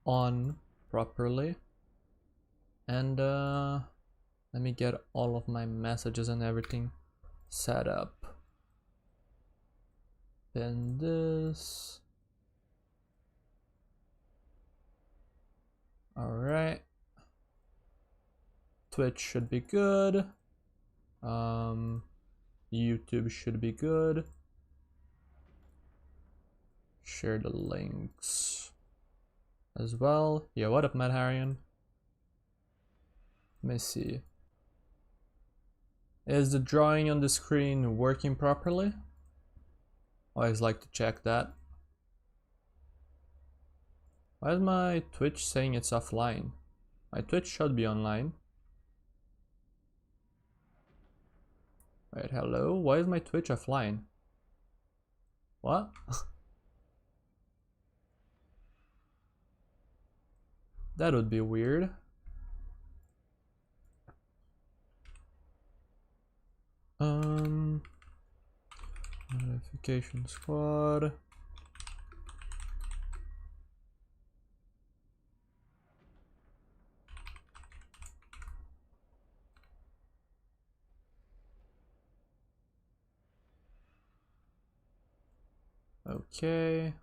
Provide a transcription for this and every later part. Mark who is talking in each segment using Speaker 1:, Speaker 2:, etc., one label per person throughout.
Speaker 1: on properly. And let me get all of my messages and everything set up. Then this. Alright. Twitch should be good. YouTube should be good. Share the links as well. Yeah, what up, Matt Harrion? Let me see. Is the drawing on the screen working properly? Always like to check that. Why is my Twitch saying it's offline? My Twitch should be online. Wait, hello? Why is my Twitch offline? What? That would be weird. Notification squad. Okay.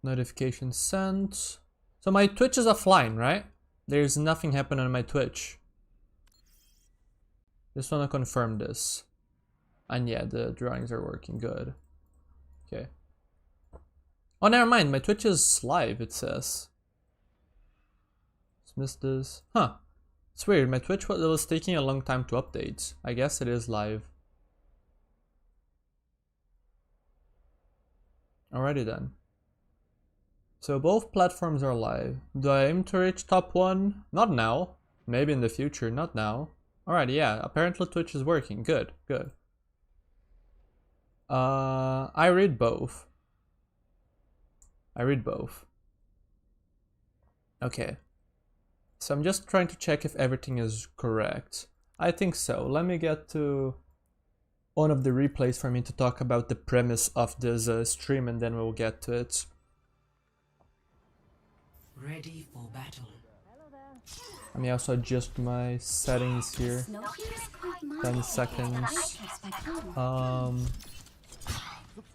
Speaker 1: Notification sent. So my Twitch is offline, right? There's nothing happening on my Twitch. Just want to confirm this. And yeah, the drawings are working good. Okay. Oh, never mind. My Twitch is live, it says. Dismiss this. Huh. It's weird. My Twitch was taking a long time to update. I guess it is live. Alrighty then. So both platforms are live. Do I aim to reach top 1? Not now. Maybe in the future, not now. Alright, yeah, apparently Twitch is working. Good, good. I read both. I read both. Okay. So I'm just trying to check if everything is correct. I think so. Let me get to one of the replays for me to talk about the premise of this stream, and then we'll get to it.
Speaker 2: Ready for battle.
Speaker 1: Let me also adjust my settings here. 10 seconds.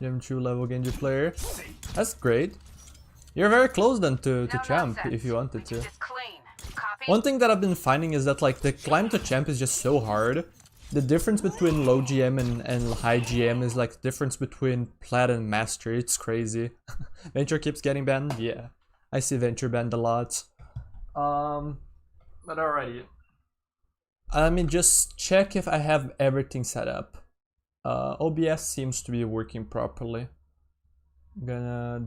Speaker 1: Genji level Genji player. That's great. You're very close then to champ if you wanted to. One thing that I've been finding is that like the climb to champ is just so hard. The difference between low GM and high GM is like the difference between plat and master. It's crazy. Venture keeps getting banned? Yeah. I see Venture banned a lot. But alrighty. Let me just check if I have everything set up. OBS seems to be working properly. I'm gonna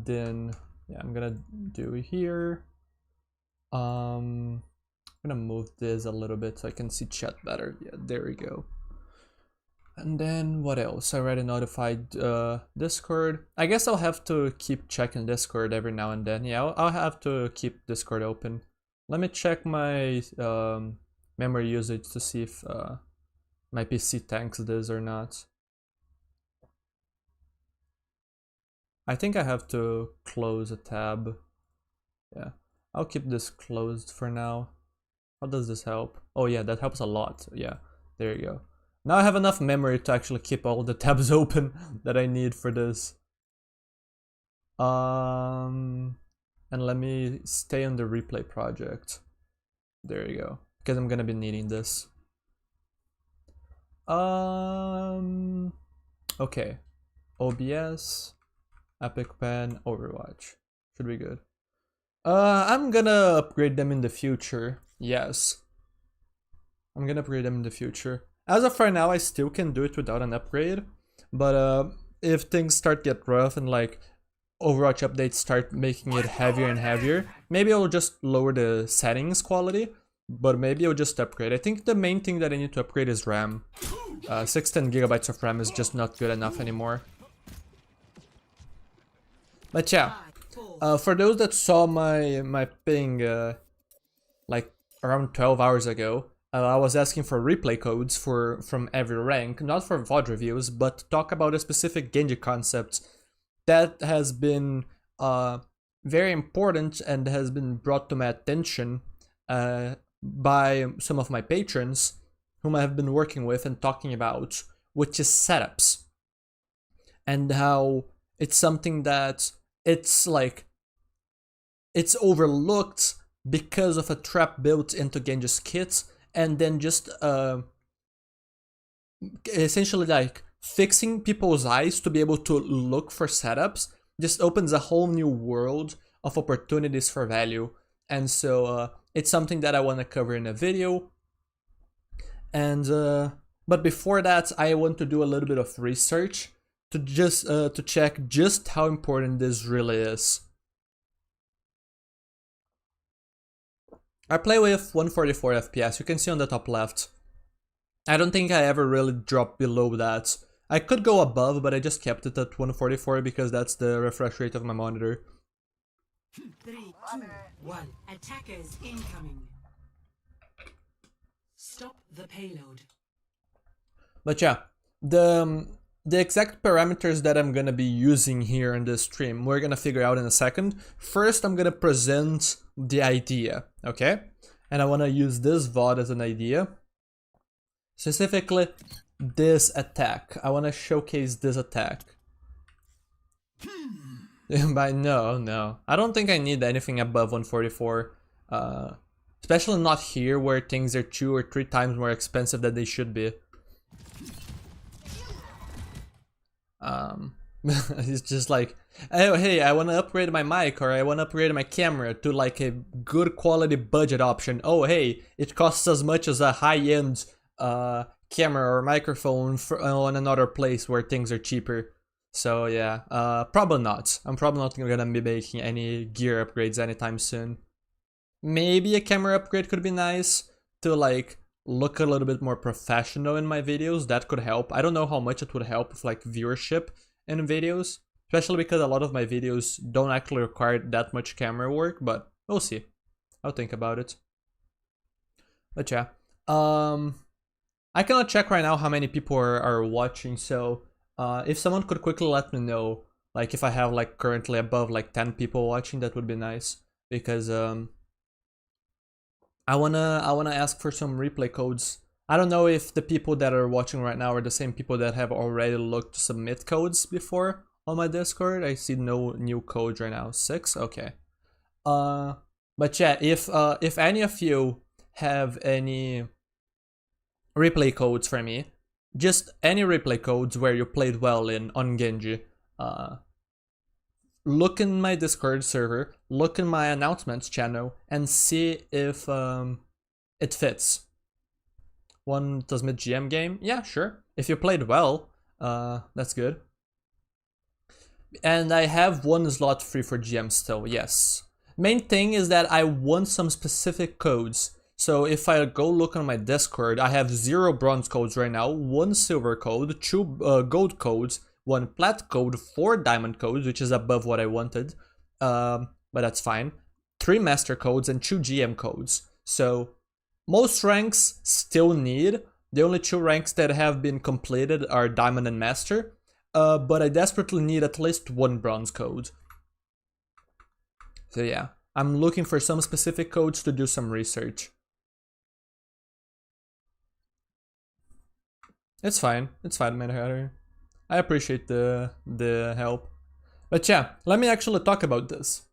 Speaker 1: do here. I'm gonna move this a little bit so I can see chat better. Yeah, there we go. And then what else? I already notified Discord. I guess I'll have to keep checking Discord every now and then. Yeah, I'll have to keep Discord open. Let me check my memory usage to see if my PC tanks this or not. I think I have to close a tab. Yeah, I'll keep this closed for now. How does this help? Oh yeah, that helps a lot. Yeah, there you go. Now I have enough memory to actually keep all the tabs open that I need for this. And let me stay on the replay project. There you go. Because I'm gonna be needing this. Okay. OBS, Epic Pen, Overwatch. Should be good. I'm gonna upgrade them in the future. Yes. I'm gonna upgrade them in the future. As of right now, I still can do it without an upgrade. But if things start get rough and like Overwatch updates start making it heavier and heavier, maybe I'll just lower the settings quality, but maybe I'll just upgrade. I think the main thing that I need to upgrade is RAM. 610 gigabytes of RAM is just not good enough anymore. But yeah, for those that saw my ping like around 12 hours ago, I was asking for replay codes from every rank, not for VOD reviews, but talk about a specific Genji concept that has been very important and has been brought to my attention by some of my patrons whom I have been working with and talking about, which is setups. And how it's something that it's like it's overlooked because of a trap built into Genji's kit, and then just essentially like fixing people's eyes to be able to look for setups just opens a whole new world of opportunities for value. And so it's something that I want to cover in a video. And but before that, I want to do a little bit of research to just to check just how important this really is. I play with 144 FPS, you can see on the top left. I don't think I ever really dropped below that. I could go above, but I just kept it at 144 because that's the refresh rate of my monitor.
Speaker 2: 3, 2, 1. Attackers incoming. Stop the payload.
Speaker 1: But yeah, the exact parameters that I'm gonna be using here in this stream, we're gonna figure out in a second. First, I'm gonna present the idea, okay? And I wanna use this VOD as an idea. Specifically, this attack. I wanna showcase this attack. But no. I don't think I need anything above 144. Especially not here where things are 2 or 3 times more expensive than they should be. It's just like, oh hey, I want to upgrade my mic, or I want to upgrade my camera to like a good quality budget option. Oh hey, it costs as much as a high-end camera or microphone on another place where things are cheaper. So yeah, probably not. I'm probably not gonna be making any gear upgrades anytime soon. Maybe a camera upgrade could be nice to like look a little bit more professional in my videos. That could help. I don't know how much it would help with like viewership in videos, especially because a lot of my videos don't actually require that much camera work, but we'll see. I'll think about it. But yeah, I cannot check right now how many people are watching, so if someone could quickly let me know, like if I have like currently above like 10 people watching, that would be nice, because I wanna ask for some replay codes. I don't know if the people that are watching right now are the same people that have already looked to submit codes before on my Discord. I see no new codes right now. 6? Okay. But yeah, if any of you have any replay codes for me, just any replay codes where you played well on Genji, look in my Discord server, look in my announcements channel, and see if it fits. One Ultimate GM game? Yeah, sure. If you played well, that's good. And I have one slot free for GM still, yes. Main thing is that I want some specific codes. So if I go look on my Discord, I have 0 bronze codes right now, 1 silver code, 2 gold codes, 1 plat code, 4 diamond codes, which is above what I wanted, but that's fine, 3 master codes, and 2 GM codes. So most ranks still need. The only 2 ranks that have been completed are diamond and master, but I desperately need at least 1 bronze code. So yeah, I'm looking for some specific codes to do some research. It's fine, Manhattan. I appreciate the help. But yeah, let me actually talk about this.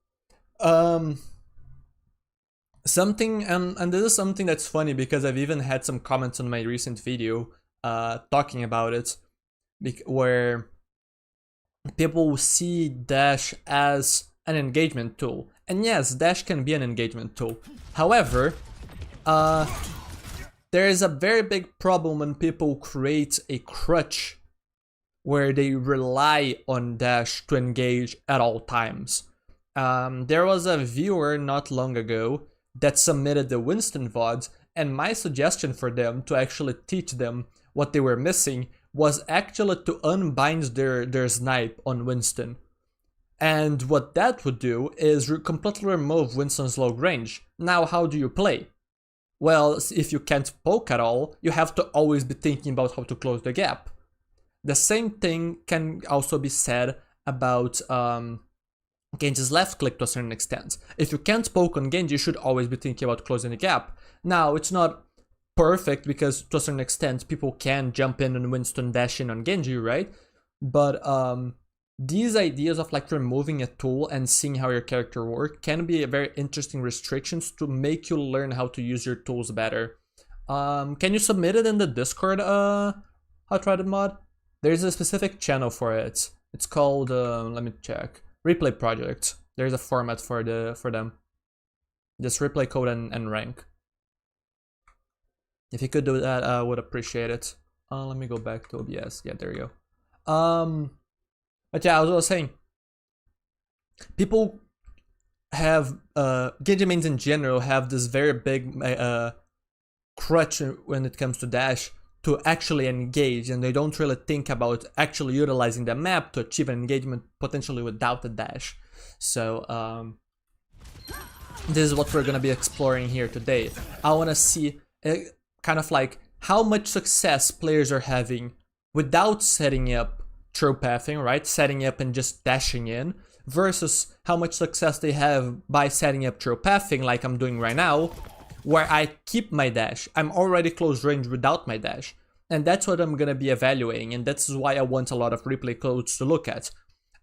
Speaker 1: Something, and this is something that's funny because I've even had some comments on my recent video talking about it, where people see Dash as an engagement tool. And yes, Dash can be an engagement tool. However, there is a very big problem when people create a crutch where they rely on Dash to engage at all times. There was a viewer not long ago that submitted the Winston VOD, and my suggestion for them to actually teach them what they were missing was actually to unbind their snipe on Winston. And what that would do is completely remove Winston's long range. Now how do you play? Well, if you can't poke at all, you have to always be thinking about how to close the gap. The same thing can also be said about Genji's left click to a certain extent. If you can't poke on Genji, you should always be thinking about closing the gap. Now, it's not perfect because to a certain extent people can jump in and Winston dash in on Genji, right? But these ideas of like removing a tool and seeing how your character works can be a very interesting restrictions to make you learn how to use your tools better. Can you submit it in the Discord, How Tried It mod? There's a specific channel for it. It's called, let me check, Replay Project. There's a format for them. Just replay code and rank. If you could do that, I would appreciate it. Let me go back to OBS. Yeah, there you go. But yeah, I was saying, people have, Genji mains in general have this very big crutch when it comes to dash to actually engage, and they don't really think about actually utilizing the map to achieve an engagement potentially without the dash. So this is what we're gonna be exploring here today. I wanna see kind of like how much success players are having without setting up throw pathing, right? Setting up and just dashing in, versus how much success they have by setting up throw pathing like I'm doing right now, where I keep my dash. I'm already close range without my dash. And that's what I'm gonna be evaluating, and that's why I want a lot of replay codes to look at.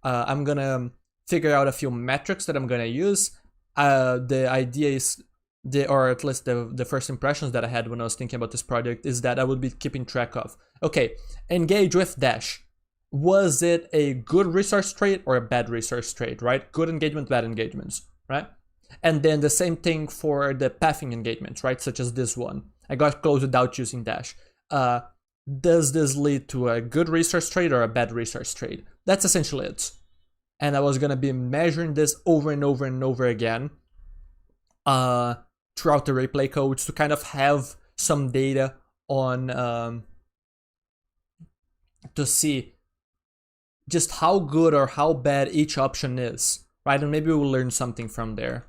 Speaker 1: I'm gonna figure out a few metrics that I'm gonna use. The idea is, or at least the first impressions that I had when I was thinking about this project is that I would be keeping track of, okay, engage with dash. Was it a good resource trade or a bad resource trade, right? Good engagement, bad engagements, right? And then the same thing for the pathing engagements, right? Such as this one. I got close without using dash. Does this lead to a good resource trade or a bad resource trade? That's essentially it. And I was gonna be measuring this over and over and over again throughout the replay codes to kind of have some data on to see just how good or how bad each option is, right? And maybe we'll learn something from there.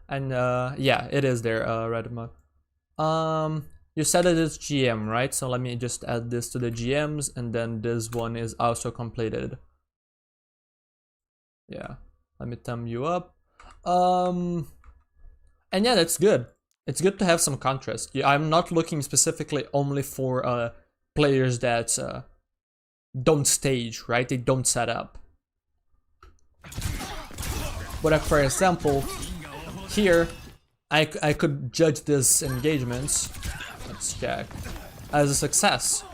Speaker 1: And yeah, it is there, Redmond. You said it is GM, right? So let me just add this to the GMs, and then this one is also completed. Yeah, let me thumb you up. And yeah, that's good. It's good to have some contrast. Yeah, I'm not looking specifically only for players that don't stage, right? They don't set up. But for example, here, I could judge this engagements, let's check, as a success.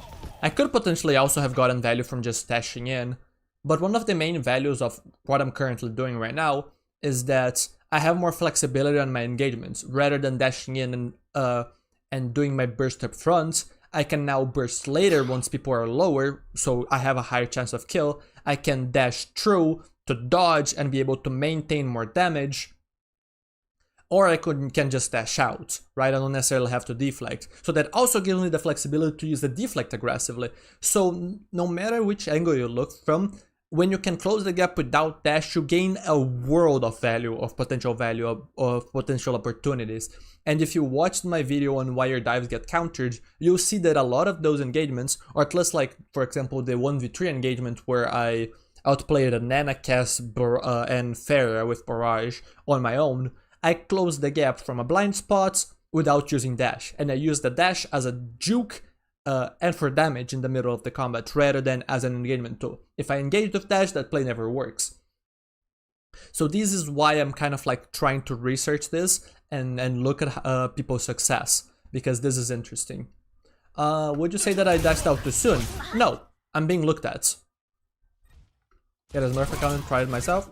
Speaker 1: I could potentially also have gotten value from just dashing in, but one of the main values of what I'm currently doing right now is that I have more flexibility on my engagements. Rather than dashing in and doing my burst up front, I can now burst later once people are lower, so I have a higher chance of kill. I can dash through to dodge and be able to maintain more damage. Or I can just dash out, right? I don't necessarily have to deflect. So that also gives me the flexibility to use the deflect aggressively. So no matter which angle you look from, when you can close the gap without dash, you gain a world of value, of potential value, of potential opportunities. And if you watched my video on why your dives get countered, you'll see that a lot of those engagements, or at least like, for example, the 1v3 engagement where I outplayed a Nana, Cass, and Pharah with Barrage on my own, I closed the gap from a blind spot without using dash, and I used the dash as a juke and for damage in the middle of the combat rather than as an engagement tool. If I engage with dash, that play never works. So this is why I'm kind of like trying to research this and look at people's success, because this is interesting. Would you say that I dashed out too soon? No, I'm being looked at. Get a Smurf account and try it myself.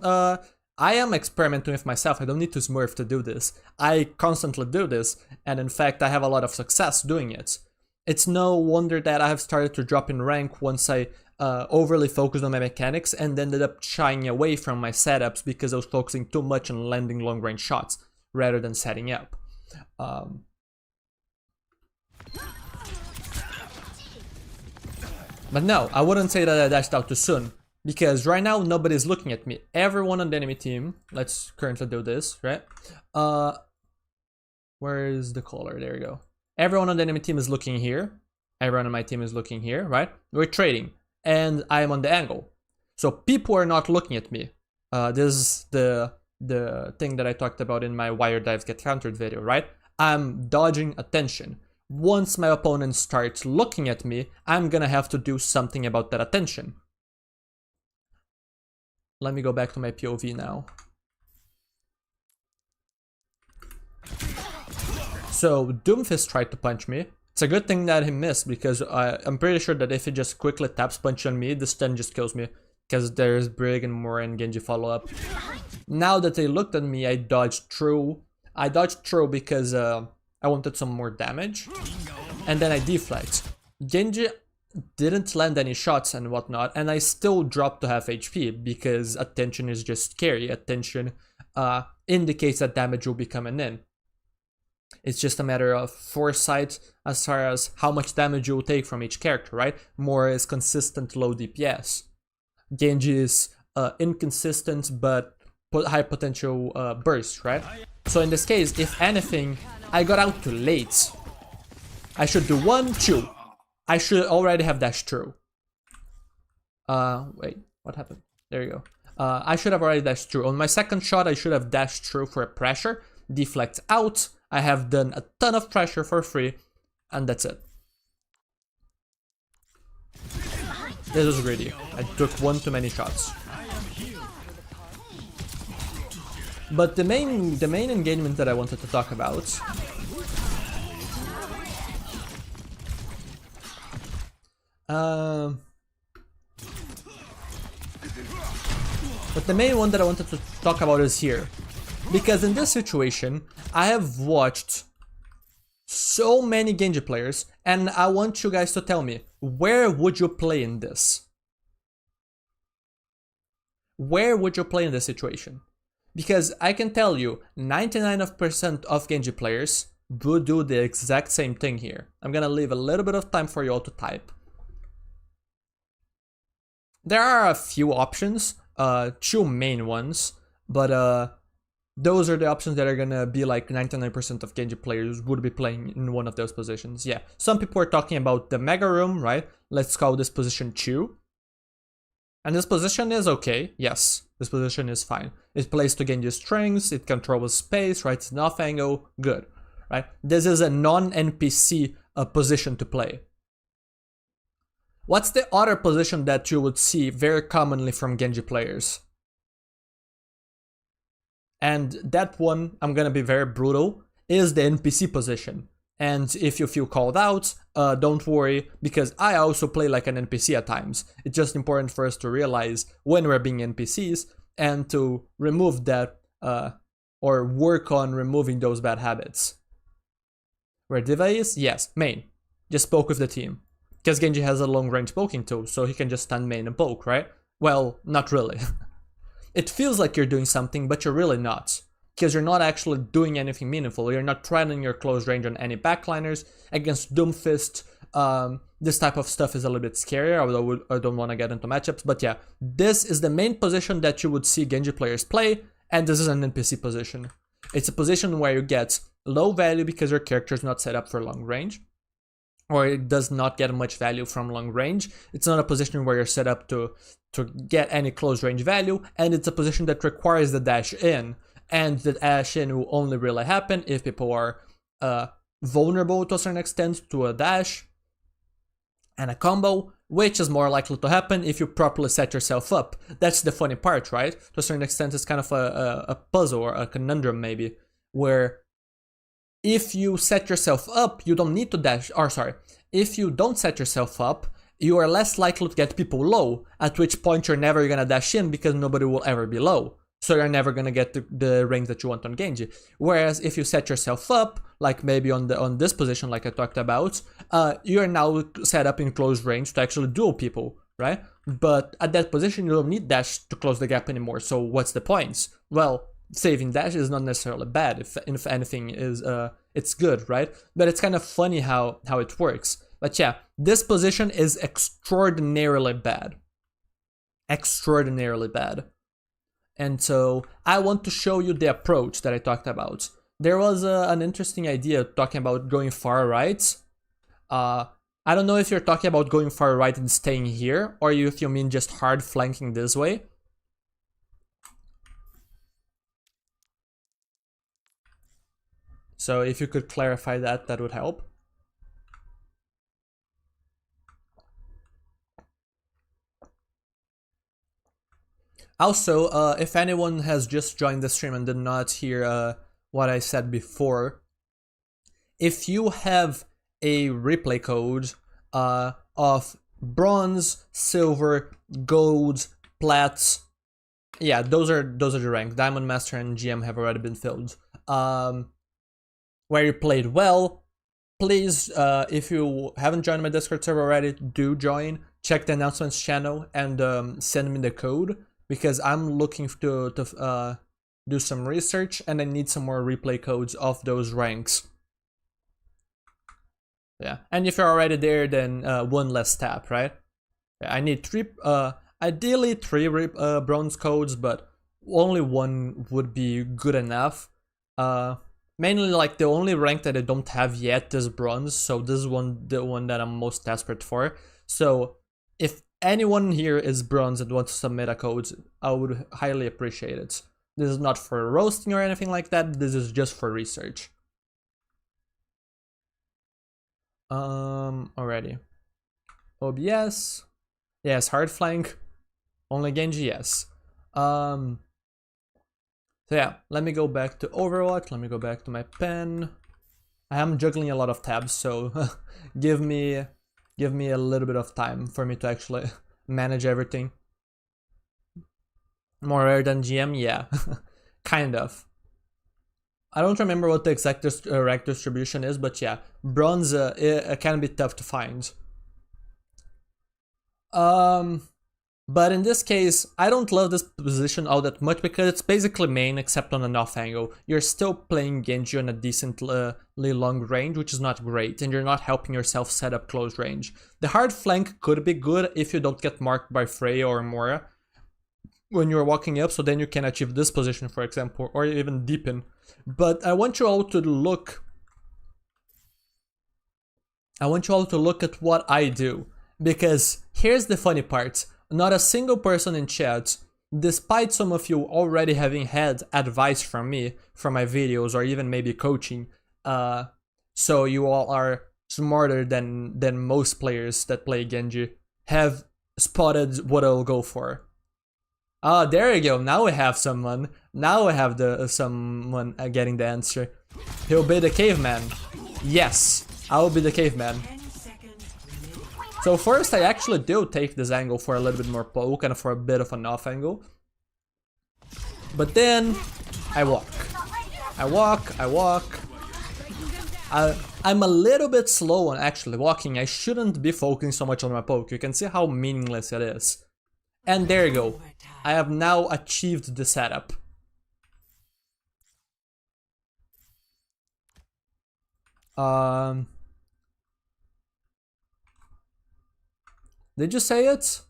Speaker 1: I am experimenting with myself. I don't need to Smurf to do this. I constantly do this, and in fact I have a lot of success doing it. It's no wonder that I have started to drop in rank once I overly focused on my mechanics and ended up shying away from my setups because I was focusing too much on landing long range shots rather than setting up. But no, I wouldn't say that I dashed out too soon, because right now nobody's looking at me. Everyone on the enemy team, let's currently do this, right? Where is the caller? There we go. Everyone on the enemy team is looking here. Everyone on my team is looking here, right? We're trading, and I am on the angle. So people are not looking at me. This is the thing that I talked about in my wire dives get countered video, right? I'm dodging attention. Once my opponent starts looking at me, I'm gonna have to do something about that attention. Let me go back to my POV now. So Doomfist tried to punch me. It's a good thing that he missed, because I'm pretty sure that if he just quickly taps punch on me, the stun just kills me. Because there's Brig and Moira and Genji follow up. Now that they looked at me, I dodged through. I dodged through because I wanted some more damage. And then I deflect. Genji didn't land any shots and whatnot, and I still dropped to half HP because attention is just scary. Attention indicates that damage will be coming in. It's just a matter of foresight as far as how much damage you will take from each character, right? Moira is consistent low DPS. Genji is inconsistent but high potential burst, right? So in this case, if anything, I got out too late. I should do 1, 2. I should already have dashed through. Wait, what happened? There you go. I should have already dashed through. On my second shot, I should have dashed through for a pressure, deflect out. I have done a ton of pressure for free, and that's it. This was greedy. I took one too many shots. But the main engagement that I wanted to talk about but the main one that I wanted to talk about is here. Because in this situation, I have watched so many Genji players, and I want you guys to tell me, where would you play in this? Where would you play in this situation? Because I can tell you, 99% of Genji players would do the exact same thing here. I'm gonna leave a little bit of time for you all to type. There are a few options, 2 main ones, but those are the options that are gonna be like 99% of Genji players would be playing in one of those positions. Yeah, some people are talking about the Mega Room, right? Let's call this position 2. And this position is okay, yes, this position is fine. It plays to Genji's strengths, it controls space, right? It's an off angle, good, right? This is a non-NPC position to play. What's the other position that you would see very commonly from Genji players? And that one, I'm gonna be very brutal, is the NPC position. And if you feel called out, don't worry, because I also play like an NPC at times. It's just important for us to realize when we're being NPCs and to remove that or work on removing those bad habits. Where Diva is? Yes, main. Just poke with the team. Because Genji has a long range poking tool, so he can just stand main and poke, right? Well, not really. It feels like you're doing something, but you're really not. Because you're not actually doing anything meaningful. You're not threatening your close range on any backliners. Against Doomfist, this type of stuff is a little bit scarier, although I don't want to get into matchups. But yeah, this is the main position that you would see Genji players play, and this is an NPC position. It's a position where you get low value because your character is not set up for long range, or it does not get much value from long range. It's not a position where you're set up to get any close range value, and it's a position that requires the dash in. And the dash in will only really happen if people are vulnerable to a certain extent to a dash and a combo, which is more likely to happen if you properly set yourself up. That's the funny part, right? To a certain extent, it's kind of a puzzle or a conundrum maybe, where if you set yourself up, you don't need to dash, or sorry, if you don't set yourself up, you are less likely to get people low, at which point you're never gonna dash in because nobody will ever be low. So you're never gonna get the range that you want on Genji. Whereas if you set yourself up, like maybe on this position like I talked about, you're now set up in close range to actually duel people, right? But at that position you don't need dash to close the gap anymore, so what's the point? Well, saving dash is not necessarily bad, if anything is it's good, right? But it's kind of funny how it works. But yeah, this position is extraordinarily bad. Extraordinarily bad. And so I want to show you the approach that I talked about. There was an interesting idea talking about going far right. I don't know if you're talking about going far right and staying here, or if you mean just hard flanking this way. So if you could clarify that, that would help. Also, if anyone has just joined the stream and did not hear what I said before, if you have a replay code of bronze, silver, gold, plat, yeah, those are the ranks. Diamond Master and GM have already been filled. Where you played well, please, if you haven't joined my Discord server already, do join. Check the announcements channel and send me the code, because I'm looking to do some research and I need some more replay codes of those ranks. Yeah, and if you're already there, then one less tap, right? Yeah, I need ideally three bronze codes, but only one would be good enough. Mainly, like, the only rank that I don't have yet is bronze, so this is the one that I'm most desperate for. So if anyone here is bronze and wants to submit a code, I would highly appreciate it. This is not for roasting or anything like that, this is just for research. Already. OBS. Yes, hard flank. Only Genji, yes. So yeah, let me go back to Overwatch, let me go back to my pen. I am juggling a lot of tabs, so give me a little bit of time for me to actually manage everything. More rare than GM? Yeah, kind of. I don't remember what the exact rank distribution is, but yeah, bronze it can be tough to find. But in this case, I don't love this position all that much because it's basically main except on an off angle. You're still playing Genji on a decently long range, which is not great, and you're not helping yourself set up close range. The hard flank could be good if you don't get marked by Freya or Moira when you're walking up, so then you can achieve this position, for example, or even deepen. But I want you all to look at what I do, because here's the funny part. Not a single person in chat, despite some of you already having had advice from me, from my videos, or even maybe coaching, so you all are smarter than most players that play Genji, have spotted what I'll go for. Ah, there you go, now we have someone. Now we have someone getting the answer. He'll be the caveman. Yes, I will be the caveman. So first I actually do take this angle for a little bit more poke and for a bit of an off angle. But then I walk. I'm a little bit slow on actually walking. I shouldn't be focusing so much on my poke. You can see how meaningless it is. And there you go. I have now achieved the setup. Did you say it?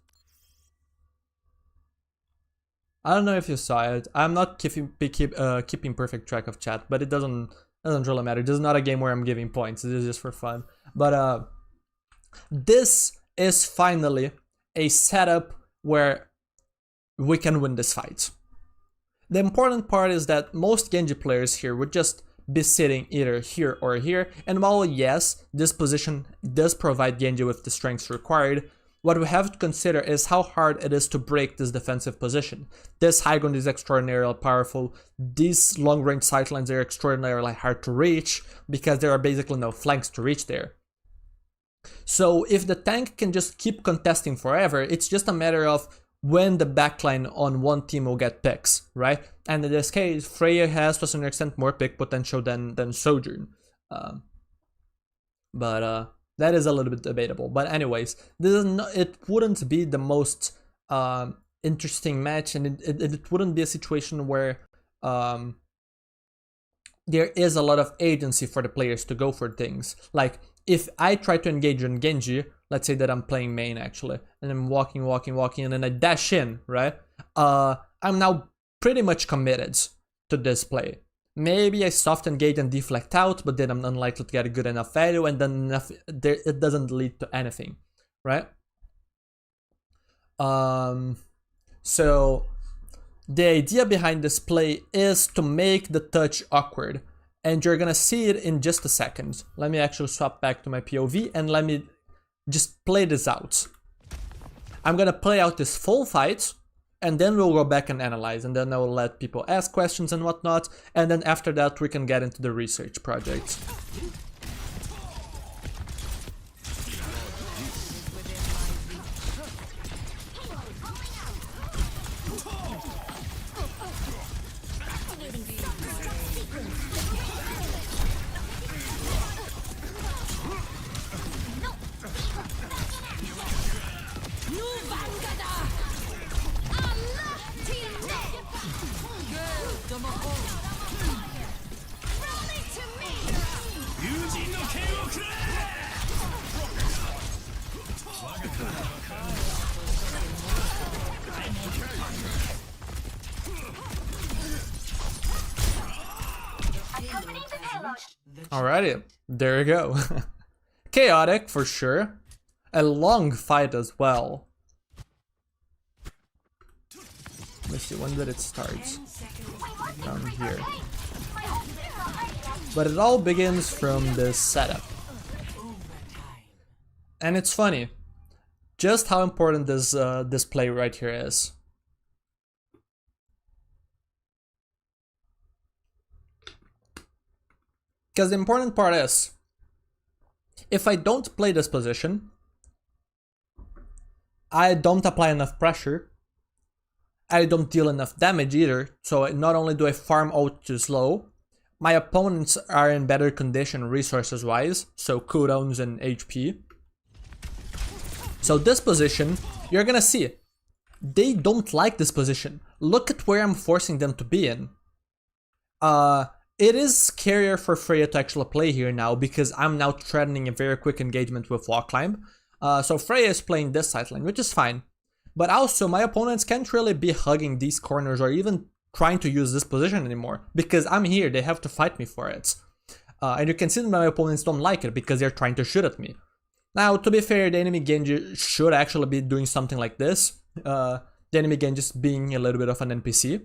Speaker 1: I don't know if you saw it. I'm not keeping perfect track of chat, but it doesn't really matter. This is not a game where I'm giving points. This is just for fun. But this is finally a setup where we can win this fight. The important part is that most Genji players here would just be sitting either here or here, and while yes, this position does provide Genji with the strengths required, what we have to consider is how hard it is to break this defensive position. This high ground is extraordinarily powerful, these long range sightlines are extraordinarily hard to reach, because there are basically no flanks to reach there. So if the tank can just keep contesting forever, it's just a matter of when the backline on one team will get picks, right? And in this case, Freya has to a certain extent more pick potential than Sojourn. But that is a little bit debatable. But anyways, this is not, it wouldn't be the most interesting match, and it wouldn't be a situation where there is a lot of agency for the players to go for things. Like, if I try to engage on Genji, let's say that I'm playing main actually, and I'm walking, and then I dash in, right? I'm now pretty much committed to this play. Maybe I soft engage and deflect out, but then I'm unlikely to get a good enough value, and then it doesn't lead to anything, right? So the idea behind this play is to make the touch awkward, and you're gonna see it in just a second. Let me actually swap back to my POV and let me just play this out. I'm gonna play out this full fight, and then we'll go back and analyze, and then I will let people ask questions and whatnot, and then after that we can get into the research project. Alrighty, there you go. Chaotic for sure. A long fight as well. Let's see, when did it start? Down here. But it all begins from this setup. And it's funny, just how important this play right here is. Because the important part is, if I don't play this position, I don't apply enough pressure, I don't deal enough damage either, so not only do I farm out too slow, my opponents are in better condition resources wise, so cooldowns and HP. So this position, you're gonna see, they don't like this position. Look at where I'm forcing them to be in. It is scarier for Freya to actually play here now because I'm now threatening a very quick engagement with wall climb. So Freya is playing this side lane, which is fine. But also my opponents can't really be hugging these corners or even trying to use this position anymore because I'm here, they have to fight me for it. And you can see that my opponents don't like it because they're trying to shoot at me. Now, to be fair, the enemy Genji should actually be doing something like this. The enemy Genji just being a little bit of an NPC.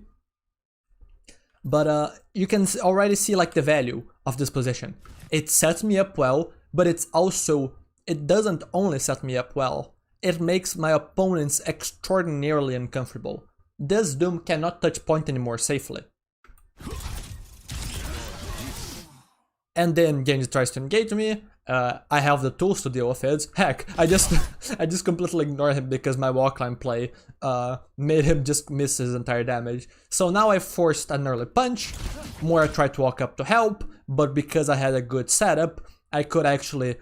Speaker 1: But you can already see like the value of this position. It sets me up well, but it's also, it doesn't only set me up well, it makes my opponents extraordinarily uncomfortable. This Doom cannot touch point anymore safely. And then Genji tries to engage me. I have the tools to deal with it. Heck, I just completely ignored him because my wall climb play made him just miss his entire damage. So now I forced an early punch. Moira tried to walk up to help, but because I had a good setup, I could actually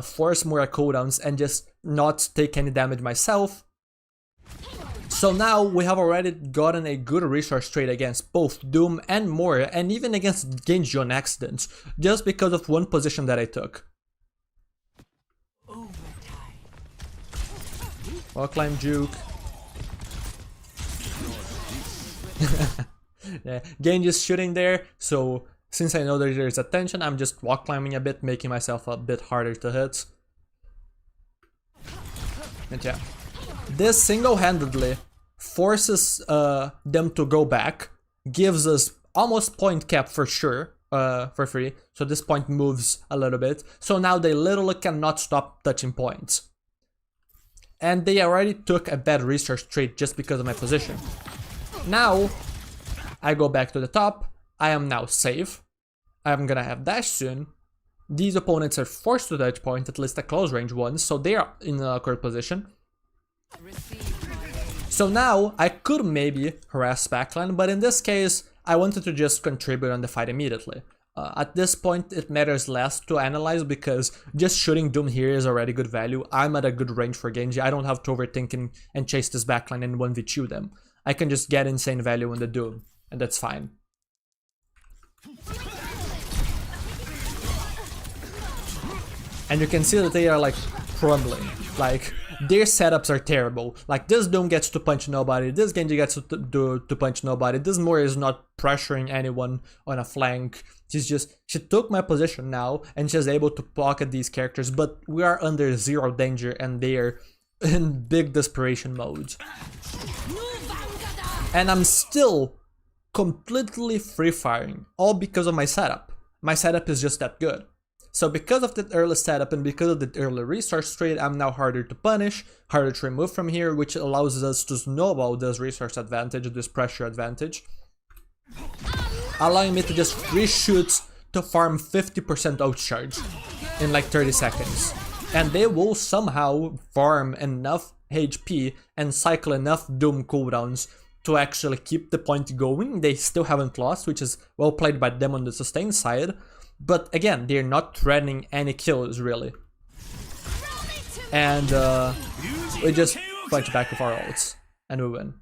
Speaker 1: force Moira cooldowns and just not take any damage myself. So now we have already gotten a good resource trade against both Doom and Moira, and even against Genji on accident, just because of one position that I took. Wall climb juke. Yeah, Genji's shooting there, so since I know that there's attention, I'm just wall climbing a bit, making myself a bit harder to hit. And yeah, this single-handedly forces them to go back, gives us almost point cap for sure, for free, so this point moves a little bit, so now they literally cannot stop touching points. And they already took a bad resource trade just because of my position. Now, I go back to the top, I am now safe, I'm gonna have dash soon. These opponents are forced to touch point, at least a close range one, so they are in an awkward position. So now, I could maybe harass backline, but in this case, I wanted to just contribute on the fight immediately. At this point, it matters less to analyze because just shooting Doom here is already good value. I'm at a good range for Genji. I don't have to overthink and chase this backline and 1v2 them. I can just get insane value in the Doom, and that's fine. And you can see that they are like crumbling. Like, their setups are terrible. Like, this Doom gets to punch nobody, this Genji gets to punch nobody, this Moira is not pressuring anyone on a flank. She took my position now, and she's able to pocket these characters, but we are under zero danger, and they are in big desperation mode. And I'm still completely free firing, all because of my setup. My setup is just that good. So because of that early setup and because of the early resource trade, I'm now harder to punish, harder to remove from here, which allows us to snowball this resource advantage, this pressure advantage, allowing me to just reshoot to farm 50% outcharge in like 30 seconds. And they will somehow farm enough HP and cycle enough Doom cooldowns to actually keep the point going. They still haven't lost, which is well played by them on the sustain side. But again, they're not threatening any kills really. And we just punch back with our ults and we win.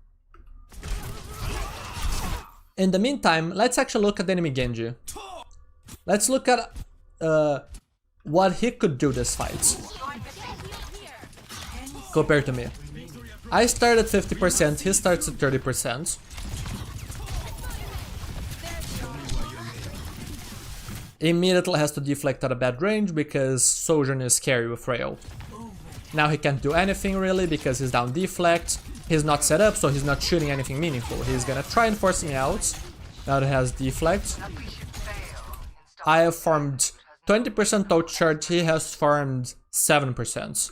Speaker 1: In the meantime, let's actually look at the enemy Genji. Let's look at what he could do this fight compared to me. I start at 50%, he starts at 30%. Immediately has to deflect at a bad range because Sojourn is scary with Rail. Now he can't do anything really because he's down deflect. He's not set up, so he's not shooting anything meaningful. He's gonna try and force me out. Now that he has deflect. I have farmed 20% outcharge, he has farmed 7%.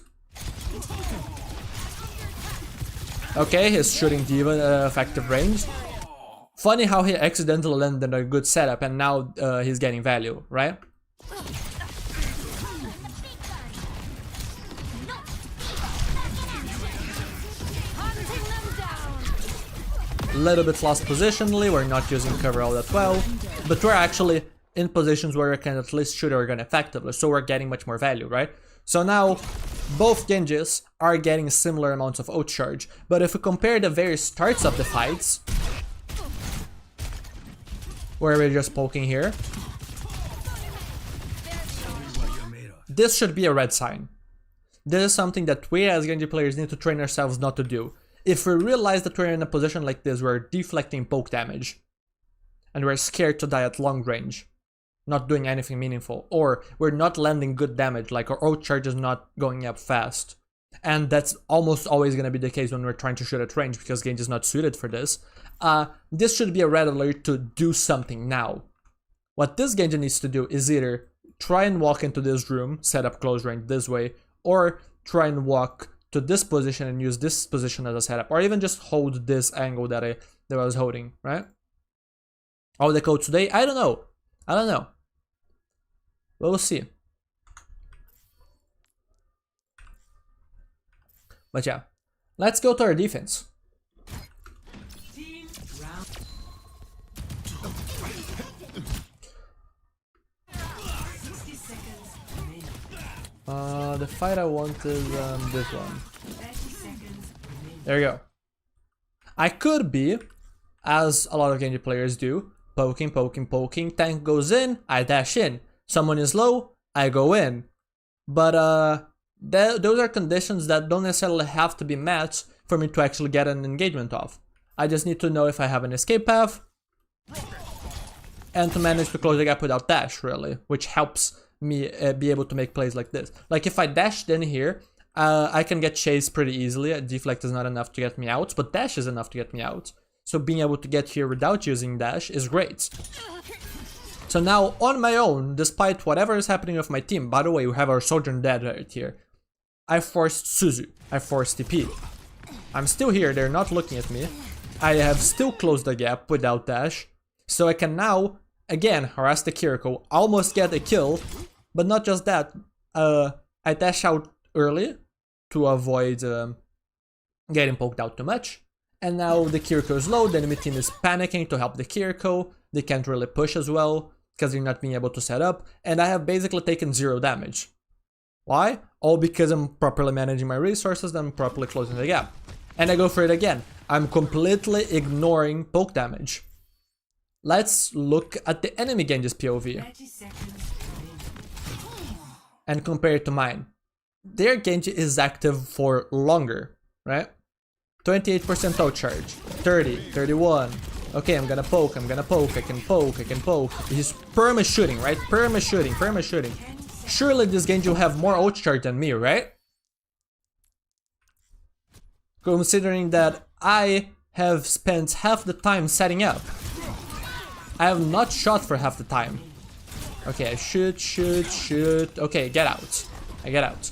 Speaker 1: Okay, he's shooting D.Va effective range. Funny how he accidentally landed a good setup and now he's getting value, right? A little bit lost positionally, we're not using cover all that well, but we're actually in positions where we can at least shoot our gun effectively, so we're getting much more value, right? So now, both Genjis are getting similar amounts of outcharge, but if we compare the very starts of the fights, where we're just poking here, this should be a red sign. This is something that we as Genji players need to train ourselves not to do. If we realize that we're in a position like this, we're deflecting poke damage, and we're scared to die at long range, not doing anything meaningful, or we're not landing good damage, like our outcharge is not going up fast. And that's almost always going to be the case when we're trying to shoot at range, because Genji is not suited for this. This should be a red alert to do something now. What this Genji needs to do is either try and walk into this room, set up close range this way, or try and walk to this position and use this position as a setup, or even just hold this angle that I was holding, right? All the code today, I don't know. We'll see. But yeah, let's go to our defense. The fight I want is this one. There we go. I could be, as a lot of Genji players do, poking, tank goes in, I dash in. Someone is low, I go in. But those are conditions that don't necessarily have to be met for me to actually get an engagement off. I just need to know if I have an escape path and to manage to close the gap without dash, really, which helps me be able to make plays like this. Like if I dashed in here, I can get chased pretty easily. Deflect is not enough to get me out, but dash is enough to get me out. So being able to get here without using dash is great. So now on my own, despite whatever is happening with my team, by the way, we have our Sojourn dead right here. I forced Suzu, I forced TP. I'm still here, they're not looking at me. I have still closed the gap without dash. So I can now, again, harass the Kiriko, almost get a kill. But not just that, I dash out early to avoid getting poked out too much. And now the Kiriko is low, the enemy team is panicking to help the Kiriko. They can't really push as well, because they're not being able to set up. And I have basically taken 0 damage. Why? All because I'm properly managing my resources and I'm properly closing the gap. And I go for it again. I'm completely ignoring poke damage. Let's look at the enemy Genji's POV and compare it to mine. their Genji is active for longer, right? 28% ult charge, 30, 31. Okay, I'm gonna poke, I can poke. He's perma shooting, right? Perma shooting. Surely this Genji will have more ult charge than me, right? Considering that I have spent half the time setting up. I have not shot for half the time. Okay, I shoot. Okay, get out. I get out.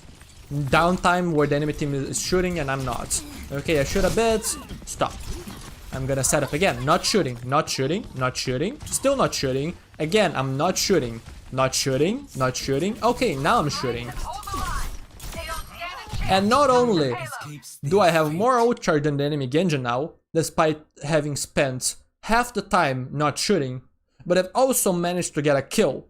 Speaker 1: Downtime where the enemy team is shooting and I'm not. Okay, I shoot a bit. Stop. I'm gonna set up again. Not shooting. Still not shooting. Again, I'm not shooting. Okay, now I'm shooting. And not only do I have more ult charge than the enemy Genji now, despite having spent half the time not shooting, but I've also managed to get a kill.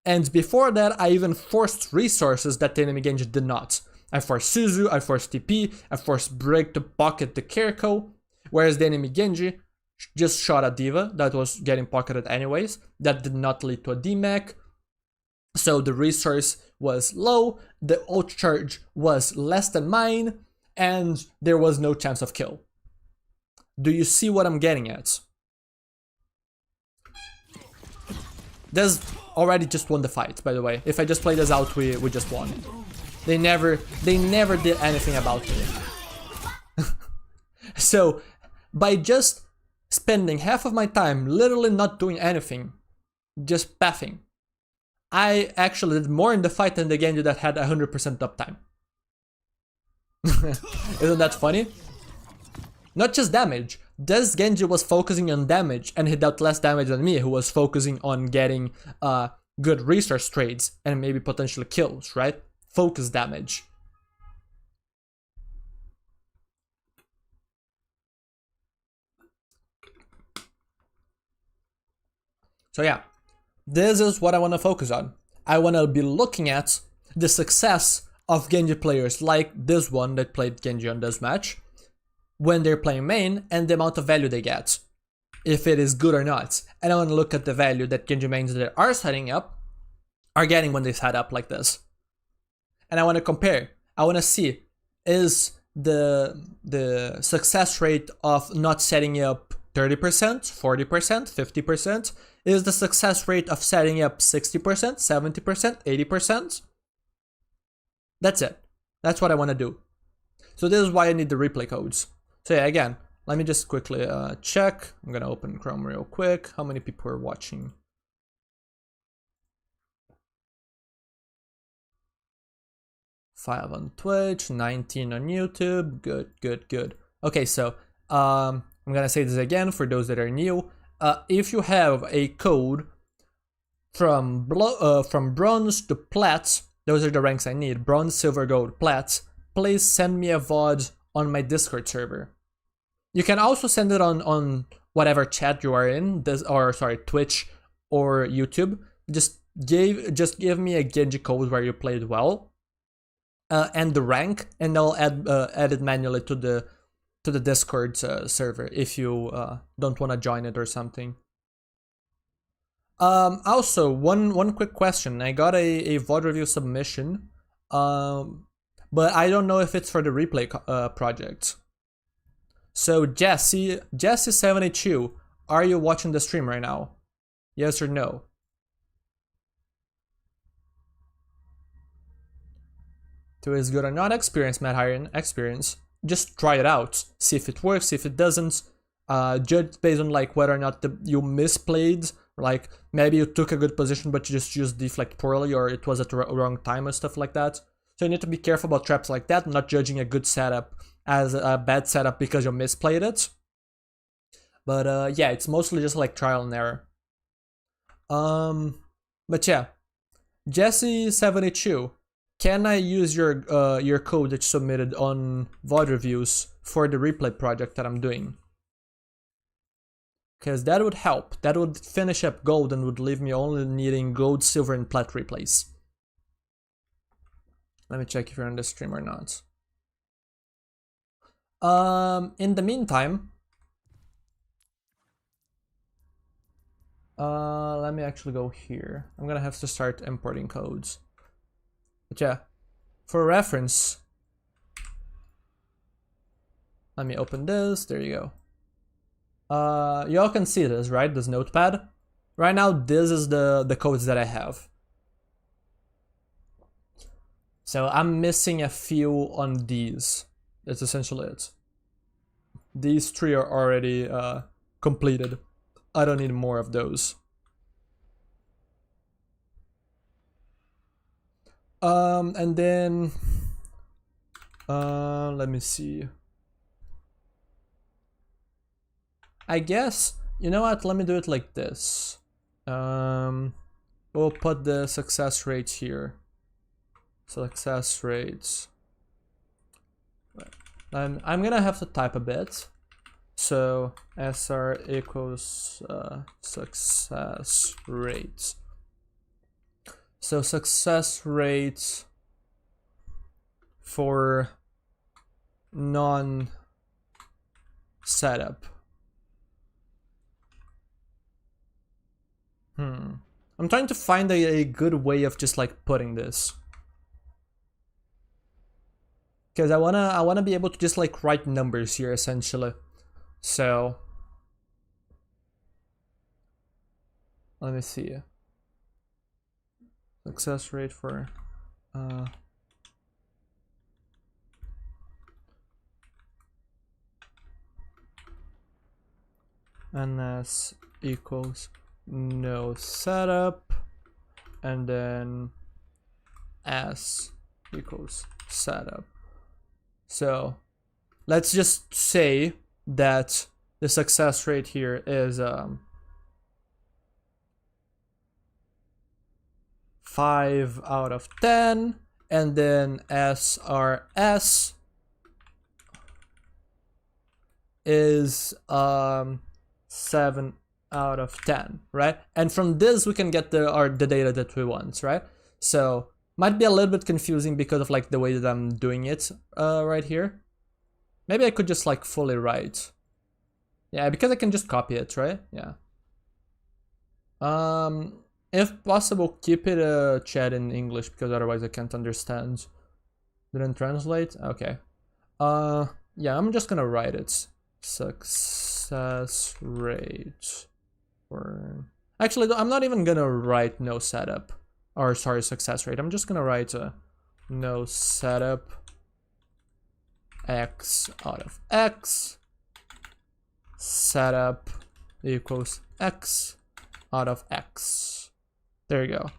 Speaker 1: And before that, I even forced resources that the enemy Genji did not. I forced Suzu, I forced TP, I forced Break to pocket the Kiriko, whereas the enemy Genji just shot a D.Va that was getting pocketed anyways. That did not lead to a DMAC. So the resource was low, the ult charge was less than mine, and there was no chance of kill. Do you see what I'm getting at? This already just won the fight, by the way. If I just play this out, we just won. They never did anything about me. So, by just spending half of my time literally not doing anything, just pathing, I actually did more in the fight than the Genji that had 100% uptime. Isn't that funny? Not just damage. This Genji was focusing on damage and he dealt less damage than me, who was focusing on getting good resource trades and maybe potential kills, right? Focus damage. So yeah, this is what I want to focus on. I want to be looking at the success of Genji players like this one that played Genji on this match when they're playing main and the amount of value they get, if it is good or not. And I want to look at the value that Genji mains that are setting up are getting when they set up like this. And I want to compare. I want to see, is the success rate of not setting up 30%, 40%, 50%? Is the success rate of setting up 60%, 70%, 80%? That's it. That's what I want to do. So this is why I need the replay codes. So yeah, again, let me just quickly check. I'm gonna open Chrome real quick. How many people are watching? Five on Twitch, 19 on YouTube. Good. Okay, so I'm gonna say this again for those that are new. If you have a code from bronze to plat, those are the ranks I need. Bronze, silver, gold, plat. Please send me a VOD on my Discord server. You can also send it on whatever chat you are in, Twitch or YouTube. Just give me a Genji code where you played well, and the rank, and I'll add it manually to the Discord server if you don't want to join it or something. Also, one quick question. I got a VOD review submission, but I don't know if it's for the replay project. So Jesse72, are you watching the stream right now? Yes or no? Two is good or not? Experience, Matt Hiron. Experience. Just try it out. See if it works, see if it doesn't. Judge based on like whether or not you misplayed. Like maybe you took a good position but you just used deflect poorly, or it was at the wrong time and stuff like that. So you need to be careful about traps like that, not judging a good setup as a bad setup because you misplayed it. But yeah, it's mostly just like trial and error. But yeah, Jesse72, can I use your code that you submitted on VOD reviews for the replay project that I'm doing? Because that would help. That would finish up gold and would leave me only needing gold, silver, and plat replays. Let me check if you're on the stream or not. In the meantime, let me actually go here. I'm gonna have to start importing codes. But yeah, for reference, let me open this. There you go. You all can see this, right? This notepad. Right now, this is the codes that I have. So I'm missing a few on these. That's essentially it. These 3 are already completed. I don't need more of those. And then let me see. I guess, you know what, let me do it like this. We'll put the success rate here. Success rates. I'm gonna have to type a bit. So SR equals success rates. So success rates for non-setup. I'm trying to find a good way of just like putting this. Because I wanna be able to just like write numbers here essentially. So let me see. Success rate for NS equals no setup, and then S equals setup. So let's just say that the success rate here is 5 out of 10, and then SRS is 7 out of 10, right? And from this we can get the data that we want, right? So might be a little bit confusing because of like the way that I'm doing it right here. Maybe I could just like fully write. Yeah, because I can just copy it, right? Yeah. If possible, keep it chat in English because otherwise I can't understand. Didn't translate? Okay. Yeah, I'm just gonna write it. Success rate for... Actually, I'm not even gonna write no setup. Or sorry, success rate. I'm just gonna write no setup X out of X. Setup equals X out of X. There you go.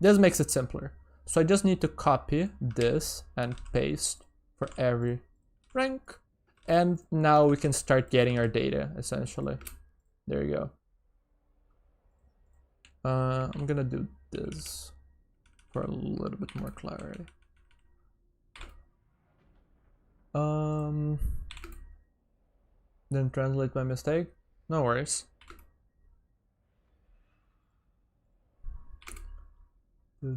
Speaker 1: This makes it simpler. So I just need to copy this and paste for every rank. And now we can start getting our data, essentially. There you go. I'm gonna do this for a little bit more clarity. Didn't translate by mistake? No worries. There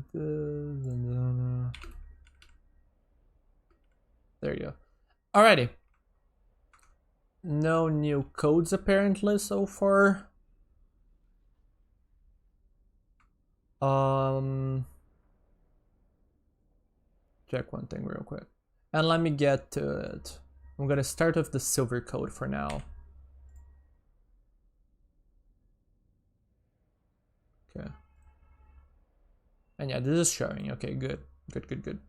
Speaker 1: you go. Alrighty. No new codes apparently so far. Check one thing real quick. And let me get to it. I'm gonna start with the silver code for now. Okay. And yeah, this is showing. Okay, good. Good.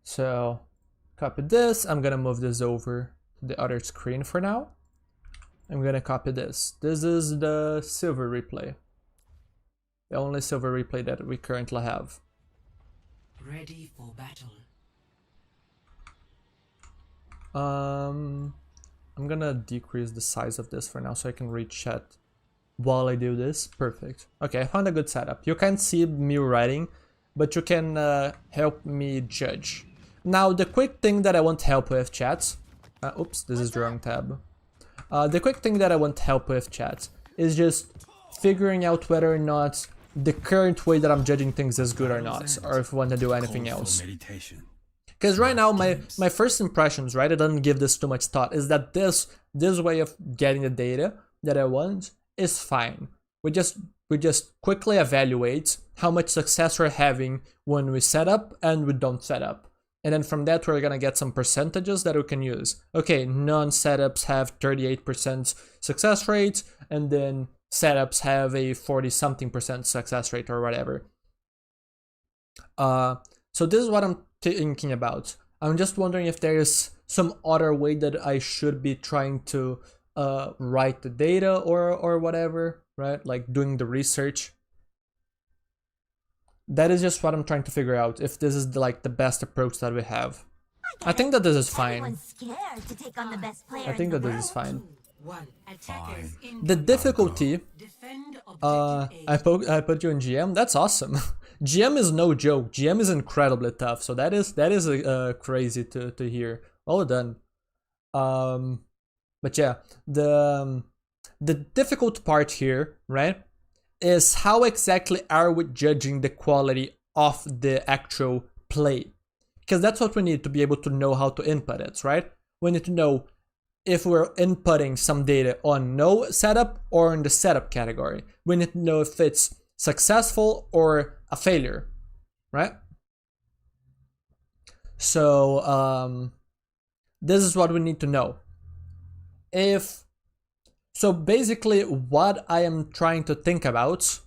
Speaker 1: So, copy this. I'm gonna move this over to the other screen for now. I'm gonna copy this. This is the silver replay. The only silver replay that we currently have.
Speaker 2: Ready for battle.
Speaker 1: I'm gonna decrease the size of this for now so I can read chat while I do this. Perfect. Okay, I found a good setup. You can't see me writing, but you can help me judge. Now, the quick thing that I want help with, chat. Oops, this is the wrong tab. The quick thing that I want help with, chat, is just figuring out whether or not the current way that I'm judging things is good or not, or if I want to do anything else. Because right now, my first impressions, right, I don't give this too much thought, is that this way of getting the data that I want is fine. We just we just quickly evaluate how much success we're having when we set up and we don't set up. And then from that, we're gonna get some percentages that we can use. Okay, non-setups have 38% success rate, and then setups have a 40-something% success rate or whatever. So this is what I'm thinking about. I'm just wondering if there is some other way that I should be trying to write the data or whatever, right? Like doing the research. That is just what I'm trying to figure out, if this is like the best approach that we have. I think that this is fine.
Speaker 3: Scared to take on the best player
Speaker 1: I think that this is fine.
Speaker 2: Fine.
Speaker 1: The difficulty, I put you in GM. That's awesome. GM is no joke. GM is incredibly tough. So that is crazy to hear. Well done. But yeah, the difficult part here, right, is how exactly are we judging the quality of the actual play? Because that's what we need to be able to know how to input it, right? We need to know if we're inputting some data on no setup or in the setup category. We need to know if it's successful or a failure, right? So this is what we need to know. So basically what I am trying to think about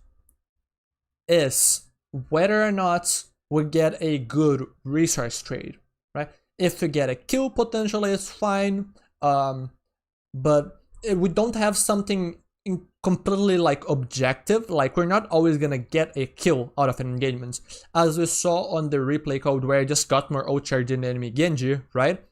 Speaker 1: is whether or not we get a good resource trade, right? If we get a kill, potentially it's fine, but if we don't have something completely like objective, like we're not always gonna get a kill out of an engagement, as we saw on the replay code where I just got more ult charge than the enemy Genji, right?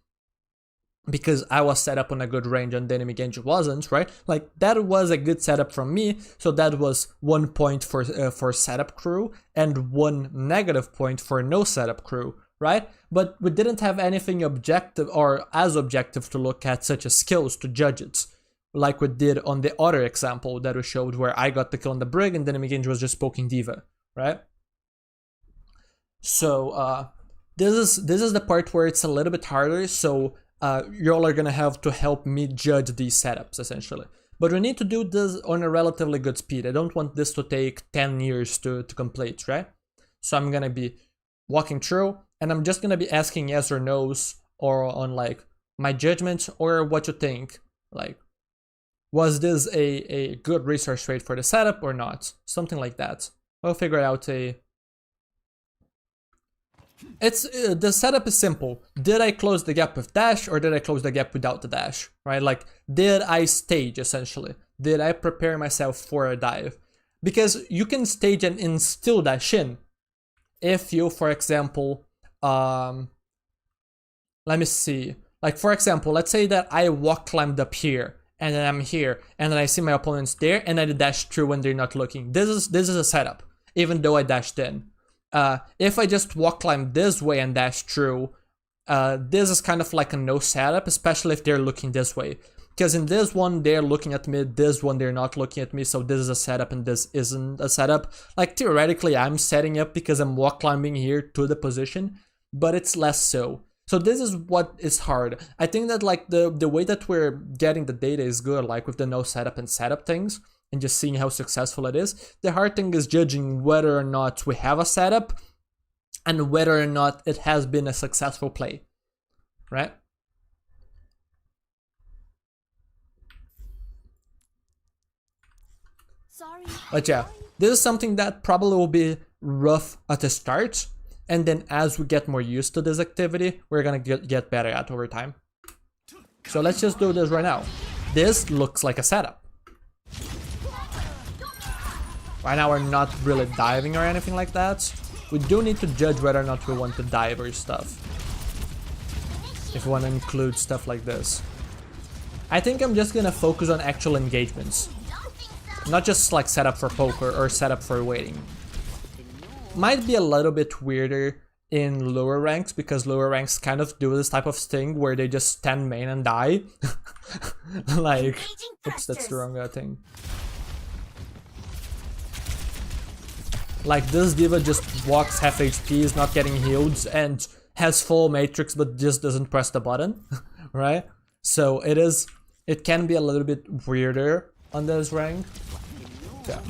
Speaker 1: Because I was set up on a good range and the enemy Genji wasn't, right? Like that was a good setup from me, so that was 1 point for setup crew and 1 negative point for no setup crew, right? But we didn't have anything objective or as objective to look at, such as skills to judge it, like we did on the other example that we showed where I got the kill on the Brig and the enemy Genji was just poking D.Va, right? So this is the part where it's a little bit harder, so y'all are gonna have to help me judge these setups essentially. But we need to do this on a relatively good speed. I don't want this to take 10 years to complete, right? So I'm gonna be walking through and I'm just gonna be asking yes or no's or on like my judgment or what you think. Like, was this a good resource rate for the setup or not? Something like that. We'll figure out the setup is simple. Did I close the gap with dash or did I close the gap without the dash, right? Like, did I stage essentially? Did I prepare myself for a dive? Because you can stage and still dash in. If you, for example, let me see. Like, for example, let's say that I climbed up here and then I'm here and then I see my opponents there and I dash through when they're not looking. This is a setup, even though I dashed in. If I just climb this way and dash through, this is kind of like a no setup, especially if they're looking this way. Because in this one, they're looking at me, this one, they're not looking at me, so this is a setup and this isn't a setup. Like, theoretically, I'm setting up because I'm climbing here to the position, but it's less so. So this is what is hard. I think that like the way that we're getting the data is good, like with the no setup and setup things, and just seeing how successful it is. The hard thing is judging whether or not we have a setup and whether or not it has been a successful play, right?
Speaker 3: Sorry.
Speaker 1: But yeah, this is something that probably will be rough at the start, and then as we get more used to this activity, we're gonna get better at over time. So let's just do this right now. This looks like a setup. Right now we're not really diving or anything like that. We do need to judge whether or not we want to dive or stuff. If we want to include stuff like this. I think I'm just gonna focus on actual engagements. Not just like setup for poker or setup for waiting. Might be a little bit weirder in lower ranks, because lower ranks kind of do this type of thing where they just stand main and die. Like, oops, that's the wrong thing. Like, this D.Va just walks half HP, is not getting healed, and has full matrix but just doesn't press the button, right? So it can be a little bit weirder on this rank. Yeah.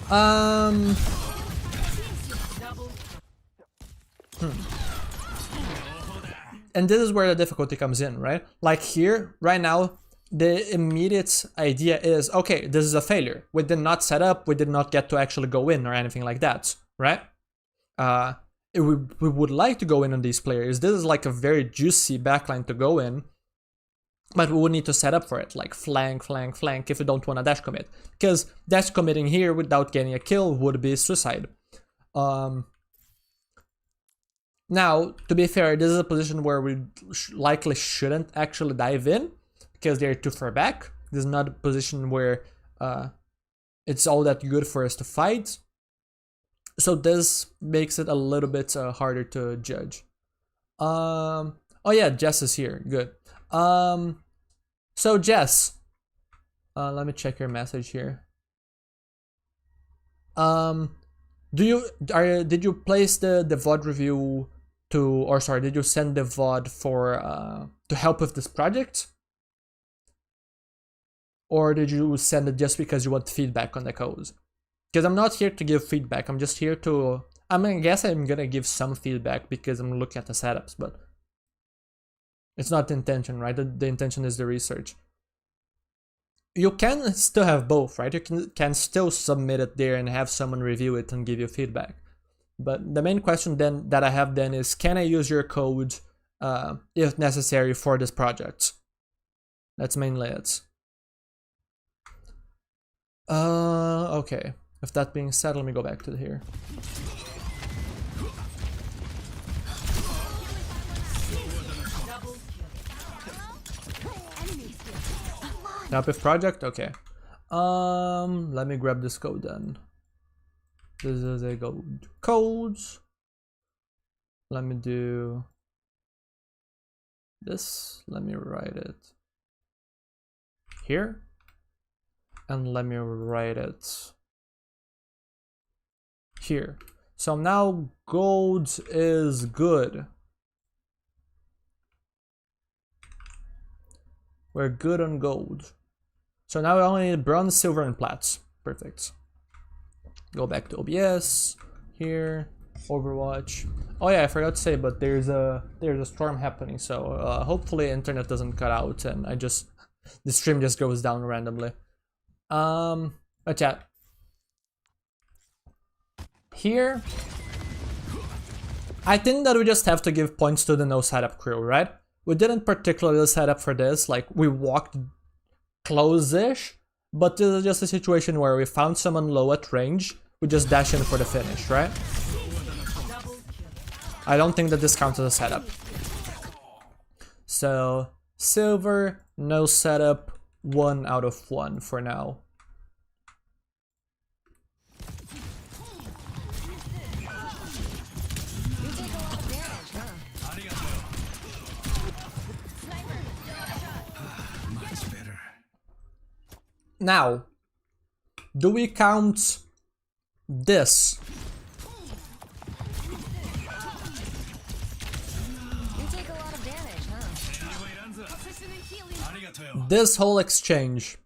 Speaker 1: Um. And this is where the difficulty comes in, right? Like here, right now, the immediate idea is, okay, this is a failure. We did not set up, we did not get to actually go in or anything like that, right? We would like to go in on these players. This is like a very juicy backline to go in, but we would need to set up for it, like flank, flank, flank, if we don't want to dash commit. Because dash committing here without getting a kill would be suicide. Now, to be fair, this is a position where we likely shouldn't actually dive in, because they're too far back. This is not a position where it's all that good for us to fight. So this makes it a little bit harder to judge. Oh yeah, Jess is here. Good. So Jess, let me check your message here. Did you place the VOD review to, or sorry, did you send the VOD for to help with this project? Or did you send it just because you want feedback on the code? Because I'm not here to give feedback, I'm just here to, I mean, I guess I'm gonna give some feedback because I'm looking at the setups, but it's not the intention, right? The intention is the research. You can still have both, right? You can still submit it there and have someone review it and give you feedback. But the main question then that I have then is, can I use your code if necessary for this project? That's mainly it. Okay. With that being said, let me go back to here. Now with project, okay. Let me grab this code then. This is a gold codes. Let me do this. Let me write it here. And let me write it here. So now gold is good. We're good on gold. So now we only need bronze, silver, and plats. Perfect. Go back to OBS here, Overwatch. Oh yeah, I forgot to say, but there's a storm happening, so hopefully internet doesn't cut out and the stream just goes down randomly. But yeah, here I think that we just have to give points to the no setup crew, right? We didn't particularly set up for this, like we walked close-ish, but this is just a situation where we found someone low at range, we just dash in for the finish, right? I don't think that this counts as a setup. So, silver, no setup, 1 out of 1 for now. Now, do we count this? This whole exchange,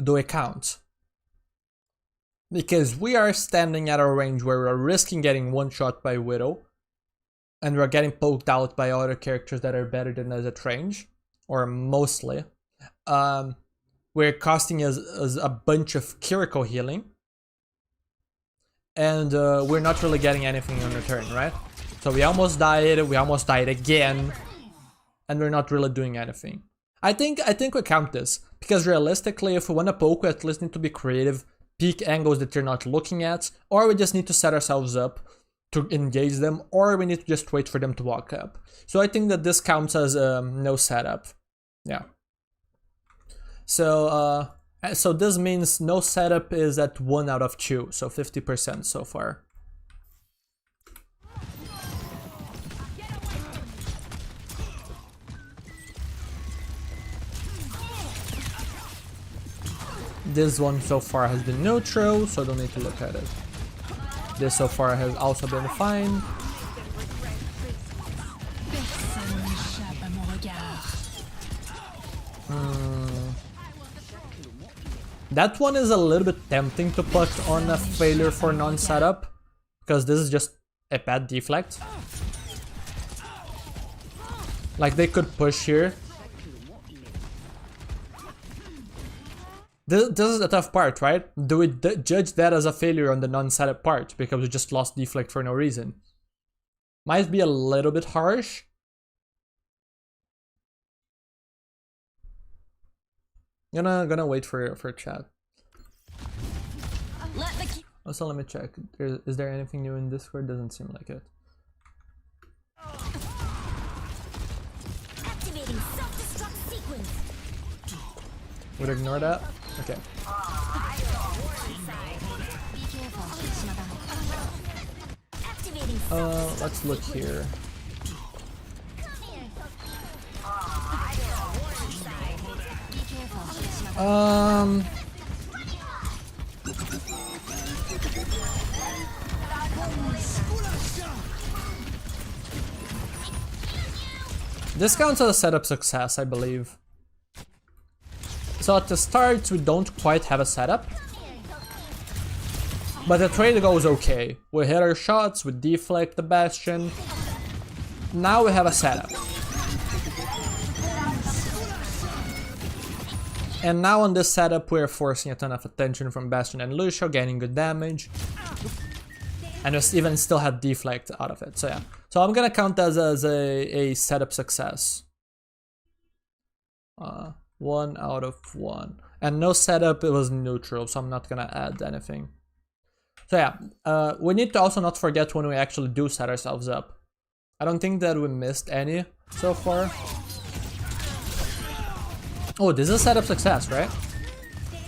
Speaker 1: do we count? Because we are standing at a range where we're risking getting one shot by Widow, and we're getting poked out by other characters that are better than us at range, or mostly. We're costing us a bunch of Kiriko healing, and we're not really getting anything in return, right? So we almost died again, and we're not really doing anything. I think we count this, because realistically, if we want to poke, we at least need to be creative, peek angles that you're not looking at, or we just need to set ourselves up to engage them, or we need to just wait for them to walk up. So I think that this counts as no setup. Yeah. So so this means no setup is at 1 out of 2, so 50% so far. This one so far has been neutral, so don't need to look at it. This so far has also been fine. That one is a little bit tempting to put on a failure for non-setup, because this is just a bad deflect. Like, they could push here. This is the tough part, right? Do we judge that as a failure on the non-setup part, because we just lost deflect for no reason? Might be a little bit harsh. Gonna wait for chat. Also, let me check. Is there anything new in Discord? Doesn't seem like it.
Speaker 3: Activating self-destruct sequence.
Speaker 1: Would ignore that? Okay. Let's look here. This counts as a setup success, I believe. So at the start, we don't quite have a setup. But the trade goes okay. We hit our shots, we deflect the Bastion. Now we have a setup. And now on this setup, we're forcing a ton of attention from Bastion and Lucio, gaining good damage. And we even still had deflect out of it, so yeah. So I'm gonna count that as a setup success. 1 out of 1. And no setup, it was neutral, so I'm not gonna add anything. So yeah, we need to also not forget when we actually do set ourselves up. I don't think that we missed any so far. Oh, this is a setup success, right?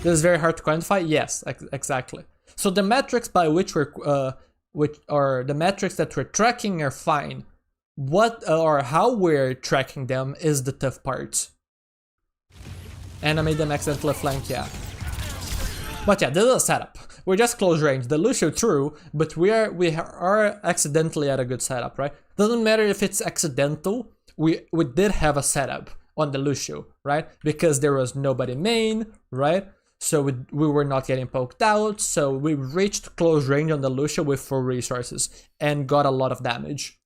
Speaker 1: This is very hard to quantify. Yes, exactly. So the metrics by which we're, the metrics that we're tracking are fine. What or how we're tracking them is the tough part. And I made them accidentally flank, yeah. But yeah, this is a setup. We're just close range. The Lucio true, but we are accidentally at a good setup, right? Doesn't matter if it's accidental. We did have a setup on the Lucio, right? Because there was nobody main, right? So we were not getting poked out. So we reached close range on the Lucio with full resources and got a lot of damage.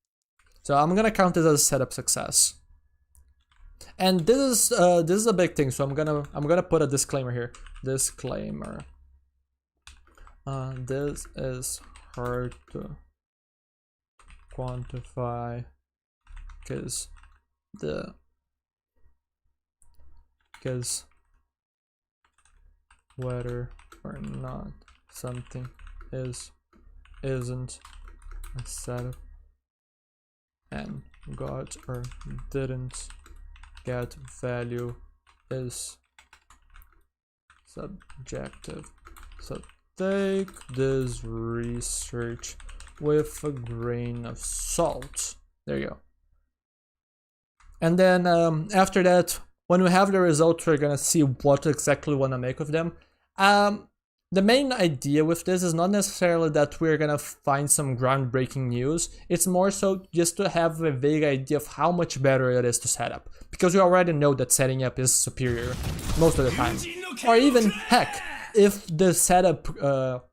Speaker 1: So I'm gonna count this as a setup success. And this is a big thing. So I'm gonna put a disclaimer here. Disclaimer. This is hard to quantify because whether or not something isn't a setup and got or didn't get value is subjective. So take this research with a grain of salt. There you go. And then after that, when we have the results, we're gonna see what exactly we wanna make of them. The main idea with this is not necessarily that we're gonna find some groundbreaking news. It's more so just to have a vague idea of how much better it is to set up. Because we already know that setting up is superior most of the time. Or even, heck, if the setups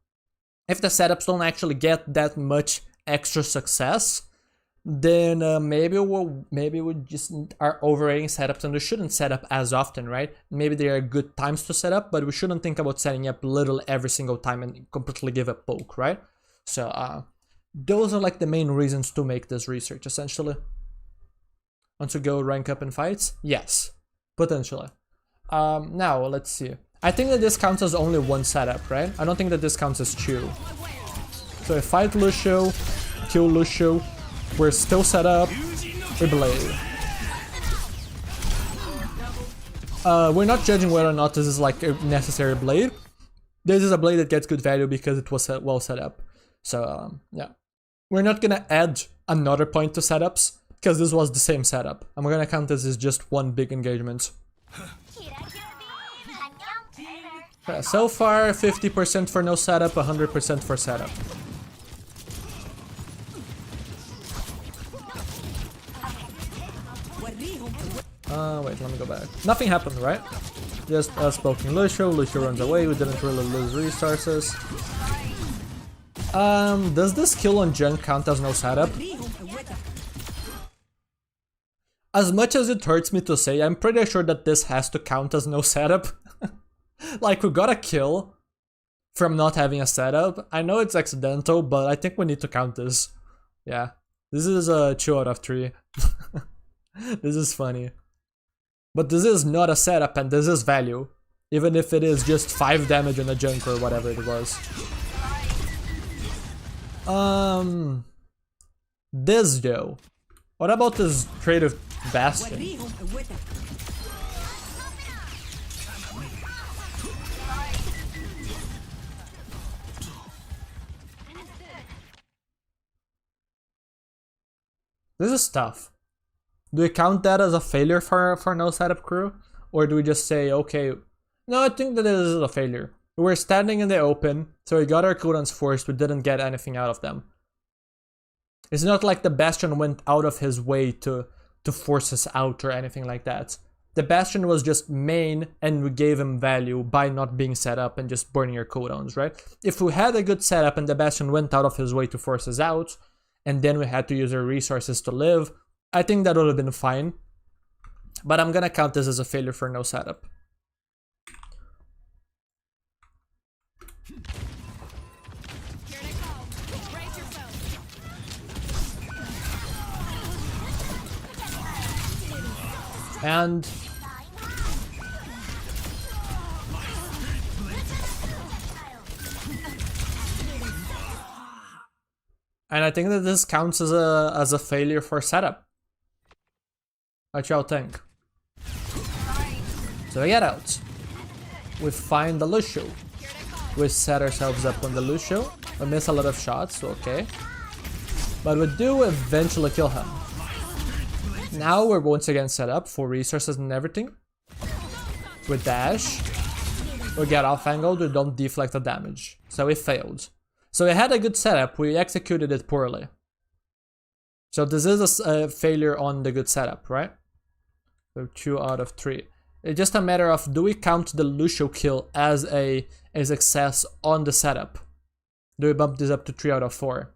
Speaker 1: don't actually get that much extra success, then maybe we just are overrating setups and we shouldn't set up as often, right? Maybe there are good times to set up, but we shouldn't think about setting up literally every single time and completely give a poke, right? So those are like the main reasons to make this research, essentially. Want to go rank up in fights? Yes, potentially. Now, let's see. I think that this counts as only one setup, right? I don't think that this counts as two. So I fight Lucio, kill Lucio, we're still set up, we blade. We're not judging whether or not this is like a necessary blade. This is a blade that gets good value because it was well set up. So yeah. We're not gonna add another point to setups because this was the same setup. I'm gonna count this as just one big engagement. So far, 50% for no setup, 100% for setup. Wait, let me go back. Nothing happened, right? Just us poking Lucio. Lucio runs away. We didn't really lose resources. Does this kill on junk count as no setup? As much as it hurts me to say, I'm pretty sure that this has to count as no setup. Like, we got a kill from not having a setup. I know it's accidental, but I think we need to count this. Yeah. This is a 2 out of 3. This is funny. But this is not a setup and this is value. Even if it is just 5 damage on a junk or whatever it was. This though. What about this trade of Bastion? This is tough. Do we count that as a failure for no setup crew? Or do we just say, okay, no, I think that this is a failure. We were standing in the open, so we got our cooldowns forced, we didn't get anything out of them. It's not like the Bastion went out of his way to force us out or anything like that. The Bastion was just main and we gave him value by not being set up and just burning your cooldowns, right? If we had a good setup and the Bastion went out of his way to force us out, and then we had to use our resources to live, I think that would have been fine. But I'm gonna count this as a failure for no setup. And I think that this counts as a failure for setup. What y'all think? So we get out. We find the Lucio. We set ourselves up on the Lucio. We miss a lot of shots, okay. But we do eventually kill him. Now we're once again set up for resources and everything. We dash. We get off angled, we don't deflect the damage. So we failed. So we had a good setup, we executed it poorly. So this is a failure on the good setup, right? So 2 out of 3. It's just a matter of, do we count the Lucio kill as a success on the setup? Do we bump this up to 3 out of 4?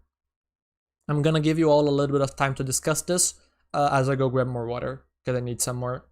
Speaker 1: I'm gonna give you all a little bit of time to discuss this as I go grab more water, because I need some more.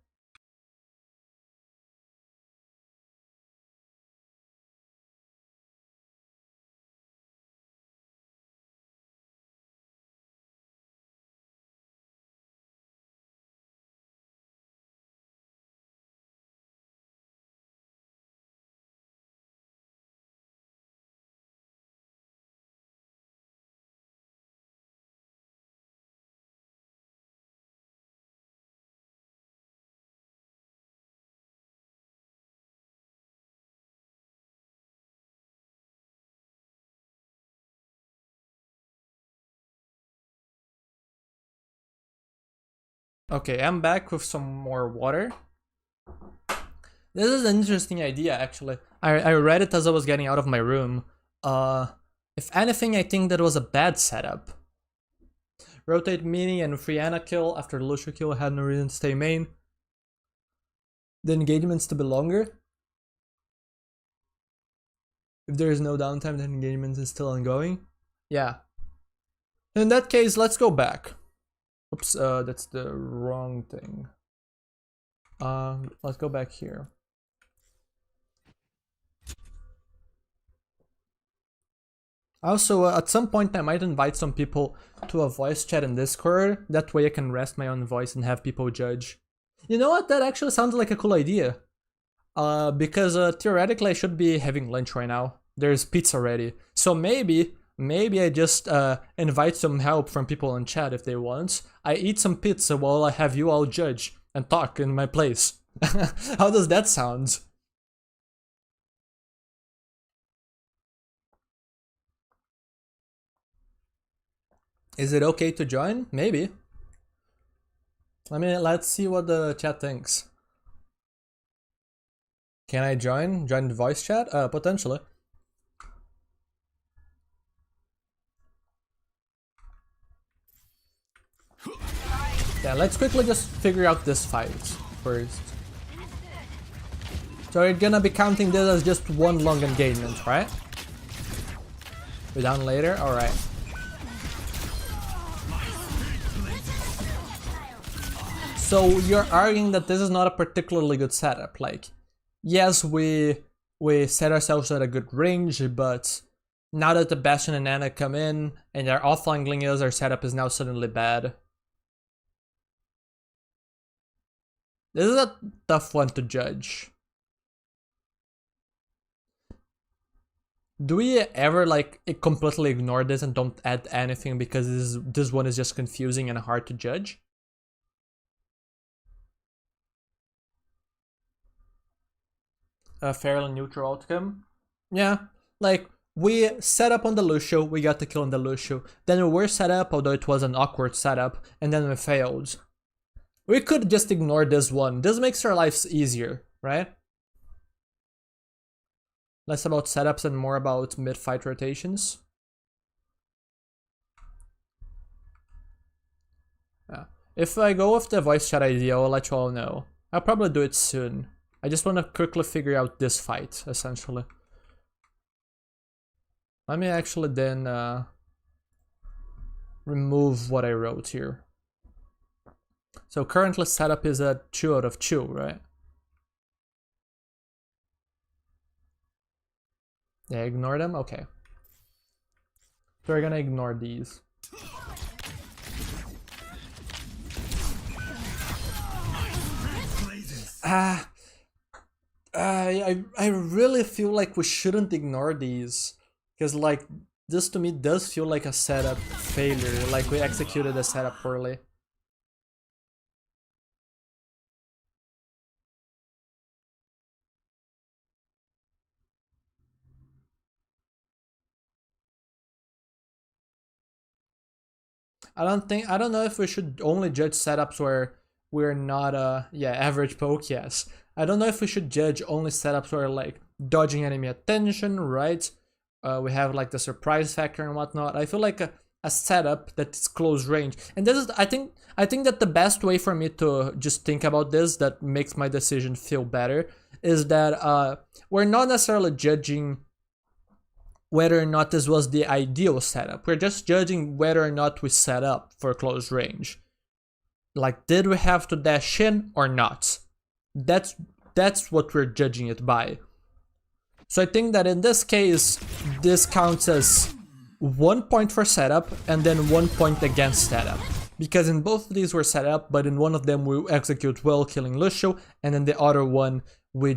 Speaker 1: Okay, I'm back with some more water. This is an interesting idea, actually. I read it as I was getting out of my room. If anything, I think that was a bad setup. Rotate mini and free Ana kill after the Lucio kill had no reason to stay main. The engagements to be longer. If there is no downtime, the engagement is still ongoing. Yeah. In that case, let's go back. Oops, that's the wrong thing. Let's go back here. Also, at some point I might invite some people to a voice chat in Discord. That way I can rest my own voice and have people judge. You know what? That actually sounds like a cool idea. Because theoretically I should be having lunch right now. There's pizza ready. So maybe I just invite some help from people in chat if they want. I eat some pizza while I have you all judge and talk in my place. How does that sound? Is it okay to join? Maybe. Let's see what the chat thinks. Can I join? Join the voice chat? Potentially. Yeah, let's quickly just figure out this fight. first. So you're gonna be counting this as just one long engagement, right? We're down later? Alright. So you're arguing that this is not a particularly good setup. Like, yes, we set ourselves at a good range, but now that the Bastion and Ana come in and they're off-angling us, our setup is now suddenly bad. This is a tough one to judge. Do we ever like completely ignore this and don't add anything because this one is just confusing and hard to judge? A fairly neutral outcome. Yeah, like we set up on the Lucio, we got the kill on the Lucio. Then we were set up, although it was an awkward setup, and then we failed. We could just ignore this one. This makes our lives easier, right? Less about setups and more about mid-fight rotations. Yeah. If I go with the voice chat idea, I'll let you all know. I'll probably do it soon. I just want to quickly figure out this fight, essentially. Let me actually then remove what I wrote here. So currently setup is a 2 out of 2, right? Yeah, ignore them? Okay. So we're gonna ignore these. I really feel like we shouldn't ignore these. Because like, this to me does feel like a setup failure. Like we executed the setup poorly. I don't know if we should only judge setups where we're not average poke, yes. I don't know if we should judge only setups where like dodging enemy attention, right? We have like the surprise factor and whatnot. I feel like a setup that's close range. And this is I think that the best way for me to just think about this that makes my decision feel better is that we're not necessarily judging whether or not this was the ideal setup. We're just judging whether or not we set up for close range. Like, did we have to dash in or not? That's what we're judging it by. So I think that in this case, this counts as 1 point for setup and then 1 point against setup. Because in both of these we're set up, but in one of them we execute well, killing Lucio, and in the other one we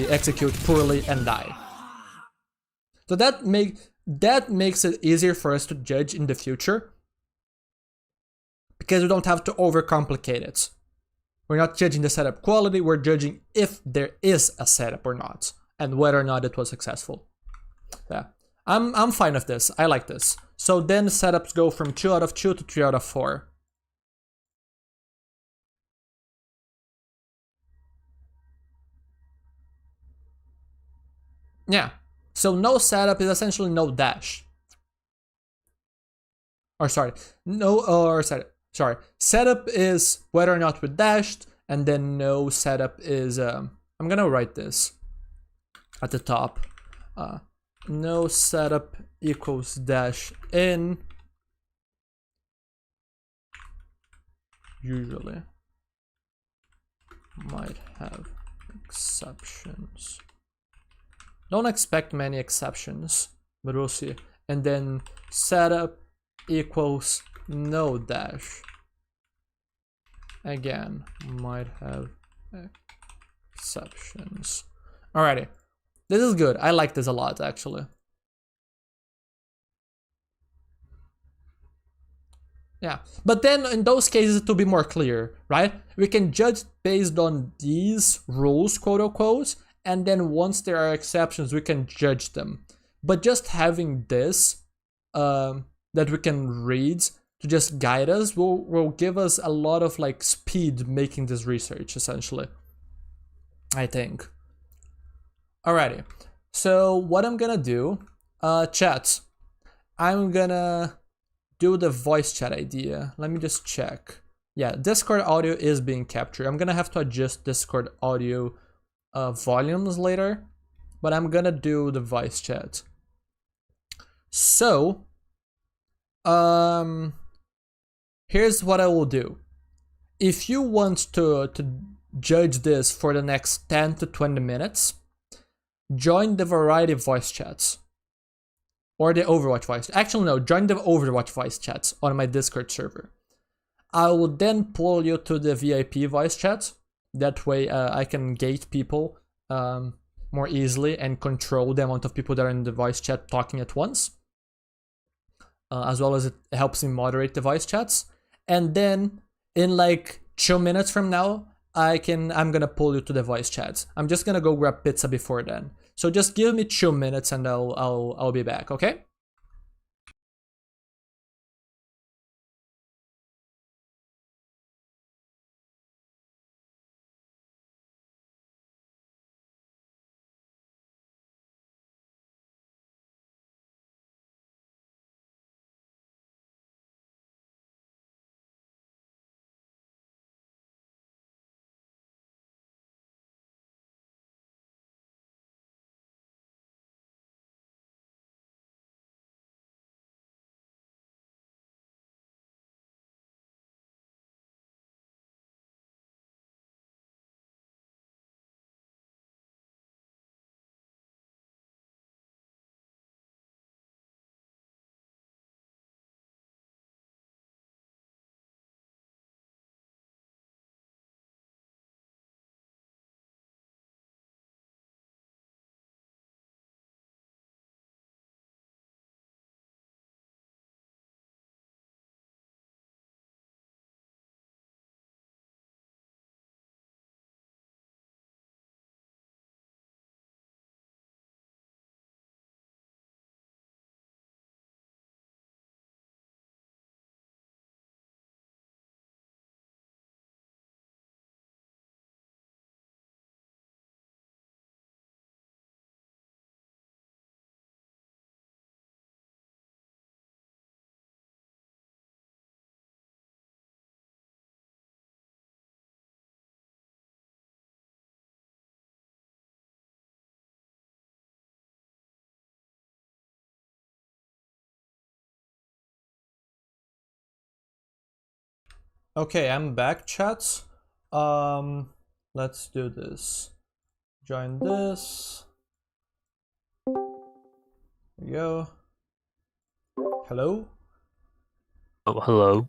Speaker 1: execute poorly and die. So that makes it easier for us to judge in the future, because we don't have to overcomplicate it. We're not judging the setup quality, we're judging if there is a setup or not, and whether or not it was successful. Yeah, I'm fine with this. I like this. So then setups go from 2 out of 2 to 3 out of 4. Yeah. So no setup is essentially no dash. Or sorry, setup is whether or not we dashed, and then no setup is, I'm gonna write this at the top. No setup equals dash in, usually. Might have exceptions. Don't expect many exceptions, but we'll see. And then setup equals no dash. Again, might have exceptions. Alrighty. This is good. I like this a lot, actually. Yeah. But then in those cases, to be more clear, right? We can judge based on these rules, quote unquote, and then once there are exceptions, we can judge them. But just having this that we can read to just guide us will give us a lot of like speed making this research, essentially, I think. Alrighty, so what I'm gonna do, chat, I'm gonna do the voice chat idea. Let me just check. Yeah, Discord audio is being captured. I'm gonna have to adjust Discord audio volumes later, but I'm gonna do the voice chat. So, here's what I will do. If you want to judge this for the next 10 to 20 minutes, join the variety voice chats. Or the Overwatch voice. Actually, no, join the Overwatch voice chats on my Discord server. I will then pull you to the VIP voice chats. That way I can gate people more easily and control the amount of people that are in the voice chat talking at once. As well as it helps me moderate the voice chats. And then in like 2 minutes from now, I'm gonna pull you to the voice chats. I'm just gonna go grab pizza before then. So just give me 2 minutes and I'll be back, okay? Okay, I'm back, chat. Let's do this. Join this. There we go. Hello?
Speaker 4: Oh, hello.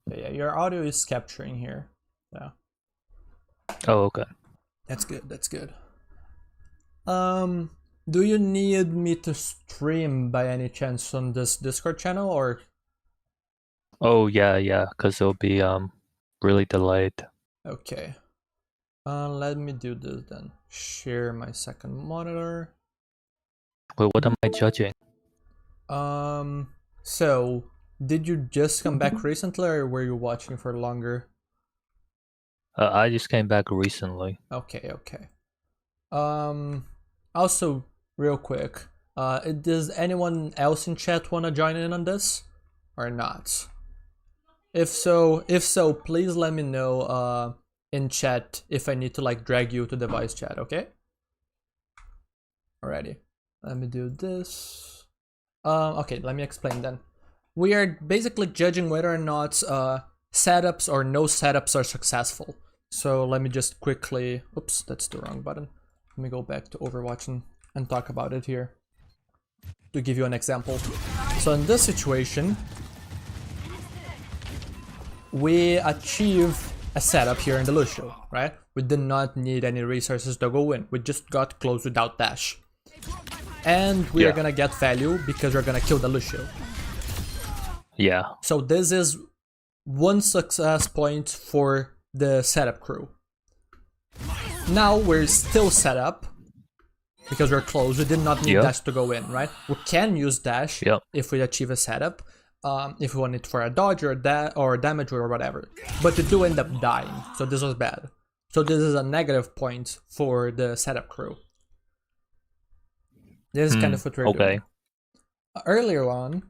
Speaker 1: Okay, yeah, your audio is capturing here. Yeah.
Speaker 4: Oh, okay.
Speaker 1: That's good, that's good. Do you need me to stream by any chance on this Discord channel or?
Speaker 4: Oh, yeah, because it'll be really delayed.
Speaker 1: Okay. Let me do this then. Share my second monitor.
Speaker 4: Wait, what am I judging?
Speaker 1: So did you just come back recently or were you watching for longer?
Speaker 4: I just came back recently.
Speaker 1: Okay. Also, real quick, does anyone else in chat wanna join in on this, or not? If so, please let me know in chat if I need to like drag you to the voice chat, okay? Alrighty, let me do this. Okay, let me explain then. We are basically judging whether or not setups or no setups are successful. So let me just quickly, oops, that's the wrong button. Let me go back to Overwatch and talk about it here to give you an example. So in this situation, we achieve a setup here in the Lucio, right? We did not need any resources to go in. We just got close without dash. And we are gonna get value because we're gonna kill the Lucio.
Speaker 4: Yeah.
Speaker 1: So this is one success point for the setup crew. Now we're still set up because we're close. We did not need dash to go in, right? We can use dash if we achieve a setup, if we want it for a dodge or damage or whatever. But we do end up dying, so this was bad. So this is a negative point for the setup crew. This is kind of what we're doing. Earlier on,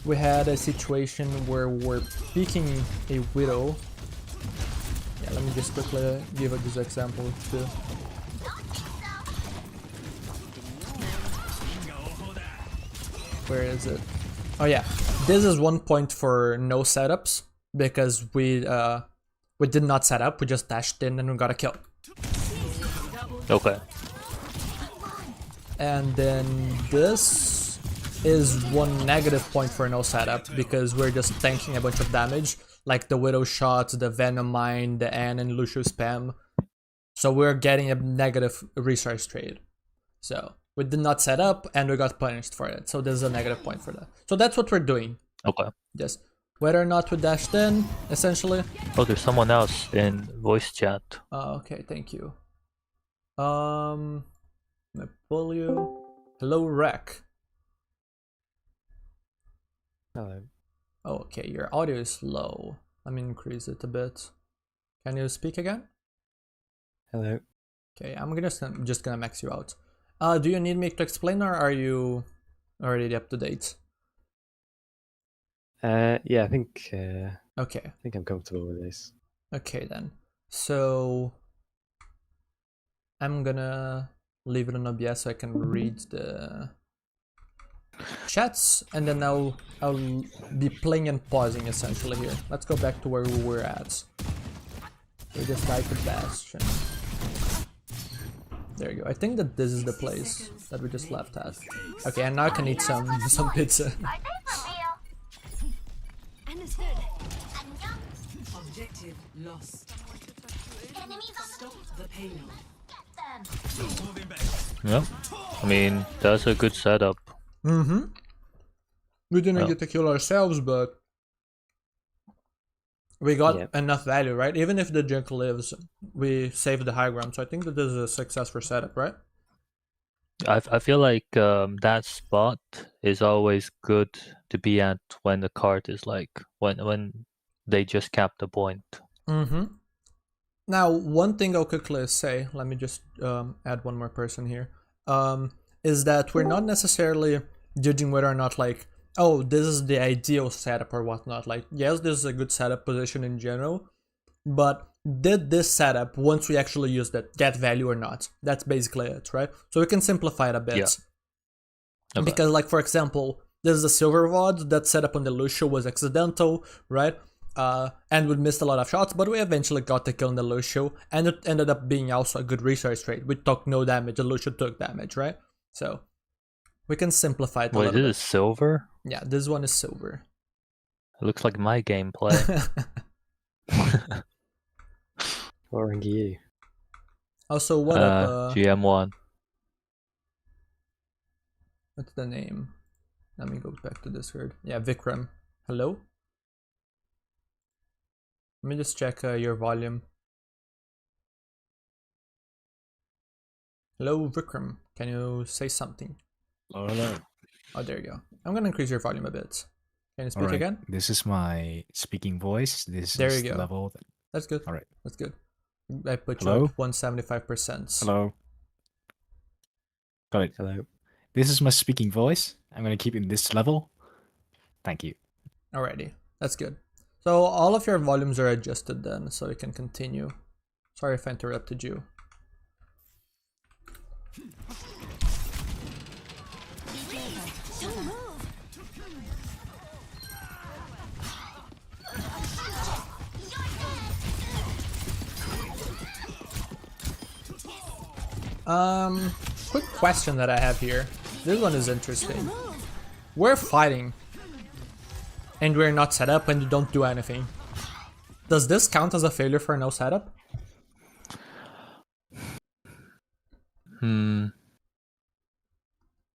Speaker 1: we had a situation where we're picking a Widow Yeah, let me just quickly give this example too. Where is it? Oh yeah, this is 1 point for no setups because we did not set up. We just dashed in and we got a kill.
Speaker 4: Okay.
Speaker 1: And then this is 1 negative point for no setup because we're just tanking a bunch of damage, like the Widow shots, the Venom Mine, the Ann and Lucio spam. So we're getting a negative resource trade. So we did not set up and we got punished for it. So this is a negative point for that. So that's what we're doing.
Speaker 4: Okay.
Speaker 1: Just whether or not we dashed in, essentially.
Speaker 4: Oh, there's someone else in voice chat.
Speaker 1: Okay, thank you. Let me pull you. Hello, Rec.
Speaker 5: Hello.
Speaker 1: Oh, okay, your audio is low. Let me increase it a bit. Can you speak again?
Speaker 5: Hello.
Speaker 1: Okay, I'm just gonna max you out. Do you need me to explain or are you already up to date?
Speaker 5: Yeah, I think
Speaker 1: Okay.
Speaker 5: I'm comfortable with this.
Speaker 1: Okay then. So I'm gonna leave it on OBS so I can read the chats, and then I'll be playing and pausing essentially here. Let's go back to where we were at. We just died to Bastion. There you go. I think that this is the place that we just left at. Okay, and now I can eat some pizza.
Speaker 2: Objective lost. Stop the payload.
Speaker 4: Yeah. I mean, that's a good setup.
Speaker 1: Mm-hmm. We didn't
Speaker 4: Yeah.
Speaker 1: get to kill ourselves, but we got
Speaker 5: Yep.
Speaker 1: enough value, right? Even if the junk lives, we saved the high ground. So I think that this is a success for setup, right?
Speaker 4: I feel like that spot is always good to be at when the card is like when they just cap the point.
Speaker 1: Mm-hmm. Now, one thing I'll quickly say, let me just add one more person here, is that we're not necessarily judging whether or not like, oh, this is the ideal setup or whatnot. Like, yes, this is a good setup position in general, but did this setup, once we actually used it, get value or not? That's basically it, right? So we can simplify it a bit.
Speaker 4: Yeah. Okay.
Speaker 1: Because, like, for example, this is a silver VOD, that setup on the Lucio was accidental, right? And we missed a lot of shots, but we eventually got the kill on the Lucio, and it ended up being also a good resource trade. We took no damage, the Lucio took damage, right? So we can simplify it a
Speaker 4: Wait,
Speaker 1: little
Speaker 4: this is
Speaker 1: bit.
Speaker 4: silver?
Speaker 1: Yeah, this one is silver.
Speaker 4: It looks like my gameplay.
Speaker 5: What rank are you?
Speaker 1: Also, what up?
Speaker 4: GM1.
Speaker 1: What's the name? Let me go back to Discord. Yeah, Vikram. Hello? Let me just check your volume. Hello, Vikram. Can you say something?
Speaker 6: Hello.
Speaker 1: Oh, there you go. I'm gonna increase your volume a bit. Can you speak
Speaker 6: Alright,
Speaker 1: again?
Speaker 6: this is my speaking voice. This
Speaker 1: There
Speaker 6: is
Speaker 1: you
Speaker 6: the
Speaker 1: go.
Speaker 6: level.
Speaker 1: That's good.
Speaker 6: Alright.
Speaker 1: That's good. I put
Speaker 6: Hello?
Speaker 1: you at 175%.
Speaker 6: Hello. Got it.
Speaker 5: Hello.
Speaker 6: This is my speaking voice. I'm gonna keep in this level. Thank you.
Speaker 1: Alrighty. That's good. So all of your volumes are adjusted then, so you can continue. Sorry if I interrupted you.
Speaker 3: Don't move.
Speaker 1: Quick question that I have here. This one is interesting. We're fighting, and we're not set up, and you don't do anything. Does this count as a failure for no setup?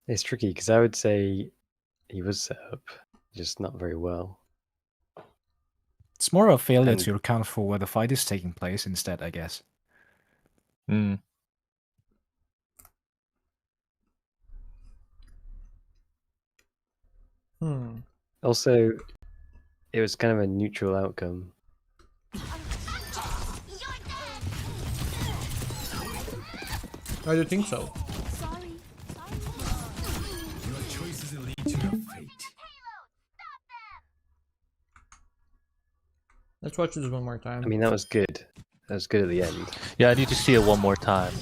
Speaker 5: It's tricky because I would say he was set up, just not very well.
Speaker 6: It's more a failure
Speaker 5: And-
Speaker 6: to account for where the fight is taking place instead, I guess.
Speaker 4: Hmm.
Speaker 5: Also, it was kind of a neutral outcome.
Speaker 1: I do think so.
Speaker 3: Sorry.
Speaker 2: Your choices lead to your fate.
Speaker 1: Let's watch this one more time.
Speaker 5: I mean, that was good, That was good at the end.
Speaker 4: Yeah, I need to see it one more time.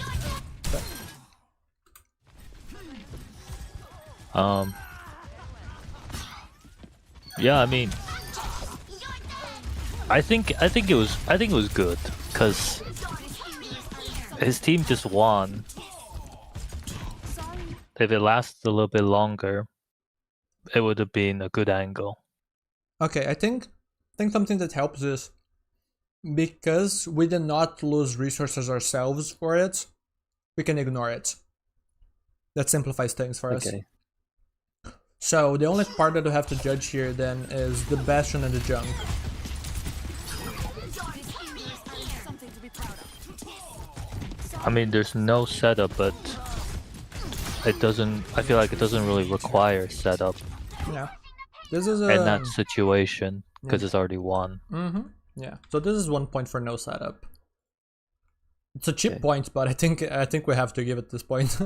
Speaker 4: Yeah, I mean, I think it was good because his team just won. If it lasted a little bit longer, it would have been a good angle.
Speaker 1: Okay, I think something that helps is because we did not lose resources ourselves for it, we can ignore it. That simplifies things for us.
Speaker 5: Okay.
Speaker 1: So the only part that we have to judge here then is the Bastion and the Junk.
Speaker 4: I mean, there's no setup, but it doesn't. I feel like it doesn't really require setup
Speaker 1: Yeah. This is
Speaker 4: in that situation because
Speaker 1: yeah.
Speaker 4: it's already won.
Speaker 1: Yeah. So this is 1 point for no setup. It's a cheap
Speaker 5: Okay.
Speaker 1: point, but I think we have to give it this point.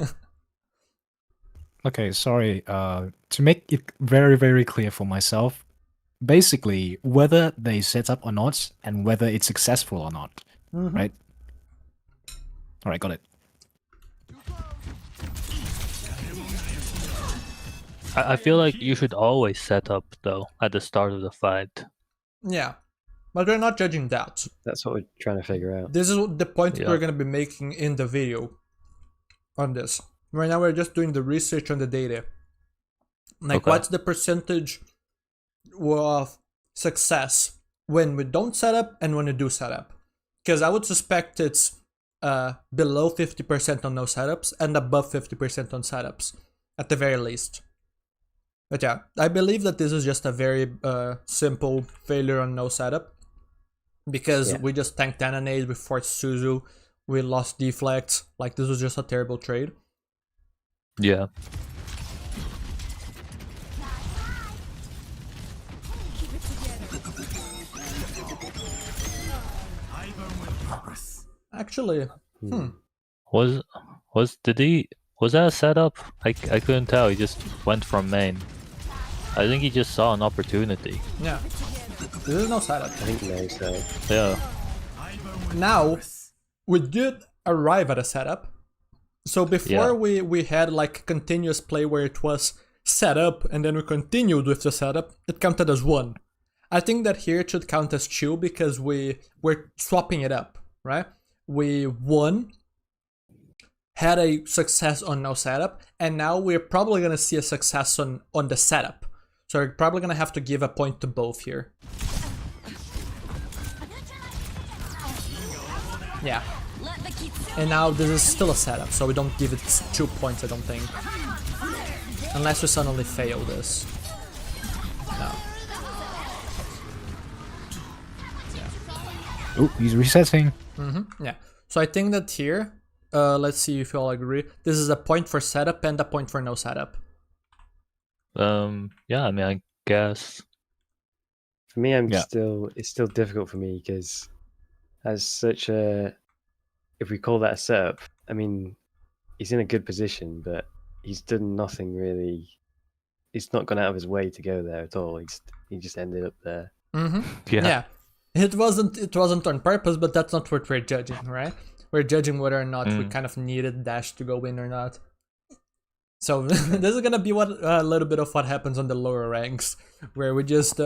Speaker 6: Okay, sorry. To make it very, very clear for myself, basically, whether they set up or not, and whether it's successful or not, right? All right, got it.
Speaker 4: I feel like you should always set up though at the start of the fight.
Speaker 1: Yeah. But we're not judging that.
Speaker 5: That's what we're trying to figure out.
Speaker 1: This is the point
Speaker 4: Yeah.
Speaker 1: we're going to be making in the video on this. Right now we're just doing the research on the data. Like
Speaker 4: Okay.
Speaker 1: what's the percentage of success when we don't set up and when we do set up? Because I would suspect it's below 50% on no setups and above 50% on setups at the very least. But yeah, I believe that this is just a very simple failure on no setup. Because
Speaker 5: Yeah.
Speaker 1: we just tanked Ananade, we forced Suzu, we lost Deflect. Like, this was just a terrible trade.
Speaker 4: Yeah.
Speaker 1: Actually,
Speaker 4: Was that a setup? I couldn't tell. He just went from main. I think he just saw an opportunity.
Speaker 1: yeah. This is no setup.
Speaker 5: I think no, so
Speaker 4: Yeah.
Speaker 1: Now, we did arrive at a setup. So before we had like continuous play where it was set up and then we continued with the setup, it counted as 1. I think that here it should count as 2 because we're swapping it up, right? We won, had a success on no setup, and now we're probably gonna see a success on the setup. So we're probably gonna have to give a point to both here. Yeah. And now this is still a setup, so we don't give it 2 points, I don't think. Unless we suddenly fail this. No.
Speaker 6: Oh, he's resetting.
Speaker 1: Yeah. So I think that here, let's see if you all agree. This is a point for setup and a point for no setup.
Speaker 4: Yeah, I mean, I guess.
Speaker 5: for me,
Speaker 6: Yeah.
Speaker 5: it's still difficult for me because as such a, if we call that a setup, I mean, he's in a good position, but he's done nothing really. He's not gone out of his way to go there at all. He just ended up there.
Speaker 1: Yeah. It wasn't on purpose, but that's not what we're judging, right? We're judging whether or not we kind of needed Dash to go in or not. So this is gonna be a little bit of what happens on the lower ranks, where we just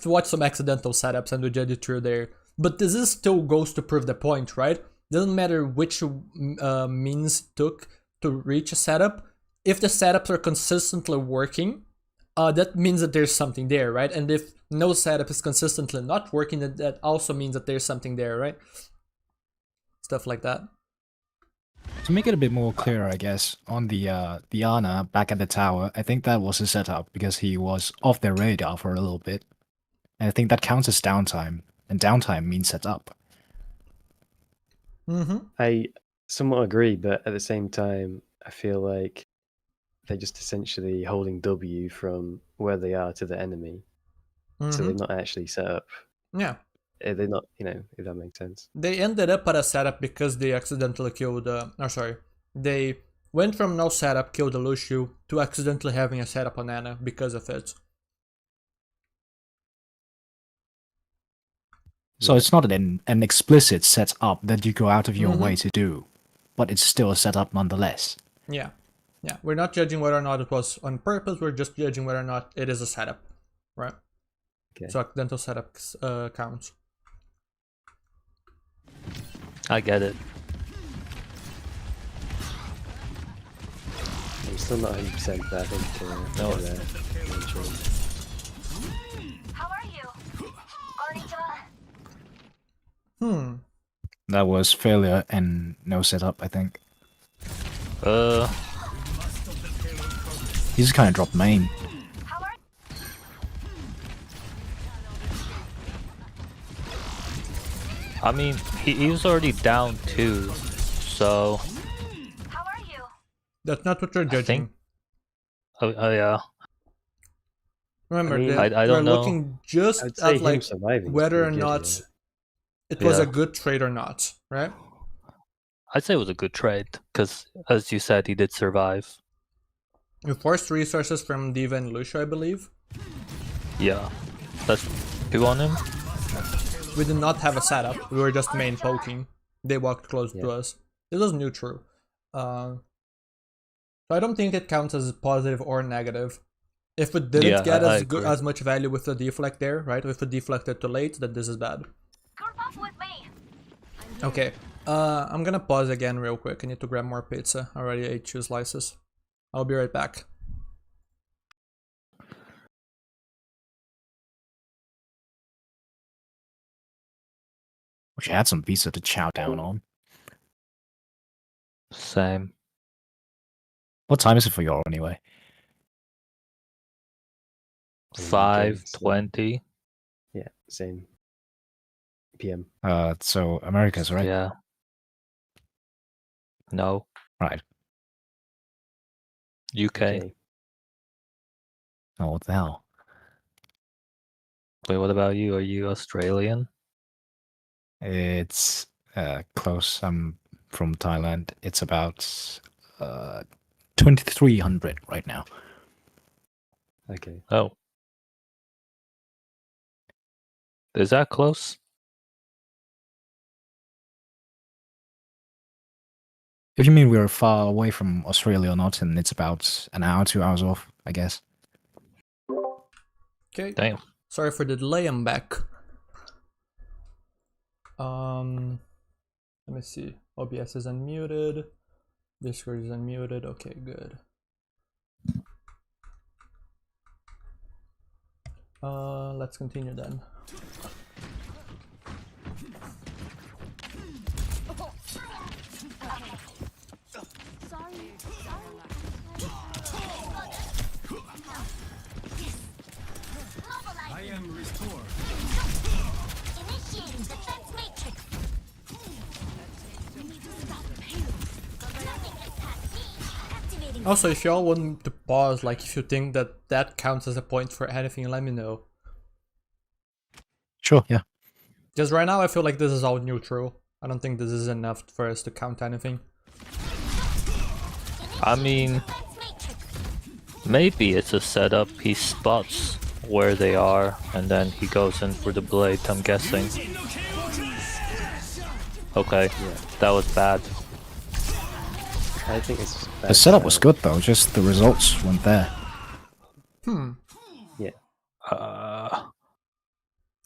Speaker 1: watch some accidental setups and we judge it through there. But this is still goes to prove the point, right? Doesn't matter which means took to reach a setup. If the setups are consistently working, that means that there's something there, right? And if no setup is consistently not working, that also means that there's something there, right? Stuff like that.
Speaker 6: To make it a bit more clear, I guess, on the Ana back at the tower, I think that was a setup because he was off their radar for a little bit. And I think that counts as downtime, and downtime means setup.
Speaker 5: I somewhat agree, but at the same time, I feel like they're just essentially holding W from where they are to the enemy. So they're not actually set up.
Speaker 1: Yeah.
Speaker 5: They're not, if that makes sense.
Speaker 1: They ended up at a setup because they accidentally killed... They went from no setup, killed the Lucio, to accidentally having a setup on Ana because of it.
Speaker 6: So
Speaker 5: Yeah.
Speaker 6: it's not an explicit setup that you go out of your
Speaker 1: Mhm.
Speaker 6: way to do, but it's still a setup nonetheless.
Speaker 1: Yeah. Yeah. We're not judging whether or not it was on purpose, we're just judging whether or not it is a setup. Right?
Speaker 5: Okay.
Speaker 1: So accidental setups counts.
Speaker 4: I get it.
Speaker 5: I'm still not 100%, but I think
Speaker 4: No.
Speaker 5: we're there. Eventually.
Speaker 3: How are you? Konnichiwa.
Speaker 6: That was failure and no setup, I think. He just kind of dropped main.
Speaker 3: How are
Speaker 4: I mean, he was already down 2, so
Speaker 3: How are you?
Speaker 1: That's not what you're
Speaker 4: I
Speaker 1: judging.
Speaker 4: think. Oh yeah.
Speaker 1: Remember,
Speaker 5: I mean,
Speaker 4: I
Speaker 1: we're
Speaker 4: don't know.
Speaker 1: looking just
Speaker 5: I'd say
Speaker 1: at
Speaker 5: him
Speaker 1: like
Speaker 5: surviving is
Speaker 1: whether or
Speaker 5: pretty good,
Speaker 1: not
Speaker 5: yeah.
Speaker 1: it was a
Speaker 4: Yeah.
Speaker 1: good trade or not, right?
Speaker 4: I'd say it was a good trade because, as you said, he did survive.
Speaker 1: We forced resources from Diva and Lucio, I believe.
Speaker 4: Yeah, that's 2 on him.
Speaker 1: We did not have a setup. We were just main poking. They walked close to
Speaker 5: Yeah.
Speaker 1: us. This was neutral. So I don't think it counts as positive or negative. If we didn't
Speaker 4: Yeah,
Speaker 1: get
Speaker 4: I
Speaker 1: as
Speaker 4: agree.
Speaker 1: as much value with the deflect there, right? If we deflected too late, then this is bad.
Speaker 3: Group up with me.
Speaker 1: Okay. I'm gonna pause again real quick. I need to grab more pizza. I already ate 2 slices. I'll be right back.
Speaker 6: Wish I had some pizza to chow down on.
Speaker 4: Same.
Speaker 6: What time is it for y'all anyway?
Speaker 4: 5:20.
Speaker 5: Yeah, same. PM.
Speaker 6: So America's, right?
Speaker 4: Yeah. No.
Speaker 6: Right.
Speaker 4: UK.
Speaker 5: Okay.
Speaker 6: Oh, what the hell?
Speaker 4: Wait, what about you? Are you Australian?
Speaker 6: It's close. I'm from Thailand. It's about 2300 right now.
Speaker 5: Okay.
Speaker 4: Oh. Is that close?
Speaker 6: If you mean we're far away from Australia or not, then it's about an hour, 2 hours off, I guess.
Speaker 1: Okay.
Speaker 4: Damn.
Speaker 1: Sorry for the delay. I'm back. Let me see. OBS is unmuted. Discord is unmuted. Okay, good. Let's continue then.
Speaker 3: Sorry.
Speaker 2: I am restored.
Speaker 3: Initiating defense matrix. We need to stop the payload. Nothing gets past me. Activating.
Speaker 1: Also, if y'all want to pause, like if you think that that counts as a point for anything, let me know.
Speaker 6: Sure, yeah.
Speaker 1: Because right now I feel like this is all neutral. I don't think this is enough for us to count anything.
Speaker 4: I mean, maybe it's a setup. He spots where they are and then he goes in for the blade, I'm guessing. Okay, that was bad.
Speaker 5: I think it's just
Speaker 6: The setup was good though, just the results weren't there.
Speaker 5: Yeah.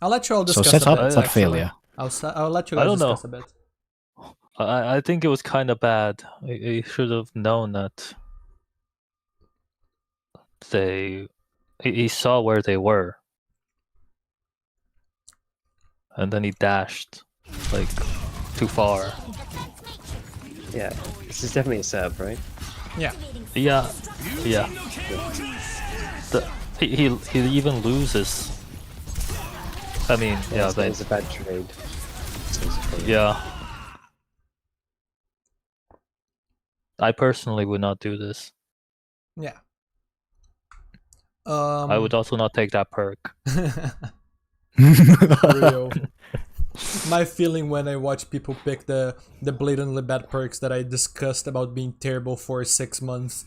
Speaker 1: I'll let you all
Speaker 6: So
Speaker 1: discuss
Speaker 6: setup,
Speaker 1: a bit.
Speaker 6: but
Speaker 1: actually.
Speaker 6: failure.
Speaker 1: I'll let you
Speaker 4: I
Speaker 1: guys
Speaker 4: don't know.
Speaker 1: discuss a bit.
Speaker 4: I think it was kind of bad. He should have known that he saw where they were. And then he dashed, like, too far.
Speaker 5: Yeah. This is definitely a setup, right?
Speaker 1: Yeah.
Speaker 4: Yeah. He even loses. I mean, yeah,
Speaker 5: it's,
Speaker 4: but
Speaker 5: it's a bad trade. So it's a failure.
Speaker 4: yeah. I personally would not do this.
Speaker 1: Yeah.
Speaker 4: I would also not take that perk.
Speaker 1: Real. My feeling when I watch people pick the blatantly bad perks that I discussed about being terrible for 6 months.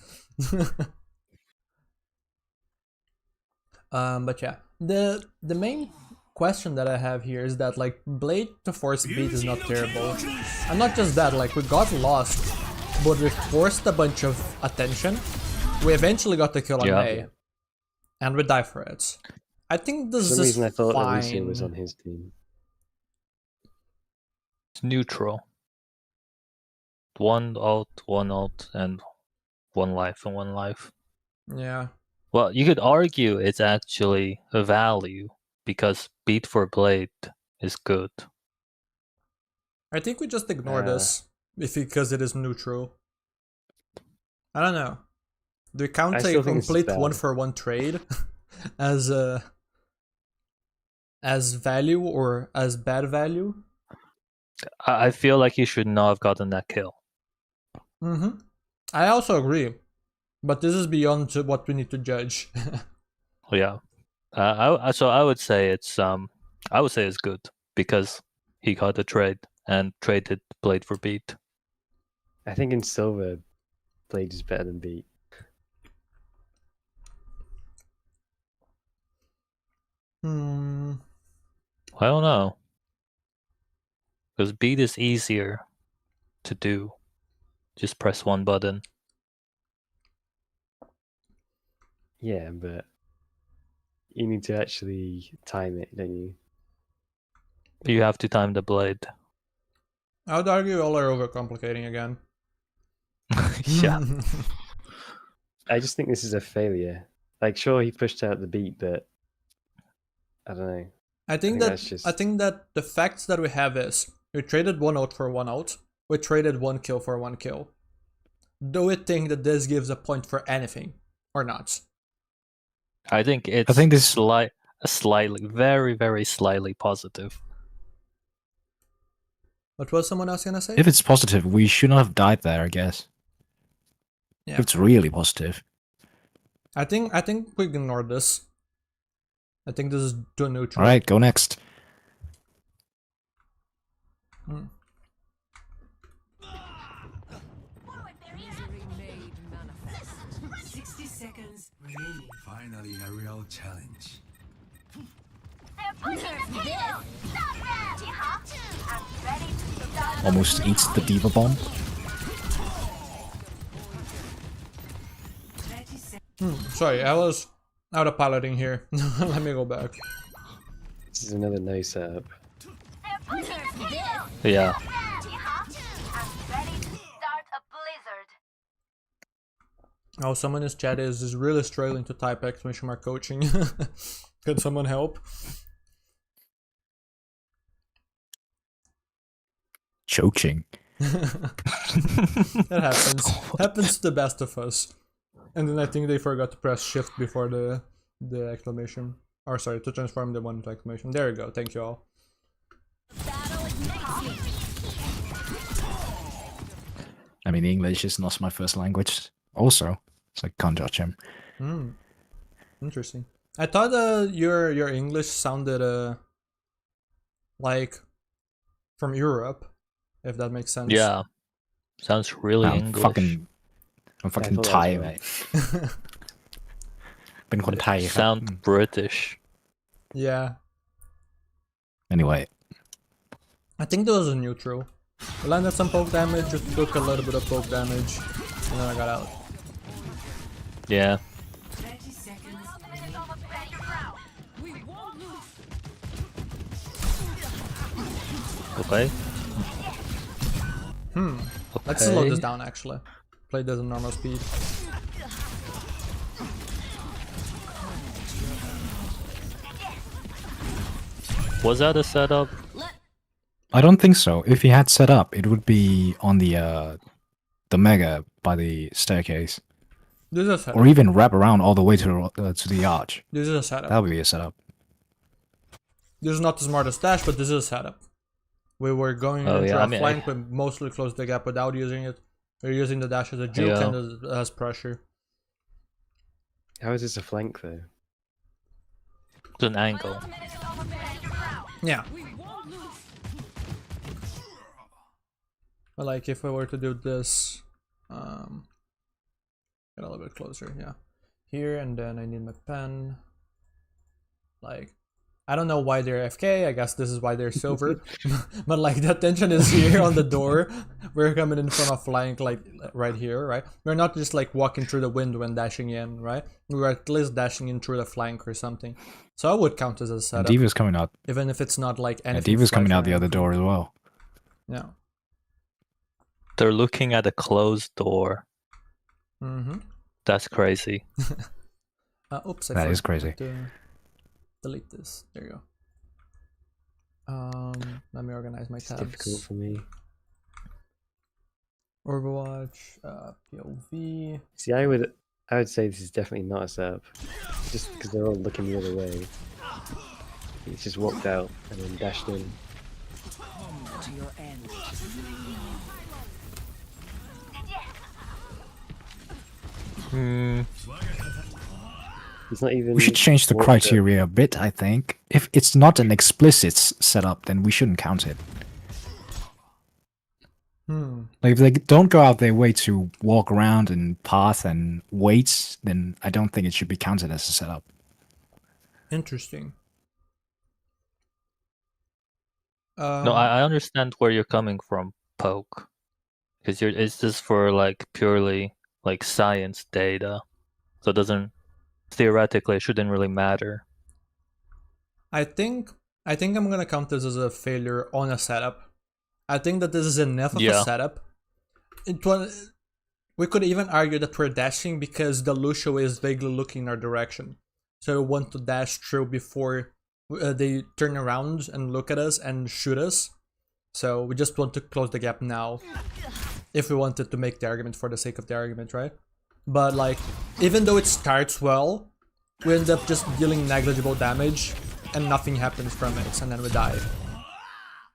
Speaker 1: But yeah, the main question that I have here is that like Blade to force beat is not terrible. And not just that, like we got lost, but we forced a bunch of attention. We eventually got the kill on
Speaker 4: Yeah.
Speaker 1: Mei. And we die for it. I think
Speaker 5: For
Speaker 1: this
Speaker 5: some
Speaker 1: is
Speaker 5: reason, I thought
Speaker 1: fine.
Speaker 5: Alicia was on his team.
Speaker 4: It's neutral. One ult, and one life and one life.
Speaker 1: Yeah.
Speaker 4: Well, you could argue it's actually a value because beat for Blade is good.
Speaker 1: I think we just ignore this because it is neutral. I don't know. Do we count
Speaker 5: I
Speaker 1: a
Speaker 5: still think this is
Speaker 1: complete
Speaker 5: bad.
Speaker 1: 1-for-1 trade as value or as bad value?
Speaker 4: I feel like he should not have gotten that kill.
Speaker 1: Mm-hmm. I also agree, but this is beyond what we need to judge.
Speaker 4: Yeah. So I would say it's good because he got the trade and traded Blade for beat.
Speaker 5: I think in silver, Blade is better than beat.
Speaker 4: I don't know. Because beat is easier to do. Just press one button.
Speaker 5: Yeah, but you need to actually time it, don't you?
Speaker 4: You have to time the blade.
Speaker 1: I would argue all are overcomplicating again.
Speaker 4: Yeah.
Speaker 5: I just think this is a failure. Like, sure, he pushed out the beat, but I don't know.
Speaker 1: I think
Speaker 5: that's
Speaker 1: that
Speaker 5: just...
Speaker 1: I think that the facts that we have is we traded one out for one out. We traded one kill for one kill. Do we think that this gives a point for anything or not?
Speaker 4: I think it's slightly, very, very slightly positive.
Speaker 1: What was someone else gonna say?
Speaker 6: If it's positive, we should not have died there, I guess.
Speaker 1: Yeah.
Speaker 6: If it's really positive.
Speaker 1: I think we ignore this. I think this is too neutral.
Speaker 6: Alright, go next.
Speaker 1: Hmm.
Speaker 2: Misery made manifest. 60 seconds remaining.
Speaker 7: Finally, a real challenge.
Speaker 6: Almost eats the diva bomb.
Speaker 2: 30 seconds.
Speaker 1: Sorry, I was out of piloting here. Let me go back.
Speaker 5: This is another no setup.
Speaker 4: Yeah.
Speaker 1: Oh, someone in chat is really struggling to type exclamation mark coaching. Can someone help?
Speaker 6: Choking.
Speaker 1: That happens. Happens to the best of us. And then I think they forgot to press shift before the exclamation. Or sorry, to transform the one into exclamation. There we go. Thank you all.
Speaker 6: I mean, English is not my first language. Also, so I can't judge him.
Speaker 1: Interesting. I thought your English sounded like from Europe, if that makes sense.
Speaker 4: Yeah. Sounds really
Speaker 6: I'm
Speaker 4: English.
Speaker 6: fucking
Speaker 5: thought that
Speaker 6: Thai,
Speaker 5: was
Speaker 6: mate. เป็นคนไทยครับ
Speaker 4: Sound British.
Speaker 1: Yeah.
Speaker 6: Anyway,
Speaker 1: I think that was a neutral. I landed some poke damage, just took a little bit of poke damage, and then I got out.
Speaker 4: Yeah.
Speaker 2: 30 seconds remaining.
Speaker 4: Okay.
Speaker 1: Let's slow this
Speaker 4: Okay.
Speaker 1: down actually. Play this at normal speed.
Speaker 4: Was that a setup?
Speaker 6: I don't think so. If he had set up, it would be on the mega by the staircase,
Speaker 1: This is a setup.
Speaker 6: or even wrap around all the way to the arch.
Speaker 1: This is a setup.
Speaker 6: That would be a setup.
Speaker 1: This is not the smartest dash, but this is a setup. We were going
Speaker 4: Oh,
Speaker 1: into
Speaker 4: yeah,
Speaker 1: a
Speaker 4: I mean,
Speaker 1: flank, we mostly closed the gap without using it. We're using the dash as a juke
Speaker 4: Yeah.
Speaker 1: and as pressure.
Speaker 5: How is this a flank, though?
Speaker 4: It's an angle.
Speaker 1: Yeah. But like if I were to do this, get a little bit closer, yeah. Here, and then I need my pen. Like I don't know why they're FK. I guess this is why they're silver. But like the attention is here on the door. We're coming in from a flank, like right here, right? We're not just like walking through the window and dashing in, right? We're at least dashing in through the flank or something. So I would count this as a
Speaker 6: And
Speaker 1: setup,
Speaker 6: D.Va's coming out.
Speaker 1: even if it's not like
Speaker 6: Yeah,
Speaker 1: anything.
Speaker 6: D.Va's coming
Speaker 1: flashy
Speaker 6: out the
Speaker 1: or
Speaker 6: other
Speaker 1: anything.
Speaker 6: door as well.
Speaker 1: Yeah.
Speaker 4: They're looking at a closed door.
Speaker 1: Mm-hmm.
Speaker 4: That's crazy.
Speaker 1: Oops, I
Speaker 6: That is
Speaker 1: forgot
Speaker 6: crazy.
Speaker 1: to delete this. There you go. Let me organize my
Speaker 5: It's difficult
Speaker 1: tabs.
Speaker 5: for me.
Speaker 1: Overwatch, POV.
Speaker 5: See, I would say this is definitely not a setup, just because they're all looking the other way. He's just walked out and then dashed in.
Speaker 2: To your end.
Speaker 4: Hmm.
Speaker 5: He's not even.
Speaker 6: We should change the
Speaker 5: walked up.
Speaker 6: criteria a bit, I think. If it's not an explicit setup, then we shouldn't count it. Like if they don't go out their way to walk around and path and wait, then I don't think it should be counted as a setup.
Speaker 1: Interesting.
Speaker 4: No, I understand where you're coming from, Poke. Because it's just for like purely like science data. So it doesn't theoretically it shouldn't really matter.
Speaker 1: I think I'm gonna count this as a failure on a setup. I think that this is enough of a
Speaker 4: Yeah.
Speaker 1: setup. We could even argue that we're dashing because the Lucio is vaguely looking in our direction. So we want to dash through before they turn around and look at us and shoot us. So we just want to close the gap now. If we wanted to make the argument for the sake of the argument, right? But like, even though it starts well, we end up just dealing negligible damage and nothing happens from it, and then we die.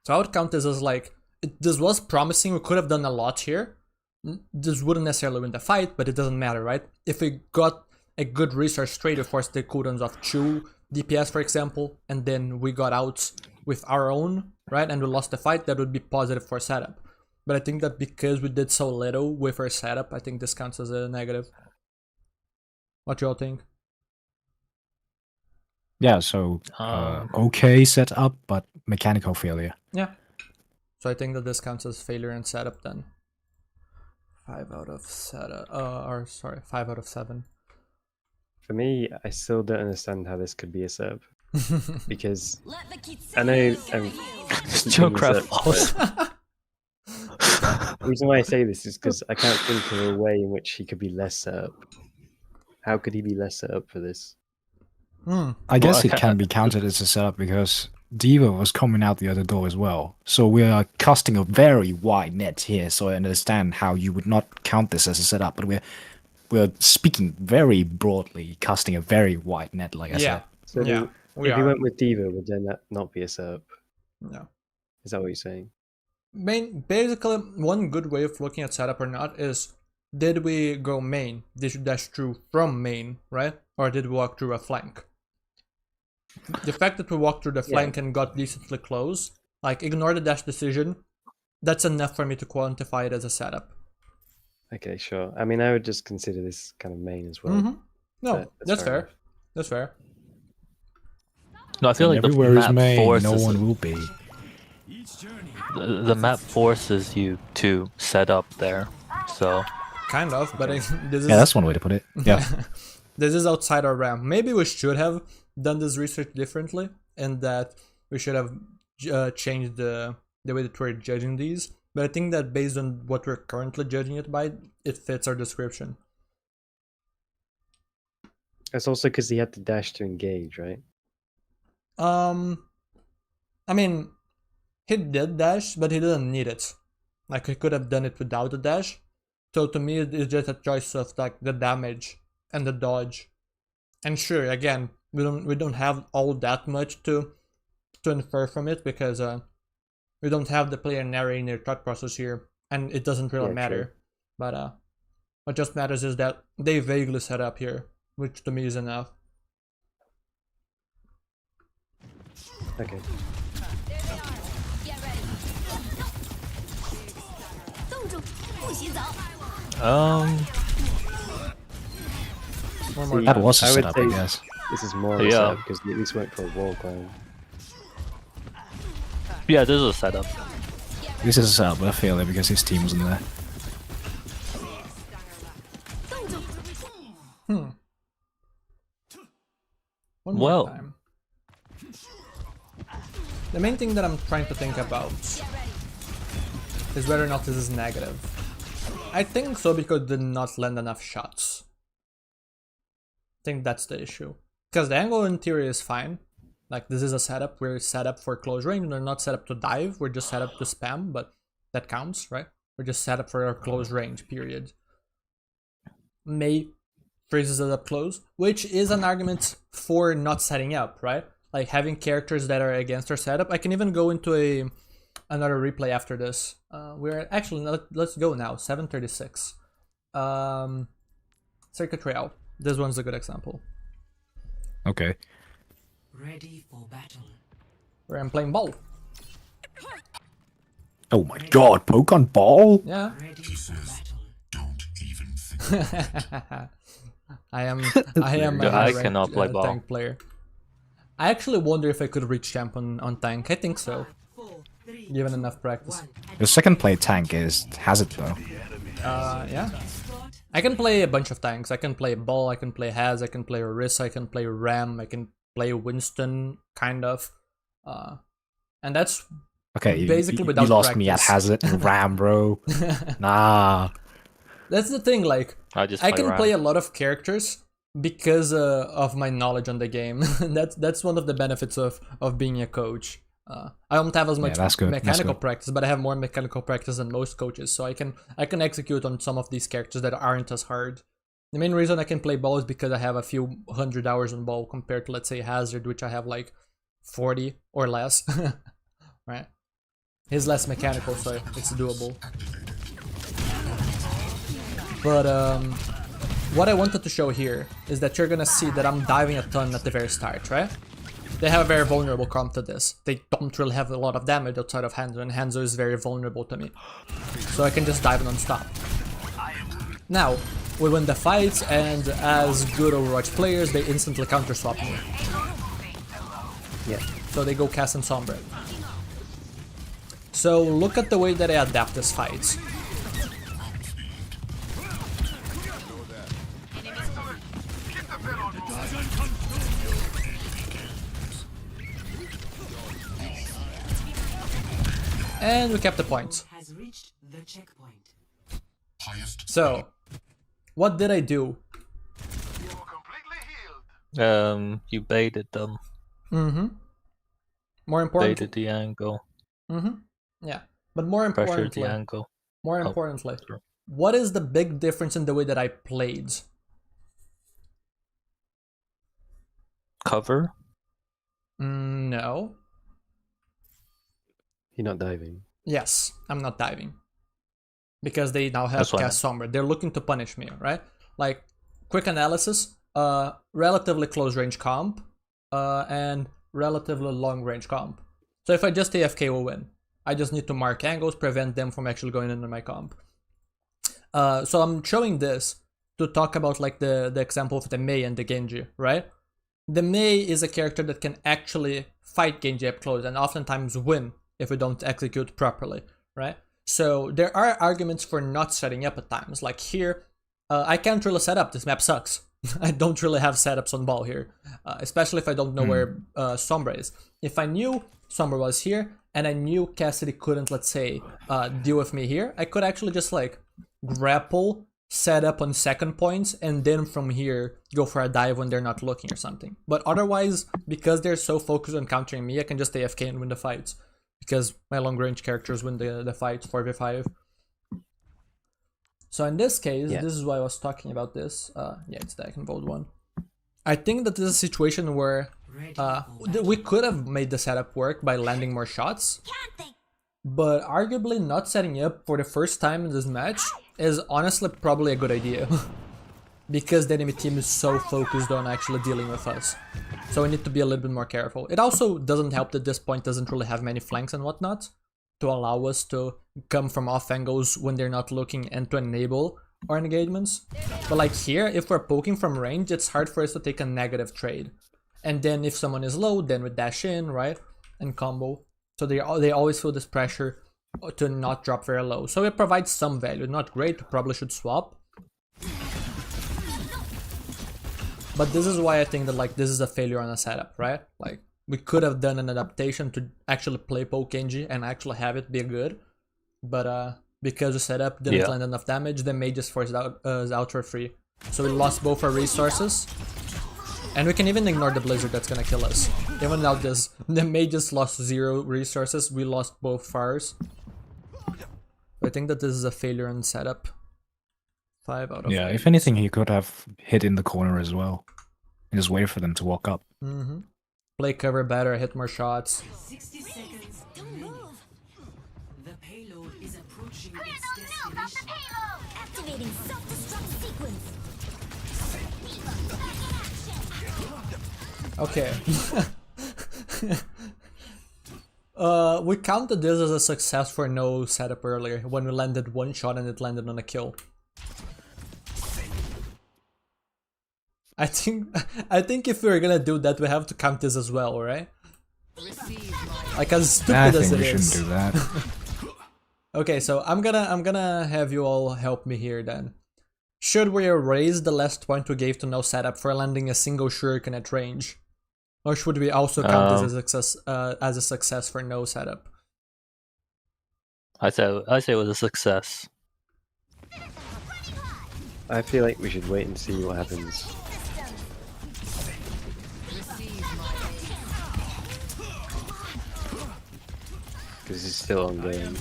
Speaker 1: So I would count this as like, this was promising, we could have done a lot here. This wouldn't necessarily win the fight, but it doesn't matter, right? If we got a good research trade to force the cooldowns of 2 DPS, for example, and then we got out with our own, right, and we lost the fight, that would be positive for setup. But I think that because we did so little with our setup, I think this counts as a negative. What you all think?
Speaker 6: Yeah, so okay setup, but mechanical failure.
Speaker 1: Yeah. So I think that this counts as failure in setup then. 5 out of 7. 5 out of 7.
Speaker 5: For me, I still don't understand how this could be a setup because
Speaker 3: Let the kids
Speaker 5: I know I'm.
Speaker 4: Geocraft
Speaker 5: false. The reason why I say this is because I can't think of a way in which he could be less set up. How could he be less set up for this?
Speaker 6: I guess
Speaker 4: Well,
Speaker 6: it can be counted as a setup because D.Va was coming out the other door as well. So we are casting a very wide net here, so I understand how you would not count this as a setup, but we're speaking very broadly, casting a very wide net, like I said.
Speaker 5: So
Speaker 1: Yeah, we
Speaker 5: if he
Speaker 1: are.
Speaker 5: went with D.Va, would then that not be a setup?
Speaker 1: No.
Speaker 5: Is that what you're saying?
Speaker 1: Basically, one good way of looking at setup or not is, did we go main? Did you dash through from main, right? Or did we walk through a flank? The fact that we walked through the flank and got decently close, like ignore the dash decision, that's enough for me to quantify it as a setup.
Speaker 5: Okay, sure. I mean, I would just consider this kind of main as well.
Speaker 1: No,
Speaker 5: But
Speaker 1: that's fair.
Speaker 5: enough.
Speaker 1: That's fair.
Speaker 4: No, I feel like the
Speaker 6: everywhere is
Speaker 4: map
Speaker 6: main,
Speaker 4: forces
Speaker 6: no one will be.
Speaker 4: the map forces you to set up there. So
Speaker 1: Kind of, but this is
Speaker 6: Yeah, that's one way to put it. Yeah.
Speaker 1: this is outside our realm. Maybe we should have done this research differently, and that we should have changed the way that we're judging these. But I think that based on what we're currently judging it by, it fits our description.
Speaker 5: That's also because he had to dash to engage, right?
Speaker 1: I mean, he did dash, but he didn't need it. Like, he could have done it without the dash. So to me, it's just a choice of like the damage and the dodge. And sure, again, we don't have all that much to infer from it because we don't have the player narrating their thought process here, and it doesn't really
Speaker 5: Yeah,
Speaker 1: matter.
Speaker 5: true.
Speaker 1: But what just matters is that they vaguely set up here, which to me is enough.
Speaker 5: Okay.
Speaker 3: Get ready. 冻住，不许走。
Speaker 1: One more
Speaker 5: See,
Speaker 6: That
Speaker 1: time.
Speaker 6: was a
Speaker 5: I would
Speaker 6: setup, I
Speaker 5: say-
Speaker 6: guess.
Speaker 5: This is more of a
Speaker 4: Yeah.
Speaker 5: setup because we at least went for a wall climb.
Speaker 4: Yeah, this is a setup.
Speaker 6: This is a setup, I feel it, because his team wasn't there.
Speaker 1: One more
Speaker 4: Well.
Speaker 1: time. The main thing that I'm trying to think about is whether or not this is negative. I think so because did not land enough shots. I think that's the issue. Because the angle in theory is fine. Like this is a setup, we're set up for close range, we're not set up to dive, we're just set up to spam, but that counts, right? We're just set up for our close range, period. Mei freezes it up close, which is an argument for not setting up, right? Like having characters that are against our setup. I can even go into another replay after this. We're actually, let's go now, 7:36. Circuit Trail. This one's a good example.
Speaker 6: Okay.
Speaker 2: Ready for battle.
Speaker 1: Where I'm playing ball.
Speaker 6: Oh my god, poke on ball?
Speaker 1: Yeah.
Speaker 2: Ready for battle.
Speaker 7: Don't even think.
Speaker 1: I am a
Speaker 4: I
Speaker 1: high-ranked,
Speaker 4: cannot play ball.
Speaker 1: tank player. I actually wonder if I could reach champ on tank. I think so,
Speaker 2: 4, 3,
Speaker 1: given enough practice.
Speaker 2: 1.
Speaker 6: The second play tank has it though.
Speaker 1: Yeah. I can play a bunch of tanks. I can play ball, I can play Haz, I can play Orisa, I can play Ram, I can play Winston, kind of. And that's
Speaker 6: Okay,
Speaker 1: basically
Speaker 6: you
Speaker 1: without
Speaker 6: lost me at
Speaker 1: practice.
Speaker 6: Hazard and Ram, bro. Nah.
Speaker 1: That's the thing, like,
Speaker 4: I just
Speaker 1: I
Speaker 4: play
Speaker 1: can
Speaker 4: Ram.
Speaker 1: play a lot of characters because of my knowledge on the game. that's one of the benefits of being a coach. I don't have as much
Speaker 6: that's good. That's
Speaker 1: mechanical
Speaker 6: good.
Speaker 1: practice, but I have more mechanical practice than most coaches, so I can execute on some of these characters that aren't as hard. The main reason I can play ball is because I have a few 100 hours on ball compared to, let's say, Hazard, which I have like 40 or less. Right? He's less mechanical, so it's doable. But what I wanted to show here is that you're gonna see that I'm diving a ton at the very start, right? They have a very vulnerable comp to this. They don't really have a lot of damage outside of Hanzo, and Hanzo is very vulnerable to me. So I can just dive non-stop. Now, we win the fights, and as good Overwatch players, they instantly counter-swap me.
Speaker 5: Yeah.
Speaker 1: So they go cast and Sombra. So look at the way that I adapt this fight. And we kept the point.
Speaker 2: Has reached the checkpoint.
Speaker 1: So, what did I do?
Speaker 4: You baited them.
Speaker 1: More importantly,
Speaker 4: Baited the angle.
Speaker 1: yeah. But more
Speaker 4: Pressured
Speaker 1: importantly,
Speaker 4: the angle. Sure.
Speaker 1: what is the big difference in the way that I played?
Speaker 4: Cover?
Speaker 1: No.
Speaker 5: You're not diving.
Speaker 1: Yes, I'm not diving. Because they now have
Speaker 4: That's what I
Speaker 1: cast Sombra. They're looking to punish me, right? Like, quick analysis, relatively close range comp, and relatively long range comp. So if I just AFK, we'll win. I just need to mark angles, prevent them from actually going into my comp. So I'm showing this to talk about like the example of the Mei and the Genji, right? The Mei is a character that can actually fight Genji up close and oftentimes win if we don't execute properly, right? So there are arguments for not setting up at times. Like here, I can't really set up. This map sucks. I don't really have setups on ball here, especially if I don't know where Sombra is. If I knew Sombra was here and I knew Cassidy couldn't, let's say, deal with me here, I could actually just like grapple, set up on second points, and then from here go for a dive when they're not looking or something. But otherwise, because they're so focused on countering me, I can just AFK and win the fights. Because my long range characters win the fights 4v5. So in this case, this is why I was talking about this. Yeah, it's the Ekenvold one. I think that this is a situation where we could have made the setup work by landing more shots. But arguably not setting up for the first time in this match is honestly probably a good idea. Because the enemy team is so focused on actually dealing with us. So we need to be a little bit more careful. It also doesn't help that this point doesn't really have many flanks and whatnot to allow us to come from off angles when they're not looking and to enable our engagements. But like here, if we're poking from range, it's hard for us to take a negative trade. And then if someone is low, then we dash in, right? And combo. So they always feel this pressure to not drop very low. So it provides some value. Not great, probably should swap. But this is why I think that like this is a failure on a setup, right? Like we could have done an adaptation to actually play poke Genji and actually have it be good. But because the setup didn't land enough damage, the mage just forced us out for free. So we lost both our resources. And we can even ignore the blizzard that's gonna kill us. Even without this, the mage just lost 0 resources. We lost both fires. I think that this is a failure in setup. 5 out of 8.
Speaker 6: If anything, he could have hit in the corner as well. And just wait for them to walk up.
Speaker 1: Play cover better, hit more shots.
Speaker 2: 60 seconds.
Speaker 3: Don't move.
Speaker 2: The payload is approaching
Speaker 3: Clear
Speaker 2: its
Speaker 3: those nodes off the
Speaker 2: destination.
Speaker 3: payload. Activating self-destruct sequence.
Speaker 1: Okay. We counted this as a success for no setup earlier when we landed one shot and it landed on a kill. I think if we're gonna do that, we have to count this as well, right? Like as stupid as it
Speaker 6: we
Speaker 1: is.
Speaker 6: shouldn't do that.
Speaker 1: Okay, so I'm gonna have you all help me here then. Should we erase the last point we gave to no setup for landing a single shuriken at range? Or should we also count this as a success for no setup?
Speaker 4: I say it was a success.
Speaker 5: I feel like we should wait and see what happens. Because it's still ongoing.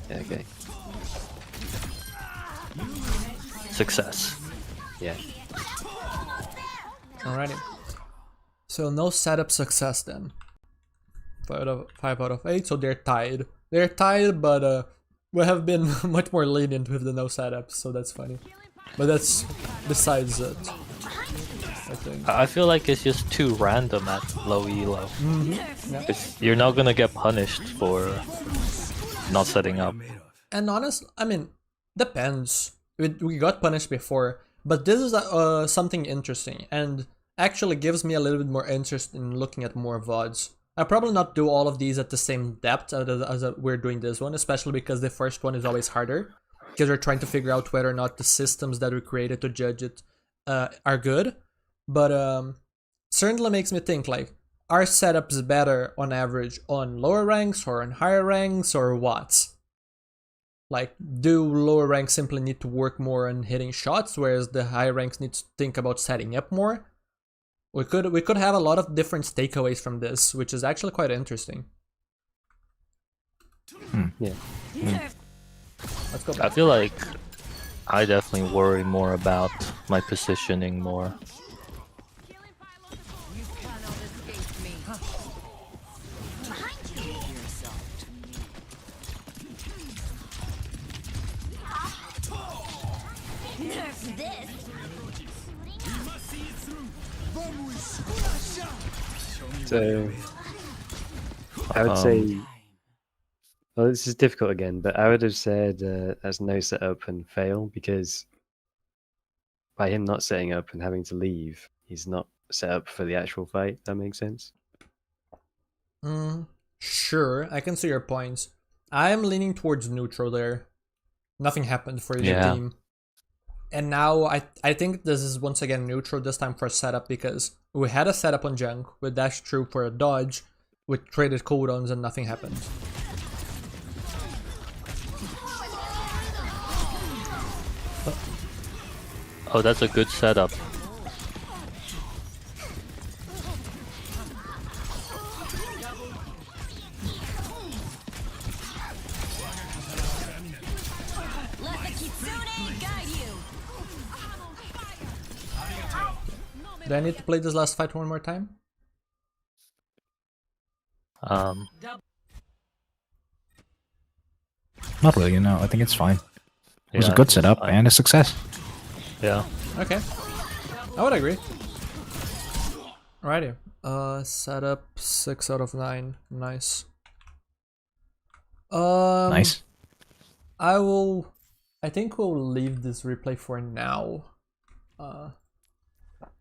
Speaker 5: Yeah, okay.
Speaker 4: Success.
Speaker 5: Yeah.
Speaker 1: Alrighty. So no setup success then. 5 out of 8, so they're tied. They're tied, but we have been much more lenient with the no setups, so that's funny. But that's besides it, I think.
Speaker 4: I feel like it's just too random at low elo. You're not gonna get punished for not setting up.
Speaker 1: And honest, I mean, depends. We got punished before, but this is something interesting and actually gives me a little bit more interest in looking at more VODs. I'll probably not do all of these at the same depth as we're doing this one, especially because the first one is always harder. Because we're trying to figure out whether or not the systems that we created to judge it are good. But certainly makes me think, like, are setups better on average on lower ranks or on higher ranks or what? Like, do lower ranks simply need to work more on hitting shots, whereas the higher ranks need to think about setting up more? We could have a lot of different takeaways from this, which is actually quite interesting.
Speaker 5: Yeah.
Speaker 1: Let's go
Speaker 4: I
Speaker 1: back.
Speaker 4: feel like I definitely worry more about my positioning more.
Speaker 2: You cannot escape me. Give yourself to me.
Speaker 3: Nerf this.
Speaker 5: So I would say, well, this is difficult again, but I would have said that's no setup and fail, because by him not setting up and having to leave, he's not set up for the actual fight. That makes sense.
Speaker 1: Sure, I can see your points. I am leaning towards neutral there. Nothing happened for either team. And now I think this is once again neutral this time for setup, because we had a setup on junk, we dashed through for a dodge, we traded cooldowns and nothing happened.
Speaker 4: Oh, that's a good setup.
Speaker 3: Let the Kitsune guide you.
Speaker 1: Do I need to play this last fight one more time?
Speaker 6: Not really, no. I think it's fine. It was
Speaker 4: Yeah,
Speaker 6: a good
Speaker 4: it's
Speaker 6: setup
Speaker 4: fine.
Speaker 6: and a success.
Speaker 4: Yeah.
Speaker 1: Okay, I would agree. Alrighty, setup 6 out of 9, nice.
Speaker 6: Nice.
Speaker 1: I will I think we'll leave this replay for now. I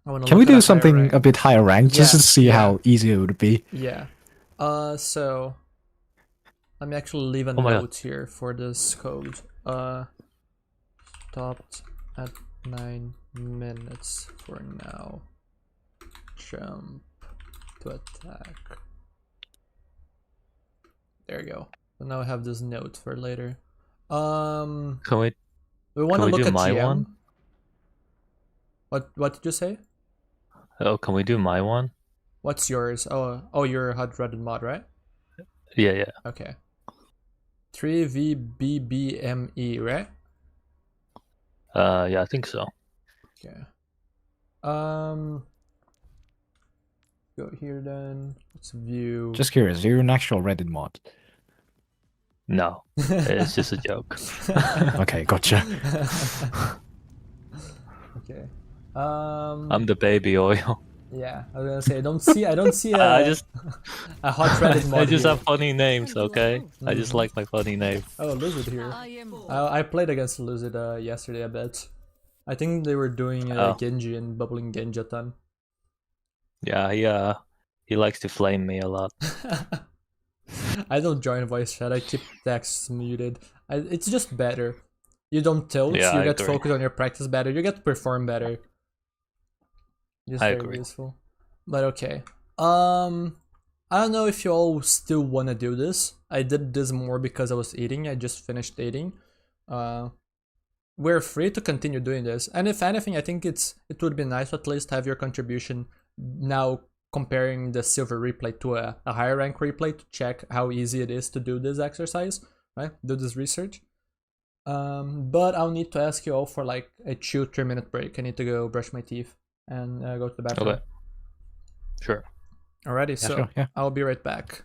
Speaker 1: wanna
Speaker 6: Can we
Speaker 1: look at
Speaker 6: do
Speaker 1: a higher
Speaker 6: something
Speaker 1: rank.
Speaker 6: a bit higher ranked just
Speaker 1: Yeah,
Speaker 6: to see
Speaker 1: yeah.
Speaker 6: how easy it would be?
Speaker 1: Yeah. So let me actually leave a
Speaker 4: Oh my God.
Speaker 1: note here for this code. Stopped at 9 minutes for now. Jump to attack. There you go. So now I have this note for later. We
Speaker 4: Can
Speaker 1: want
Speaker 4: can
Speaker 1: to
Speaker 4: we
Speaker 1: look
Speaker 4: do
Speaker 1: at
Speaker 4: my
Speaker 1: GM.
Speaker 4: one?
Speaker 1: What did you say?
Speaker 4: Oh, can we do my one?
Speaker 1: What's yours? Oh, you're hot redded mod, right?
Speaker 4: Yeah, yeah.
Speaker 1: Okay. 3VBBME, right?
Speaker 4: Yeah, I think so.
Speaker 1: Okay. Go here then. Let's view.
Speaker 6: Just curious, you're an actual Reddit mod.
Speaker 4: No, it's just a joke.
Speaker 6: Okay, gotcha.
Speaker 1: Okay.
Speaker 4: I'm the baby oil.
Speaker 1: Yeah, I was gonna say I don't see
Speaker 4: I
Speaker 1: a
Speaker 4: just
Speaker 1: a hot Reddit
Speaker 4: I
Speaker 1: mod
Speaker 4: just
Speaker 1: here.
Speaker 4: have funny names, okay? I just like my funny name.
Speaker 1: Oh, Lizard here.
Speaker 2: I am
Speaker 1: I played against Lizard yesterday a bit. I think they were doing
Speaker 4: Oh.
Speaker 1: Genji and bubbling Genji a ton.
Speaker 4: Yeah, he likes to flame me a lot.
Speaker 1: I don't join voice chat. I keep texts muted. It's just better. You don't tilt.
Speaker 4: Yeah,
Speaker 1: you
Speaker 4: I
Speaker 1: get
Speaker 4: agree.
Speaker 1: focused on your practice better. You get to perform better. Just
Speaker 4: I
Speaker 1: very
Speaker 4: agree.
Speaker 1: useful. But okay. I don't know if you all still want to do this. I did this more because I was eating. I just finished eating. We're free to continue doing this. And if anything, I think it would be nice to at least have your contribution now comparing the silver replay to a higher rank replay to check how easy it is to do this exercise, right? Do this research. But I'll need to ask you all for like a 2-3 minute break. I need to go brush my teeth and go to the bathroom.
Speaker 4: Okay. Sure.
Speaker 1: Alrighty, so
Speaker 6: sure, yeah.
Speaker 1: I'll be right back.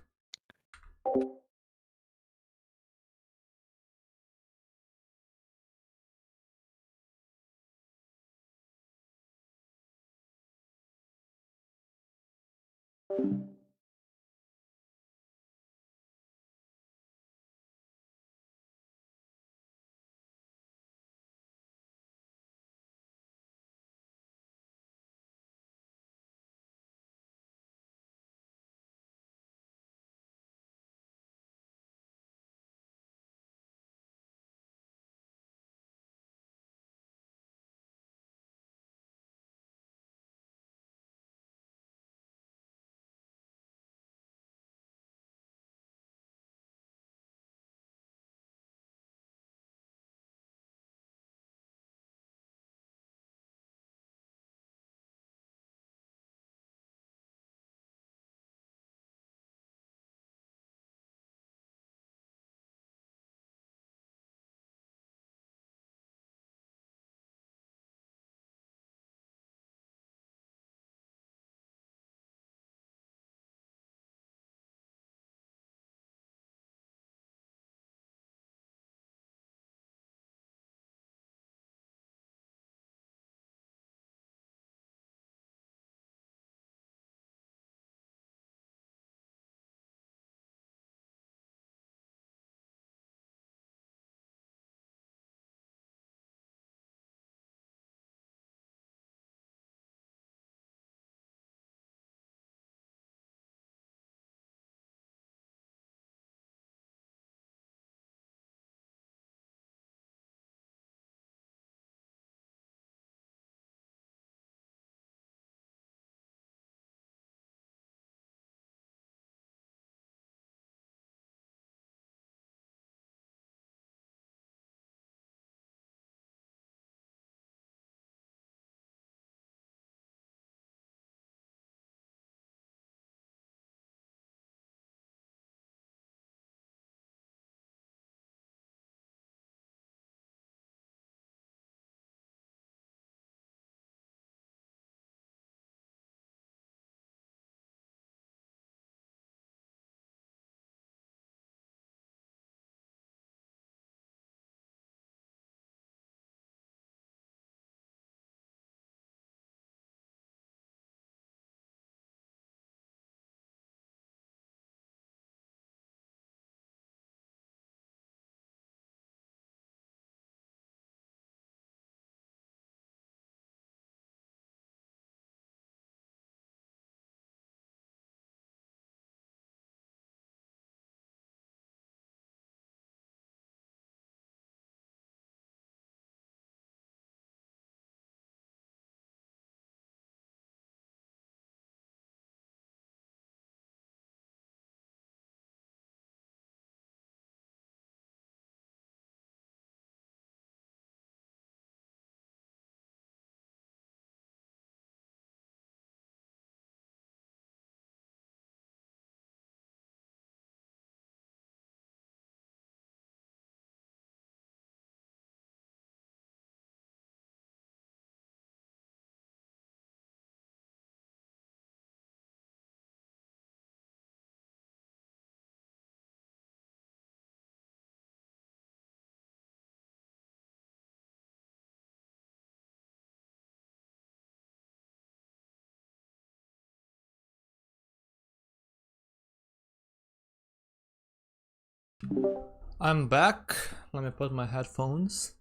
Speaker 1: I'm back. Let me put my headphones.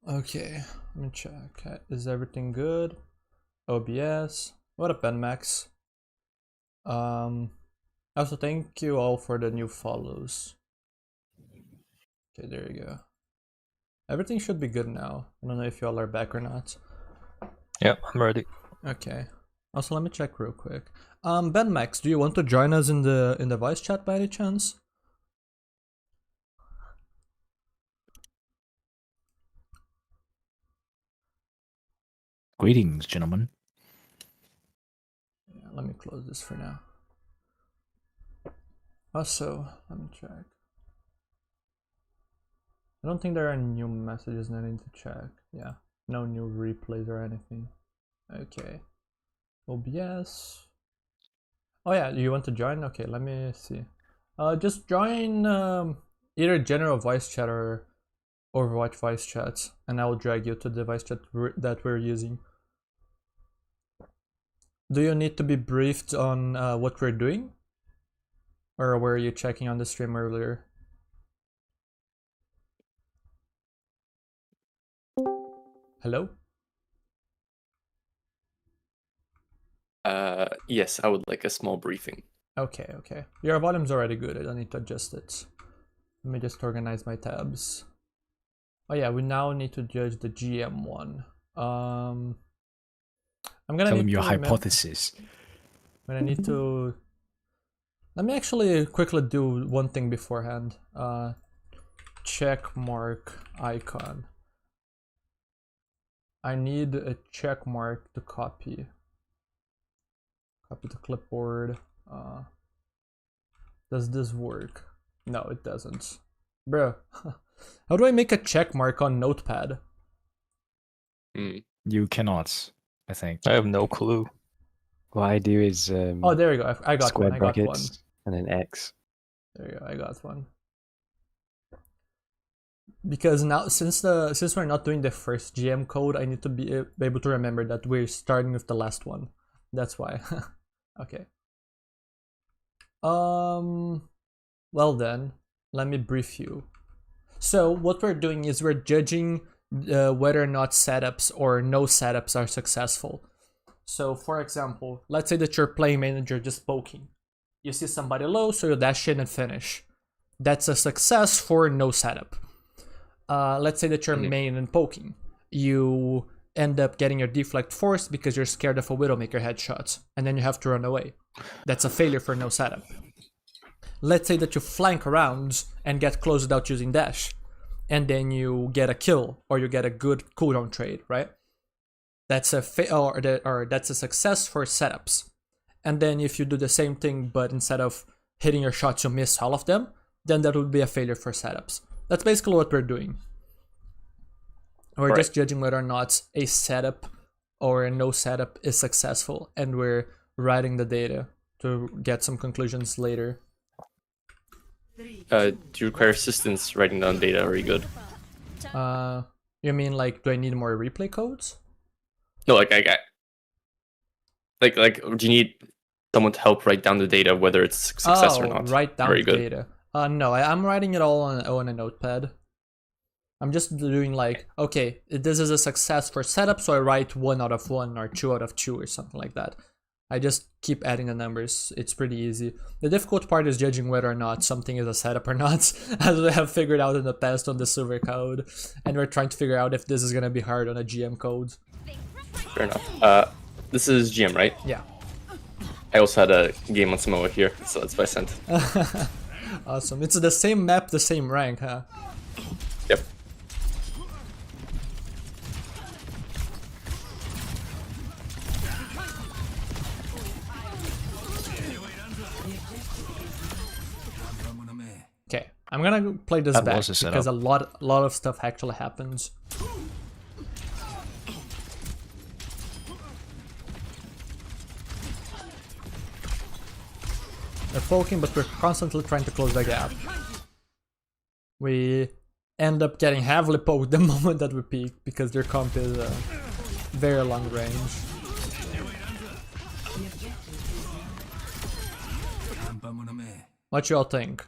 Speaker 1: Okay, let me check. Is everything good? OBS. What up, NMAX? Also thank you all for the new follows. Okay, there you go. Everything should be good now. I don't know if y'all are back or not.
Speaker 4: Yep, I'm ready.
Speaker 1: Okay. Also, let me check real quick. Ben Max, do you want to join us in the voice chat by any chance?
Speaker 6: Greetings, gentlemen.
Speaker 1: Yeah, let me close this for now. Also, let me check. I don't think there are new messages that I need to check. Yeah, no new replays or anything. Okay. OBS. Oh yeah, you want to join? Okay, let me see. Just join either general voice chat or Overwatch voice chat, and I will drag you to the voice chat that we're using. Do you need to be briefed on what we're doing? Or were you checking on the stream earlier? Hello?
Speaker 8: Yes, I would like a small briefing.
Speaker 1: Okay, okay. Your volume's already good, I don't need to adjust it. Let me just organize my tabs. Oh yeah, we now need to judge the GM one. I'm gonna
Speaker 6: Tell
Speaker 1: need
Speaker 6: him your
Speaker 1: to remember-
Speaker 6: hypothesis.
Speaker 1: But I need to... Let me actually quickly do one thing beforehand. Check mark icon. I need a check mark to copy. Copy to clipboard. Does this work? No, it doesn't. Bro, how do I make a check mark on Notepad?
Speaker 6: You cannot, I think.
Speaker 4: I have no clue.
Speaker 5: What I do is
Speaker 1: Oh, there you go. I got
Speaker 5: square
Speaker 1: one. I got one.
Speaker 5: brackets and then X.
Speaker 1: There you go. I got one. Because now, since we're not doing the first GM code, I need to be able to remember that we're starting with the last one. That's why. Okay. Well then, let me brief you. So what we're doing is we're judging whether or not setups or no setups are successful. So for example, let's say that you're playing manager just poking. You see somebody low, so you dash in and finish. That's a success for no setup. Let's say that you're main and poking. You end up getting your deflect forced because you're scared of a Widowmaker headshot, and then you have to run away. That's a failure for no setup. Let's say that you flank around and get close without using dash, and then you get a kill or you get a good cooldown trade, right? That's a that's a success for setups. And then if you do the same thing, but instead of hitting your shots, you miss all of them, then that would be a failure for setups. That's basically what we're doing. We're just judging whether or not a setup or a no setup is successful, and we're writing the data to get some conclusions later.
Speaker 8: Do you require assistance writing down data, or are you good?
Speaker 1: You mean like, do I need more replay codes?
Speaker 8: No, like do you need someone to help write down the data, whether it's success or not?
Speaker 1: Write down
Speaker 8: Very
Speaker 1: the
Speaker 8: good.
Speaker 1: data. No, I'm writing it all on a notepad. I'm just doing like, okay, this is a success for setup, so I write 1 out of 1 or 2 out of 2 or something like that. I just keep adding the numbers. It's pretty easy. The difficult part is judging whether or not something is a setup or not, as we have figured out in the past on the silver code, and we're trying to figure out if this is gonna be hard on a GM code.
Speaker 8: Fair enough. This is GM, right?
Speaker 1: Yeah.
Speaker 8: I also had a game on Samoa here, so that's why I sent.
Speaker 1: Awesome. It's the same map, the same rank, huh?
Speaker 8: Yep.
Speaker 1: Okay, I'm gonna play this
Speaker 6: That
Speaker 1: back
Speaker 6: was a setup.
Speaker 1: because a lot of stuff actually happens. They're poking, but we're constantly trying to close the gap. We end up getting heavily poked the moment that we peek because their comp is very long range. What y'all think?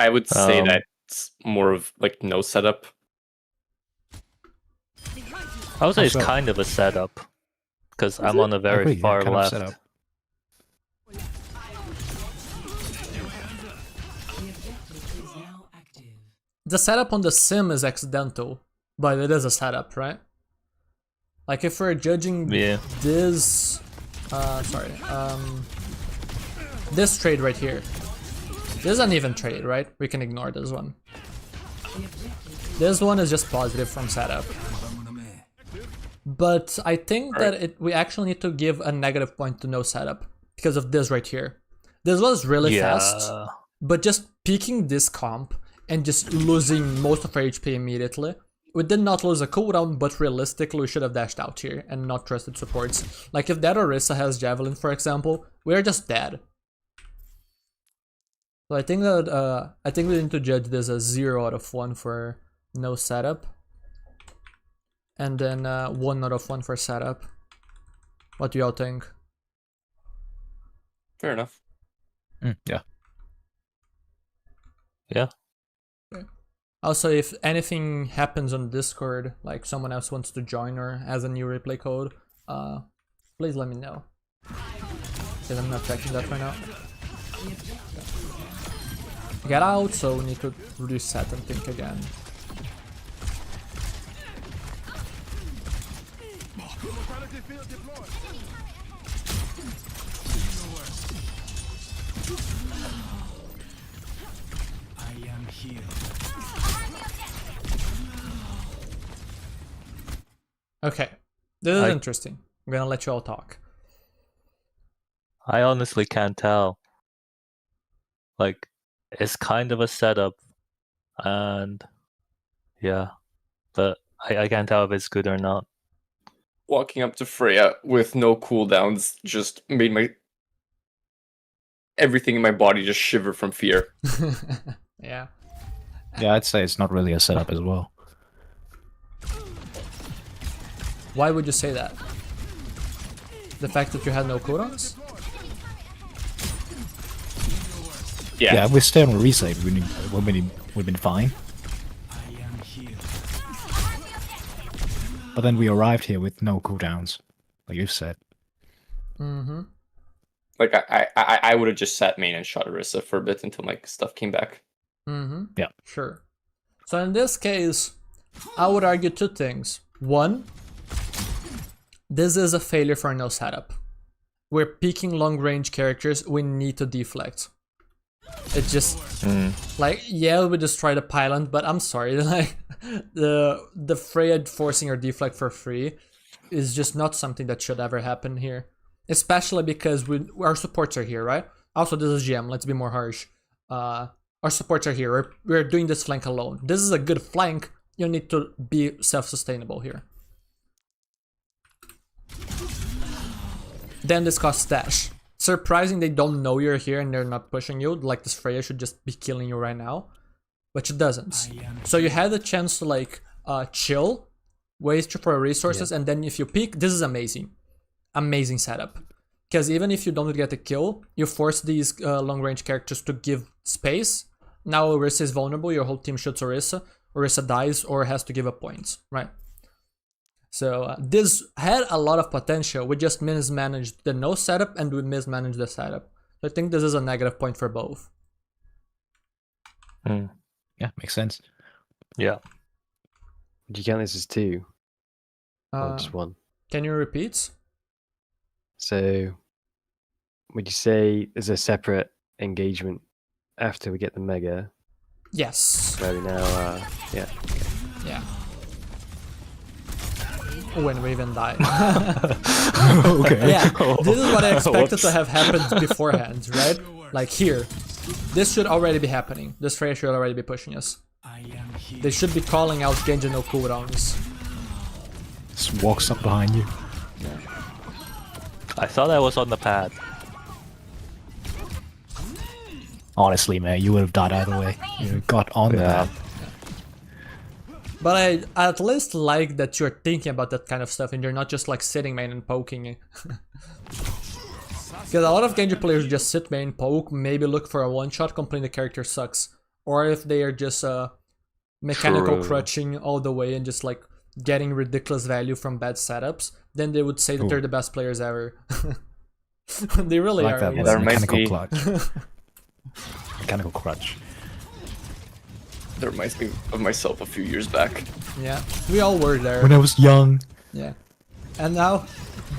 Speaker 8: I would say
Speaker 4: Um,
Speaker 8: that's more of like no setup.
Speaker 4: I would say it's
Speaker 6: Also-
Speaker 4: kind of a setup because I'm on the
Speaker 6: I
Speaker 4: very
Speaker 6: agree, yeah,
Speaker 4: far
Speaker 6: kind of
Speaker 4: left.
Speaker 6: setup.
Speaker 2: The objective is now active.
Speaker 1: The setup on the sim is accidental, but it is a setup, right? Like if we're judging
Speaker 4: Yeah.
Speaker 1: this, this trade right here. This is an even trade, right? We can ignore this one. This one is just positive from setup. But I think that we actually need to give a negative point to no setup because of this right here. This was really fast, but just picking this comp and just losing most of our HP immediately. We did not lose a cooldown, but realistically we should have dashed out here and not trusted supports. Like if that Orisa has Javelin, for example, we're just dead. So I think that we need to judge this as 0 out of 1 for no setup. And then 1 out of 1 for setup. What do y'all think?
Speaker 8: Fair enough.
Speaker 6: Yeah.
Speaker 4: Yeah.
Speaker 1: Also, if anything happens on Discord, like someone else wants to join or has a new replay code, please let me know. Because I'm not checking that right now. Get out, so we need to reset and think again. Okay, this is interesting. I'm gonna let you all talk.
Speaker 4: I honestly can't tell. Like, it's kind of a setup, and yeah, but I can't tell if it's good or not.
Speaker 8: Walking up to Freya with no cooldowns just made everything in my body just shiver from fear.
Speaker 1: Yeah.
Speaker 6: Yeah, I'd say it's not really a setup as well.
Speaker 1: Why would you say that? The fact that you had no cooldowns?
Speaker 6: Yeah, we stayed on reset. We've been fine. But then we arrived here with no cooldowns, like you said.
Speaker 1: Mm-hmm.
Speaker 8: Like I would have just sat main and shot Orisa for a bit until my stuff came back.
Speaker 1: Mm-hmm.
Speaker 6: Yeah.
Speaker 1: Sure. So in this case, I would argue two things. One, this is a failure for no setup. We're picking long range characters, we need to deflect. It's just like, yeah, we destroyed a pylon, but I'm sorry, like the Freya forcing her deflect for free is just not something that should ever happen here. Especially because our supports are here, right? Also, this is GM, let's be more harsh. Our supports are here, we're doing this flank alone. This is a good flank, you need to be self-sustainable here. Then this costs dash. Surprising they don't know you're here and they're not pushing you, like this Freya should just be killing you right now. But she doesn't. So you had the chance to like chill, waste for resources, and then if you peek, this is amazing. Amazing setup. Because even if you don't get a kill, you force these long range characters to give space. Now Orisa is vulnerable, your whole team shoots Orisa, Orisa dies or has to give up points, right? So this had a lot of potential, we just mismanaged the no setup and we mismanaged the setup. So I think this is a negative point for both.
Speaker 6: Yeah, makes sense.
Speaker 4: Yeah.
Speaker 5: Do you count this as 2? Or just 1?
Speaker 1: Can you repeat?
Speaker 5: So, would you say there's a separate engagement after we get the Mega?
Speaker 1: Yes.
Speaker 5: Where we now yeah.
Speaker 1: Yeah. When we even die.
Speaker 6: Okay.
Speaker 1: Yeah, this is what I expected to have happened beforehand, right? Like here. This should already be happening. This Freya should already be pushing us. They should be calling out Genji no cooldowns.
Speaker 6: Just walks up behind you.
Speaker 4: I thought I was on the pad.
Speaker 6: Honestly, man, you would have died either way. You got on that.
Speaker 1: But I at least like that you're thinking about that kind of stuff and you're not just like sitting main and poking. Because a lot of Genji players just sit main, poke, maybe look for a one-shot, complain the character sucks. or if they are just mechanical
Speaker 4: True.
Speaker 1: crutching all the way and just like getting ridiculous value from bad setups, then they would say that
Speaker 6: Ooh.
Speaker 1: they're the best players ever. They really
Speaker 6: I like
Speaker 1: are.
Speaker 6: that
Speaker 1: I
Speaker 6: one.
Speaker 8: There
Speaker 1: guess.
Speaker 8: might
Speaker 6: Mechanical
Speaker 8: be-
Speaker 6: clutch. Mechanical crutch.
Speaker 8: That reminds me of myself a few years back.
Speaker 1: Yeah, we all were there.
Speaker 6: When I was young.
Speaker 1: Yeah. And now,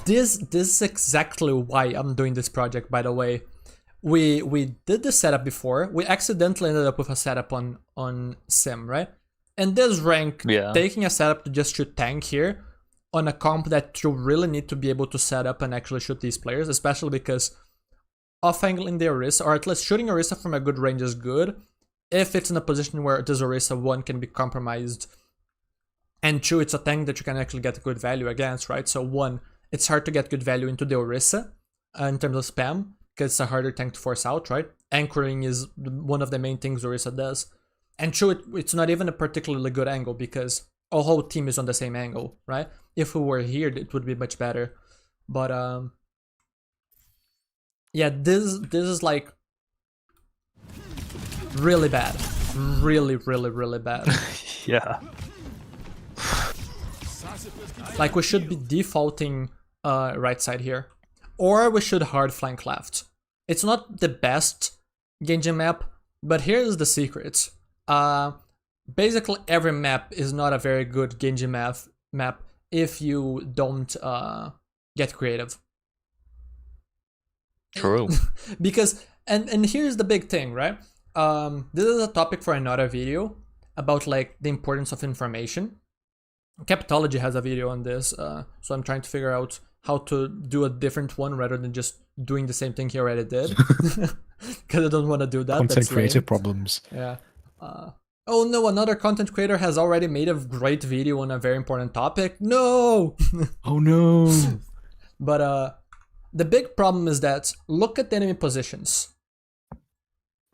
Speaker 1: this is exactly why I'm doing this project, by the way. We did the setup before. We accidentally ended up with a setup on Sim, right? And this rank,
Speaker 4: Yeah.
Speaker 1: taking a setup to just shoot tank here on a comp that you really need to be able to set up and actually shoot these players, especially because off-angling the Orisa, or at least shooting Orisa from a good range is good, if it's in a position where this Orisa, one, can be compromised, and two, it's a tank that you can actually get good value against, right? So one, it's hard to get good value into the Orisa in terms of spam, because it's a harder tank to force out, right? Anchoring is one of the main things Orisa does. And two, it's not even a particularly good angle, because our whole team is on the same angle, right? If we were here, it would be much better. But yeah, this is like really bad. Really, really, really bad.
Speaker 4: Yeah.
Speaker 1: Like, we should be defaulting right side here. Or we should hard flank left. It's not the best Genji map, but here's the secret. Basically, every map is not a very good Genji map if you don't get creative.
Speaker 4: True.
Speaker 1: Because, and here's the big thing, right? This is a topic for another video about like the importance of information. Capitology has a video on this, so I'm trying to figure out how to do a different one rather than just doing the same thing he already did. Because I don't want to do that.
Speaker 6: Content
Speaker 1: That's
Speaker 6: creative
Speaker 1: lame.
Speaker 6: problems.
Speaker 1: Yeah. Oh no, another content creator has already made a great video on a very important topic. No!
Speaker 6: Oh no!
Speaker 1: But the big problem is that, look at the enemy positions.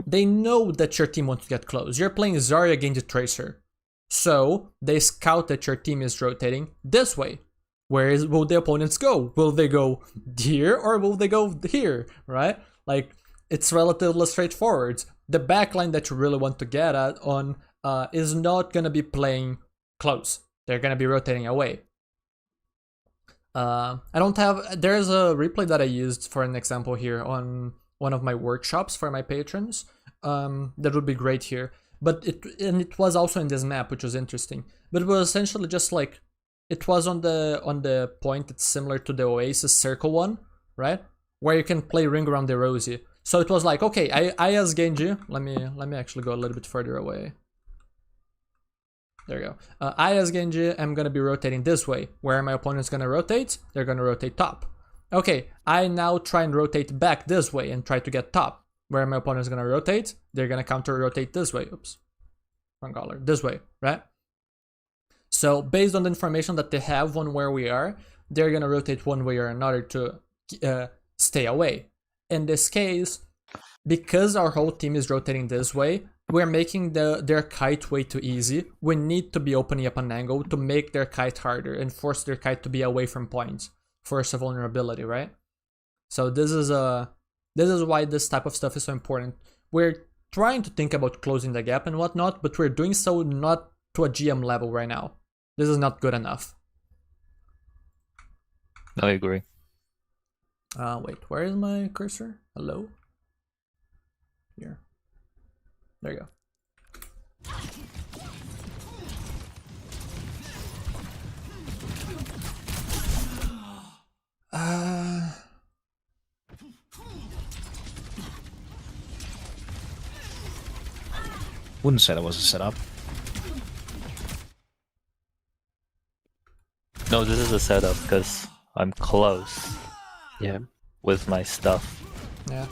Speaker 1: They know that your team wants to get close. You're playing Zarya Genji Tracer. So, they scout that your team is rotating this way. Where will the opponents go? Will they go here or will they go here, right? Like, it's relatively straightforward. The backline that you really want to get at on is not going to be playing close. They're going to be rotating away. I don't have... There's a replay that I used for an example here on one of my workshops for my patrons. That would be great here. But it was also in this map, which was interesting. But it was essentially just like... It was on the point that's similar to the Oasis Circle one, right? Where you can play Ring Around the Rosie. So it was like, okay, I as Genji... Let me actually go a little bit further away. There you go. I as Genji am going to be rotating this way. Where my opponent's going to rotate? They're going to rotate top. Okay, I now try and rotate back this way and try to get top. Where my opponent's going to rotate? They're going to counter rotate this way. Oops. Wrong color. This way, right? So based on the information that they have on where we are, they're going to rotate one way or another to stay away. In this case, because our whole team is rotating this way, we're making their kite way too easy. We need to be opening up an angle to make their kite harder and force their kite to be away from points. Force a vulnerability, right? So this is why this type of stuff is so important. We're trying to think about closing the gap and whatnot, but we're doing so not to a GM level right now. This is not good enough.
Speaker 4: I agree.
Speaker 1: Wait, where is my cursor? Hello? Here. There you go.
Speaker 6: Wouldn't say that was a setup.
Speaker 4: No, this is a setup because I'm close
Speaker 5: Yeah.
Speaker 4: with my stuff.
Speaker 1: Yeah.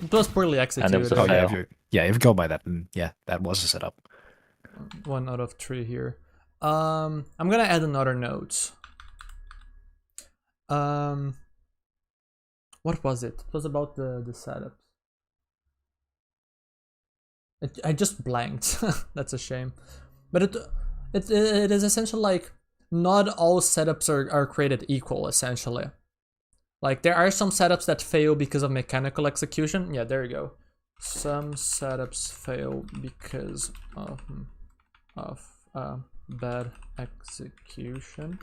Speaker 1: It was poorly executed.
Speaker 4: was a
Speaker 6: Oh yeah,
Speaker 4: fail.
Speaker 6: if you go by that, then yeah, that was a setup.
Speaker 1: 1 out of 3 here. I'm gonna add another note. What was it? It was about the setup. I just blanked. That's a shame. But it is essentially like not all setups are created equal, essentially. Like, there are some setups that fail because of mechanical execution. Yeah, there you go. some setups fail because of bad execution,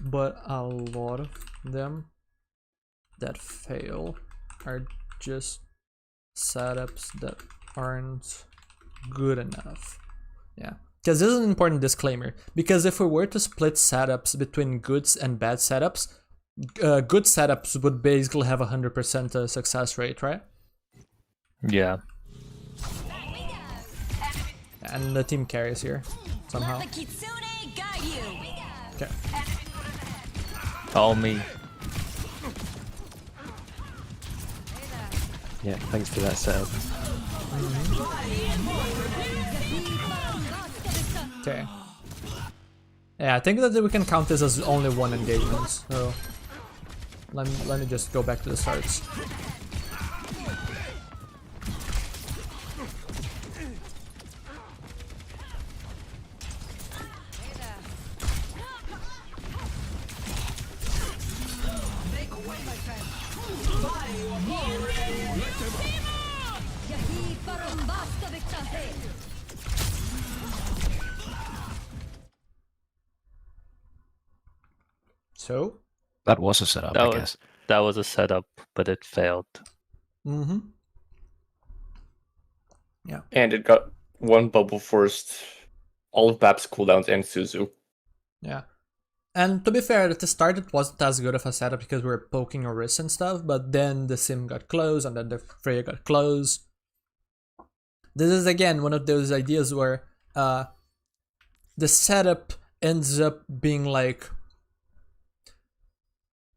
Speaker 1: but a lot of them that fail are just setups that aren't good enough. Yeah, because this is an important disclaimer, because if we were to split setups between goods and bad setups, good setups would basically have 100% success rate, right?
Speaker 4: Yeah.
Speaker 1: And the team carries here somehow.
Speaker 3: Let the kitsune guide you.
Speaker 1: Okay.
Speaker 4: All me.
Speaker 5: Yeah, thanks for that setup.
Speaker 1: Okay. Yeah, I think that we can count this as only one engagement, so let me just go back to the starts. So?
Speaker 6: That was a setup, I guess.
Speaker 4: That was a setup, but it failed.
Speaker 1: Mm-hmm. Yeah.
Speaker 8: And it got one bubble first, all of Bab's cooldowns and Suzu.
Speaker 1: Yeah. And to be fair, at the start it wasn't as good of a setup because we were poking our wrists and stuff, but then the sim got close and then the Freya got close. This is again one of those ideas where the setup ends up being like,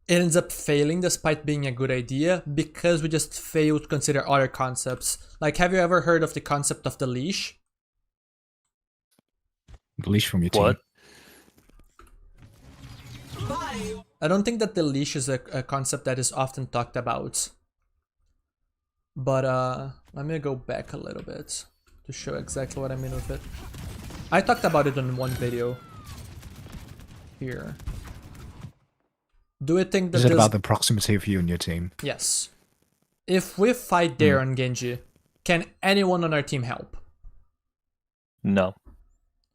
Speaker 1: it ends up failing despite being a good idea because we just failed to consider other concepts. Like, have you ever heard of the concept of the leash?
Speaker 6: The leash from your team.
Speaker 4: What?
Speaker 1: I don't think that the leash is a concept that is often talked about. But let me go back a little bit to show exactly what I mean with it. I talked about it in one video here. Do you think that
Speaker 6: Is it about the proximity of you and your team?
Speaker 1: Yes. If we fight there on Genji, can anyone on our team help?
Speaker 4: No.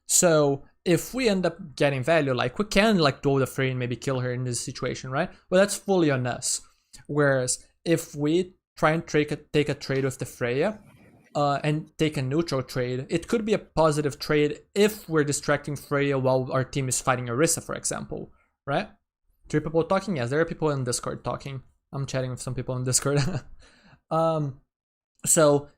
Speaker 1: So if we end up getting value, like we can like duel the Frey and maybe kill her in this situation, right? Well, that's fully on us. Whereas if we try and take a trade with the Freya and take a neutral trade, it could be a positive trade if we're distracting Freya while our team is fighting Orisa, for example, right? 3 people talking? Yes, there are people in Discord talking. I'm chatting with some people in Discord. So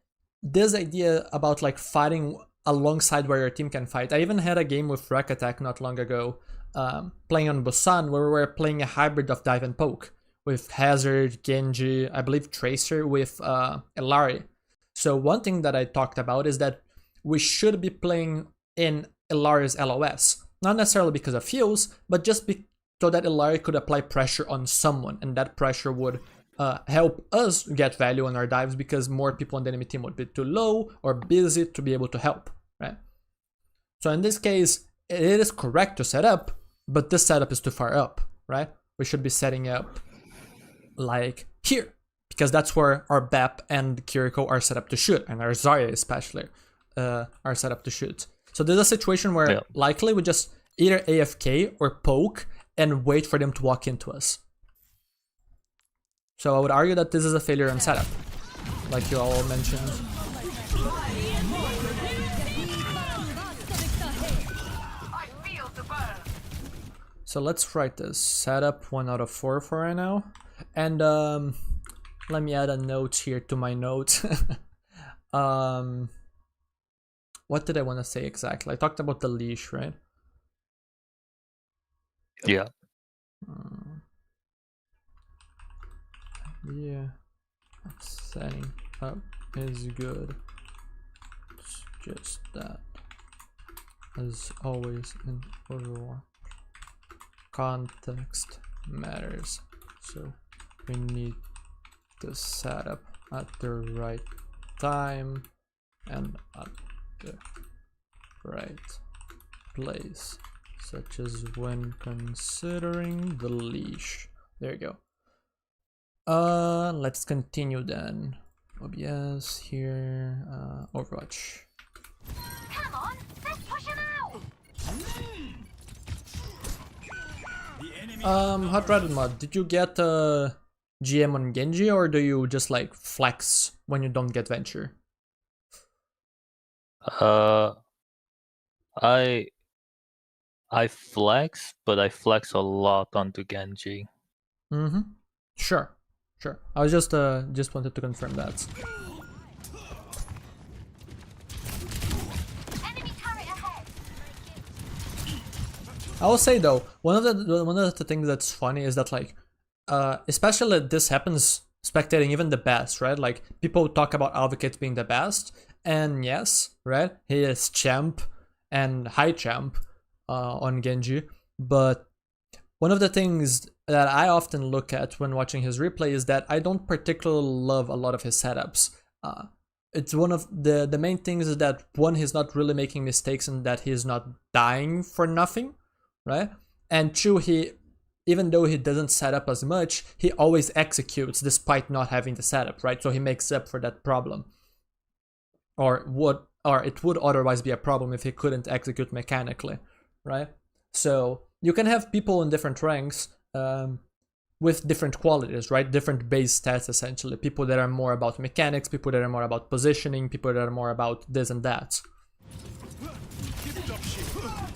Speaker 1: this idea about like fighting alongside where your team can fight. I even had a game with Rack Attack not long ago, playing on Busan, where we were playing a hybrid of dive and poke with Hazard, Genji, I believe Tracer with Illari. So one thing that I talked about is that we should be playing in Illari's LOS. Not necessarily because of heals, but just so that Illari could apply pressure on someone, and that pressure would help us get value on our dives because more people on the enemy team would be too low or busy to be able to help, right? So in this case, it is correct to set up, but this setup is too far up, right? We should be setting up like here, because that's where our BAP and Kiriko are set up to shoot, and our Zarya especially are set up to shoot. So there's a situation where likely we just either AFK or poke and wait for them to walk into us. So I would argue that this is a failure on setup, like you all mentioned. So let's write this. Setup 1 out of 4 for right now. And let me add a note here to my note. What did I want to say exactly? I talked about the leash, right?
Speaker 4: Yeah.
Speaker 1: Yeah. Setting up is good. It's just that, as always in Overwatch, context matters. So we need to set up at the right time and at the right place, such as when considering the leash. There you go. Let's continue then. OBS here, Overwatch.
Speaker 3: Come on, let's push him out.
Speaker 1: Hot Rabbit Mod, did you get GM on Genji, or do you just like flex when you don't get Venture?
Speaker 4: I flex, but I flex a lot onto Genji.
Speaker 1: Mm-hmm. Sure. I was just wanted to confirm that.
Speaker 3: Enemy turret ahead.
Speaker 1: I will say though, one of the things that's funny is that like, especially this happens spectating even the best, right? Like people talk about Advocate being the best, and yes, right, he is champ and high champ on Genji, but one of the things that I often look at when watching his replay is that I don't particularly love a lot of his setups. It's one of the main things is that one, he's not really making mistakes and that he's not dying for nothing, right? And two, even though he doesn't set up as much, he always executes despite not having the setup, right? So he makes up for that problem. Or it would otherwise be a problem if he couldn't execute mechanically, right? So you can have people in different ranks with different qualities, right? Different base stats, essentially. People that are more about mechanics, people that are more about positioning, people that are more about this and that.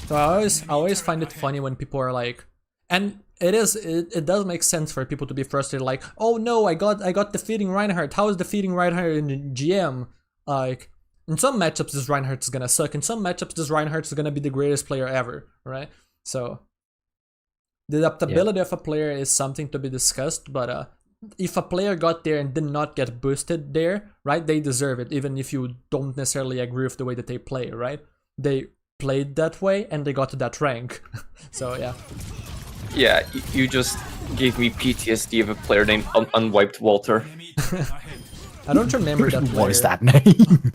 Speaker 1: So I always find it funny when people are like, and it does make sense for people to be frustrated, like, oh no, I got defeating Reinhardt. How is defeating Reinhardt in GM? Like, in some matchups this Reinhardt is gonna suck. In some matchups this Reinhardt is gonna be the greatest player ever, right? So the adaptability of a player is something to be discussed, but if a player got there and did not get boosted there, right, they deserve it, even if you don't necessarily agree with the way that they play, right? They played that way and they got to that rank. So yeah.
Speaker 8: Yeah, you just gave me PTSD of a player named Unwiped Walter.
Speaker 1: I don't remember that player.
Speaker 6: What is that name?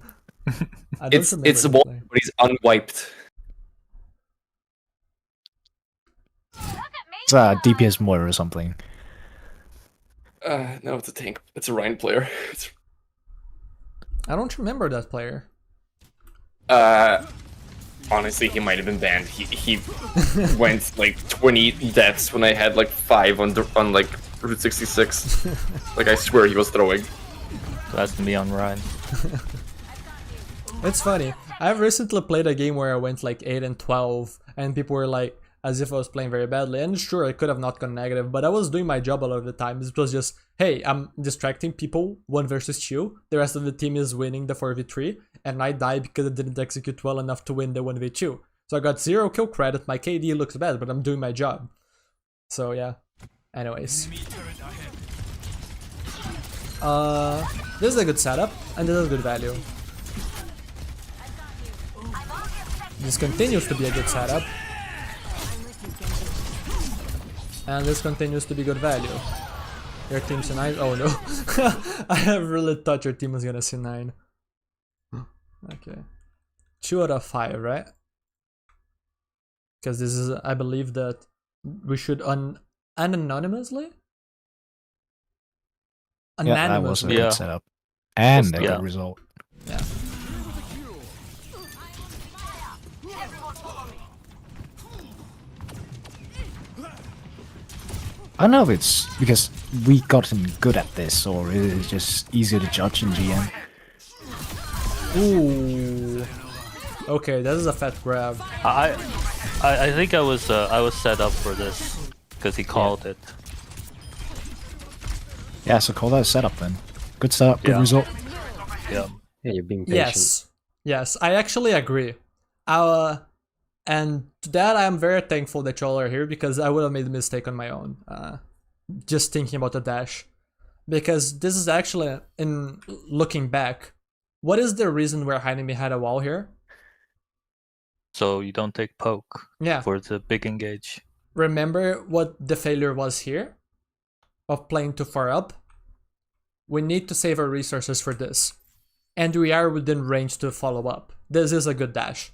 Speaker 1: I don't remember
Speaker 8: It's
Speaker 1: that
Speaker 8: Walter,
Speaker 1: player.
Speaker 8: but he's unwiped.
Speaker 6: It's a DPS Moira or something.
Speaker 8: No, it's a tank. It's a Rhine player.
Speaker 1: I don't remember that player.
Speaker 8: Honestly, he might have been banned. He went like 20 deaths when I had like 5 on like Route 66. Like I swear he was throwing.
Speaker 4: That's me on Ryan.
Speaker 1: It's funny. I've recently played a game where I went like 8 and 12, and people were like, as if I was playing very badly. And sure, I could have not gone negative, but I was doing my job a lot of the time. It was just, hey, I'm distracting people 1 versus 2. The rest of the team is winning the 4v3, and I die because I didn't execute well enough to win the 1v2. So I got 0 kill credit. My KD looks bad, but I'm doing my job. So yeah. Anyways. This is a good setup, and this is good value. This continues to be a good setup. And this continues to be good value. Your team's a 9. Oh no. I have really thought your team was gonna see 9. Okay. 2 out of 5, right? Because this is, I believe that we should anonymously?
Speaker 6: Yeah, that was a
Speaker 1: Anonymously.
Speaker 4: Yeah.
Speaker 6: good setup. And a
Speaker 4: Yeah.
Speaker 6: good result.
Speaker 1: Yeah.
Speaker 6: I don't know if it's because we gotten good at this or it's just easier to judge in GM.
Speaker 1: Ooh. Okay, that is a fat grab.
Speaker 4: I think I was set up for this because he called it.
Speaker 6: Yeah, so call that a setup then. Good setup, good
Speaker 4: Yeah.
Speaker 6: result.
Speaker 4: Yeah.
Speaker 5: Yeah, you're being patient.
Speaker 1: Yes, I actually agree. And to that I am very thankful that y'all are here, because I would have made a mistake on my own. Just thinking about the dash. Because this is actually, in looking back, what is the reason we're hiding behind a wall here?
Speaker 4: So you don't take poke
Speaker 1: Yeah.
Speaker 4: for the big engage.
Speaker 1: Remember what the failure was here? Of playing too far up? We need to save our resources for this. And we are within range to follow up. This is a good dash.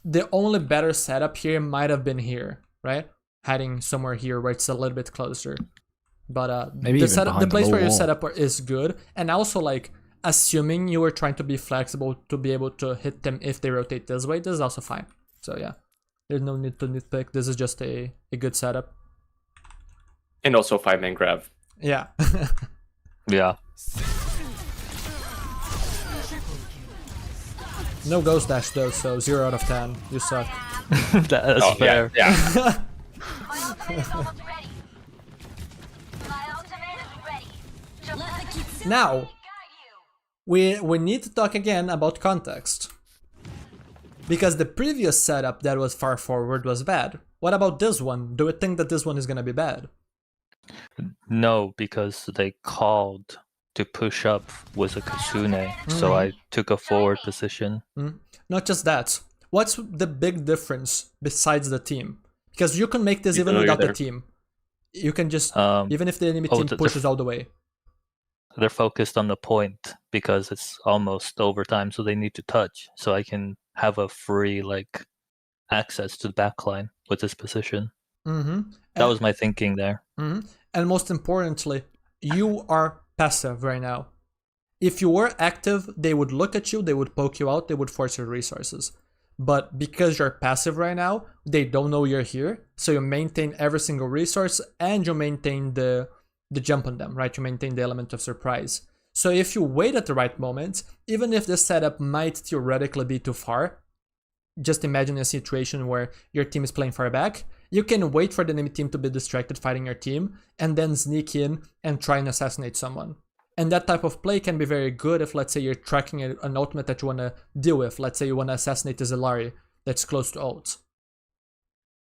Speaker 1: The only better setup here might have been here, right? Hiding somewhere here where it's a little bit closer. But
Speaker 6: Maybe
Speaker 1: the
Speaker 6: even behind
Speaker 1: the
Speaker 6: the
Speaker 1: place
Speaker 6: low
Speaker 1: where your
Speaker 6: wall.
Speaker 1: setup is good. And also, like, assuming you were trying to be flexible to be able to hit them if they rotate this way, this is also fine. So yeah, there's no need to nitpick. This is just a good setup.
Speaker 8: And also 5-man grab.
Speaker 1: Yeah.
Speaker 4: Yeah.
Speaker 1: No ghost dash though, so 0 out of 10. You suck.
Speaker 4: That's
Speaker 8: Oh,
Speaker 4: fair.
Speaker 8: Yeah.
Speaker 3: My ultimate is almost ready. My ultimate is ready. Just let the Kitsune
Speaker 1: Now,
Speaker 3: guide you.
Speaker 1: we need to talk again about context. Because the previous setup that was far forward was bad. What about this one? Do we think that this one is gonna be bad?
Speaker 4: No, because they called to push up with a Kitsune, so I took a forward position.
Speaker 1: Not just that. What's the big difference besides the team? Because you can make this even
Speaker 8: know you're
Speaker 1: without the
Speaker 8: there.
Speaker 1: team. You can just,
Speaker 4: Um,
Speaker 1: even if the enemy
Speaker 4: oh,
Speaker 1: team
Speaker 4: the-
Speaker 1: pushes all the way.
Speaker 4: They're focused on the point because it's almost overtime, so they need to touch. So I can have a free like access to the backline with this position. That was my thinking there.
Speaker 1: And most importantly, you are passive right now. If you were active, they would look at you, they would poke you out, they would force your resources. But because you're passive right now, they don't know you're here, so you maintain every single resource and you maintain the jump on them, right? You maintain the element of surprise. So if you wait at the right moment, even if the setup might theoretically be too far, just imagine a situation where your team is playing far back, you can wait for the enemy team to be distracted fighting your team, and then sneak in and try and assassinate someone. And that type of play can be very good if, let's say, you're tracking an ultimate that you want to deal with. Let's say you want to assassinate a Zellari that's close to ult.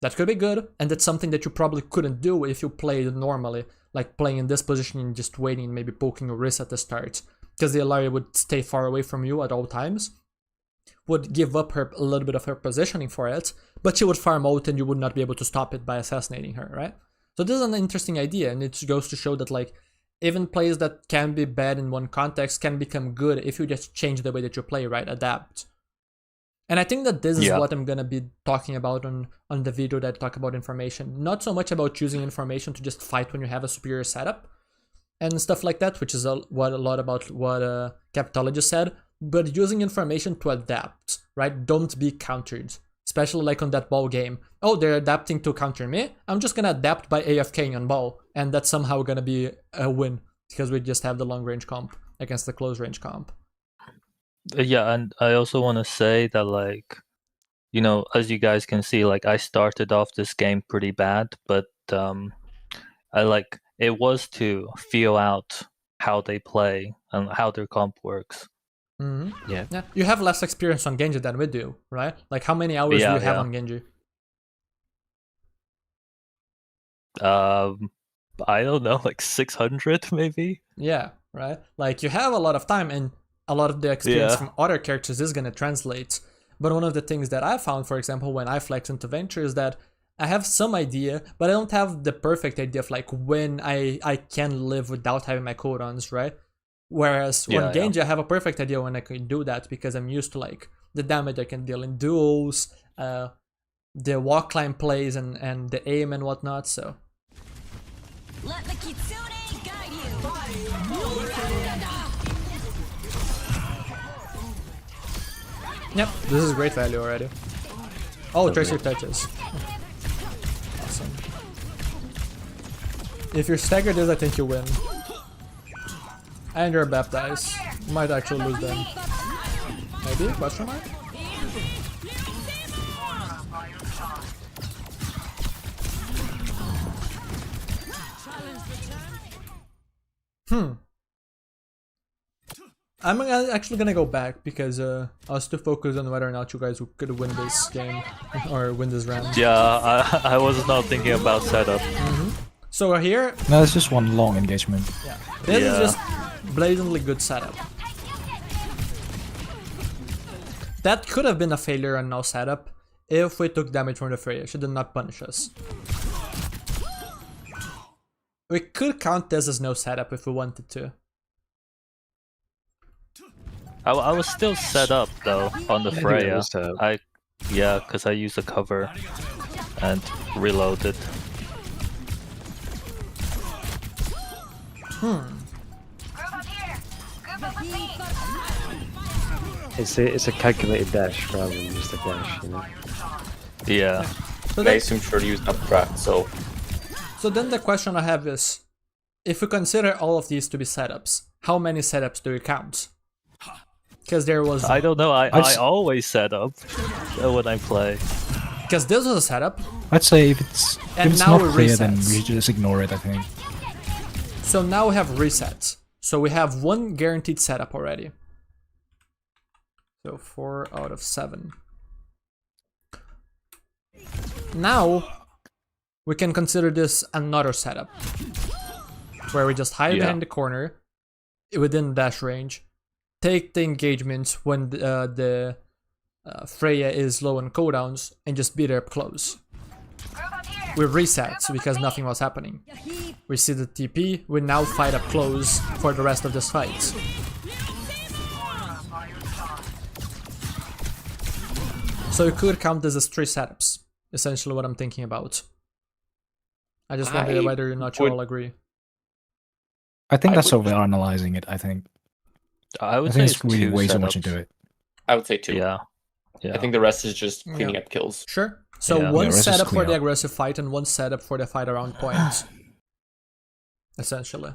Speaker 1: That could be good, and that's something that you probably couldn't do if you played normally, like playing in this position and just waiting and maybe poking your wrist at the start. Because the Zellari would stay far away from you at all times, would give up a little bit of her positioning for it, but she would farm out and you would not be able to stop it by assassinating her, right? So this is an interesting idea, and it goes to show that like even plays that can be bad in one context can become good if you just change the way that you play, right? Adapt. And I think that this is what I'm gonna be talking about on the video that talk about information. Not so much about using information to just fight when you have a superior setup and stuff like that, which is a lot about what Capitologist said, but using information to adapt, right? Don't be countered. Especially like on that ball game. Oh, they're adapting to counter me. I'm just gonna adapt by AFKing on ball, and that's somehow gonna be a win because we just have the long range comp against the close range comp.
Speaker 4: Yeah, and I also want to say that like, you know, as you guys can see, like I started off this game pretty bad, but I like it was to feel out how they play and how their comp works.
Speaker 1: Yeah. You have less experience on Genji than we do, right? Like how many hours do you have on Genji?
Speaker 4: I don't know, like 600 maybe.
Speaker 1: Yeah, right. Like you have a lot of time, and a lot of the experience from other characters is gonna translate. But one of the things that I found, for example, when I flex into Venture is that I have some idea, but I don't have the perfect idea of like when I can live without having my cooldowns, right? Whereas on Genji, I have a perfect idea when I can do that because I'm used to like the damage I can deal in duels, the walk climb plays and the aim and whatnot. So
Speaker 3: Let the Kitsune guide you.
Speaker 1: yep, this is great value already. Oh, Tracer touches. Awesome. If you stagger this, I think you win. And you're baptized. You might actually lose them. Maybe? Question mark? I'm actually gonna go back because I was too focused on whether or not you guys could win this game or win this round.
Speaker 4: Yeah, I was not thinking about setup.
Speaker 1: So here,
Speaker 6: No, it's just one long engagement.
Speaker 1: this is just blatantly good setup. That could have been a failure on no setup if we took damage from the Freya. She did not punish us. We could count this as no setup if we wanted to.
Speaker 4: I was still set up though on the
Speaker 5: think it
Speaker 4: Freya.
Speaker 5: was set up.
Speaker 4: Because I used the cover and reloaded.
Speaker 3: Group up here. Group up with me.
Speaker 5: It's a calculated dash rather than just a dash, you know.
Speaker 4: Yeah.
Speaker 1: So,
Speaker 8: I
Speaker 1: then,
Speaker 8: assume sure to use updraft, so
Speaker 1: so then the question I have is, if we consider all of these to be setups, how many setups do you count? Because there was...
Speaker 4: I don't know. I
Speaker 6: I'd-
Speaker 4: always set up when I play.
Speaker 1: Because this was a setup,
Speaker 6: I'd say if it's
Speaker 1: And
Speaker 6: not
Speaker 1: now it
Speaker 6: clear, then
Speaker 1: resets.
Speaker 6: we should just ignore it. I think.
Speaker 1: so now we have resets. So we have one guaranteed setup already. So 4 out of 7. Now we can consider this another setup, where we just hide
Speaker 4: Yeah.
Speaker 1: behind the corner within dash range, take the engagement when the Freya is low on cooldowns, and just beat her up close. We reset because nothing was happening. We see the TP, we now fight up close for the rest of this fight. So you could count this as 3 setups, essentially what I'm thinking about. I just wonder
Speaker 8: I
Speaker 1: whether or not you
Speaker 8: would-
Speaker 1: all agree.
Speaker 6: I think
Speaker 8: I
Speaker 6: that's
Speaker 8: would-
Speaker 6: over analyzing it. I think.
Speaker 4: I
Speaker 6: I
Speaker 4: would say
Speaker 6: think
Speaker 4: it's
Speaker 6: it's reading
Speaker 4: 2
Speaker 6: way
Speaker 4: setups.
Speaker 6: too much into it.
Speaker 8: I would say 2.
Speaker 4: Yeah. Yeah.
Speaker 8: I think the rest is just cleaning
Speaker 1: Yeah.
Speaker 8: up kills.
Speaker 1: Sure. So
Speaker 4: Yeah.
Speaker 1: one
Speaker 6: Yeah, rest is
Speaker 1: setup for
Speaker 6: clean
Speaker 1: the
Speaker 6: up.
Speaker 1: aggressive fight and one setup for the fight around points. Essentially.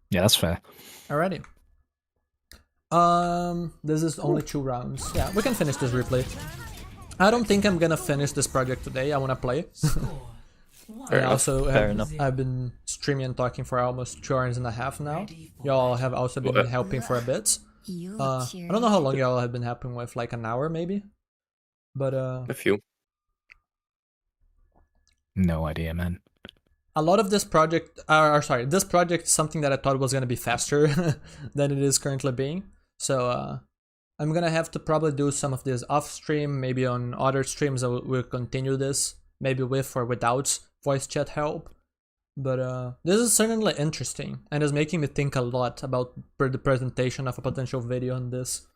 Speaker 6: Yeah, that's fair.
Speaker 1: Alrighty. This is only 2 rounds. Yeah, we can finish this replay. I don't think I'm gonna finish this project today. I wanna play.
Speaker 8: Fair
Speaker 1: I
Speaker 8: enough.
Speaker 1: also
Speaker 4: Fair
Speaker 1: have,
Speaker 4: enough.
Speaker 1: I've been streaming and talking for almost 2 hours and a half now. Y'all have also been helping for a bit. I don't know how long y'all have been helping with, like an hour maybe. But
Speaker 8: A few.
Speaker 6: No idea, man.
Speaker 1: a lot of this project, sorry, this project is something that I thought was gonna be faster than it is currently being. So I'm gonna have to probably do some of this off stream, maybe on other streams we'll continue this, maybe with or without voice chat help. But this is certainly interesting and is making me think a lot about the presentation of a potential video on this.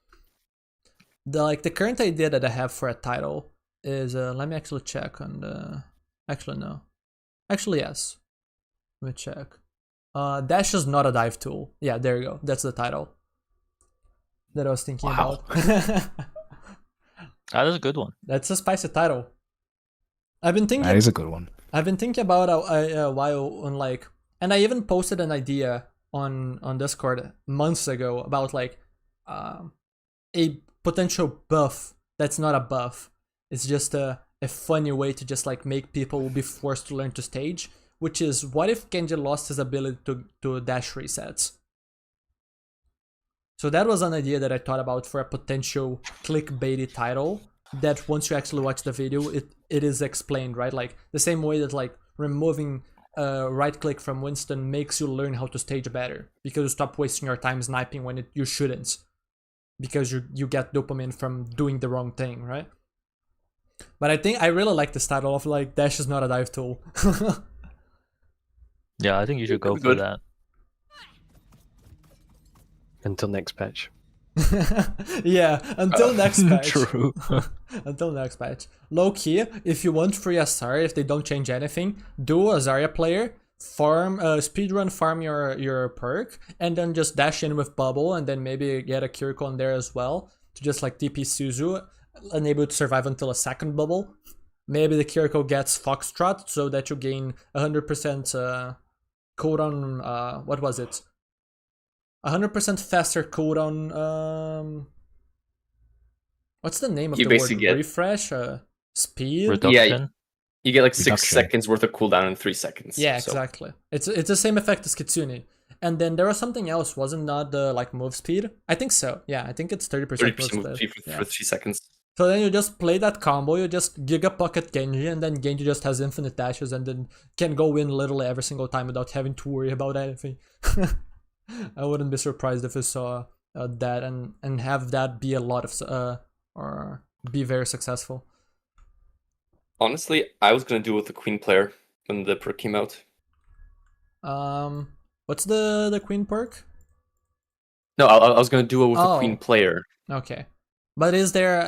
Speaker 1: The current idea that I have for a title is let me actually check on the actually no. Actually yes. Let me check. Dash is not a dive tool. Yeah, there you go. That's the title that I was thinking
Speaker 4: Wow.
Speaker 1: about.
Speaker 4: That is a good one.
Speaker 1: That's a spicy title. I've been thinking
Speaker 6: That is a good one.
Speaker 1: I've been thinking about a while on like, and I even posted an idea on Discord months ago about like a potential buff that's not a buff. It's just a funny way to just like make people be forced to learn to stage, which is what if Genji lost his ability to dash resets? So that was an idea that I thought about for a potential clickbaity title that once you actually watch the video, it is explained, right? Like the same way that like removing right click from Winston makes you learn how to stage better because you stop wasting your time sniping when you shouldn't, because you get dopamine from doing the wrong thing, right? But I really like this title of like dash is not a dive tool.
Speaker 4: Yeah, I think you should go for
Speaker 8: Good.
Speaker 4: that.
Speaker 5: Until next patch.
Speaker 1: Yeah, until next patch.
Speaker 4: True.
Speaker 1: Until next patch. Low key, if you want free Asari, if they don't change anything, do a Zarya player, farm, speedrun farm your perk, and then just dash in with bubble, and then maybe get a Kiriko on there as well, to just like TP Suzu, unable to survive until a second bubble. Maybe the Kiriko gets Foxtrot, so that you gain 100% cooldown, what was it? 100% faster cooldown, what's the name of
Speaker 8: You
Speaker 1: the word?
Speaker 8: basically get-
Speaker 1: Refresh? Speed?
Speaker 4: Reduction.
Speaker 8: You get like 6
Speaker 6: Reduction.
Speaker 8: seconds worth of cooldown in 3 seconds.
Speaker 1: Yeah,
Speaker 8: so-
Speaker 1: exactly. It's the same effect as Kitsune. And then there was something else, wasn't that the like move speed? I think so. Yeah, I think it's 30%
Speaker 8: 30%
Speaker 1: move
Speaker 8: move
Speaker 1: speed.
Speaker 8: speed
Speaker 1: Yeah.
Speaker 8: for 3 seconds.
Speaker 1: So then you just play that combo, you just Giga Pocket Genji, and then Genji just has infinite dashes and then can go in literally every single time without having to worry about anything. I wouldn't be surprised if we saw that and have that be a lot of or be very successful.
Speaker 8: Honestly, I was gonna do it with the Queen player when the perk came out.
Speaker 1: What's the Queen perk?
Speaker 8: No, I was gonna do it with
Speaker 1: Oh.
Speaker 8: the Queen player.
Speaker 1: Okay, but is there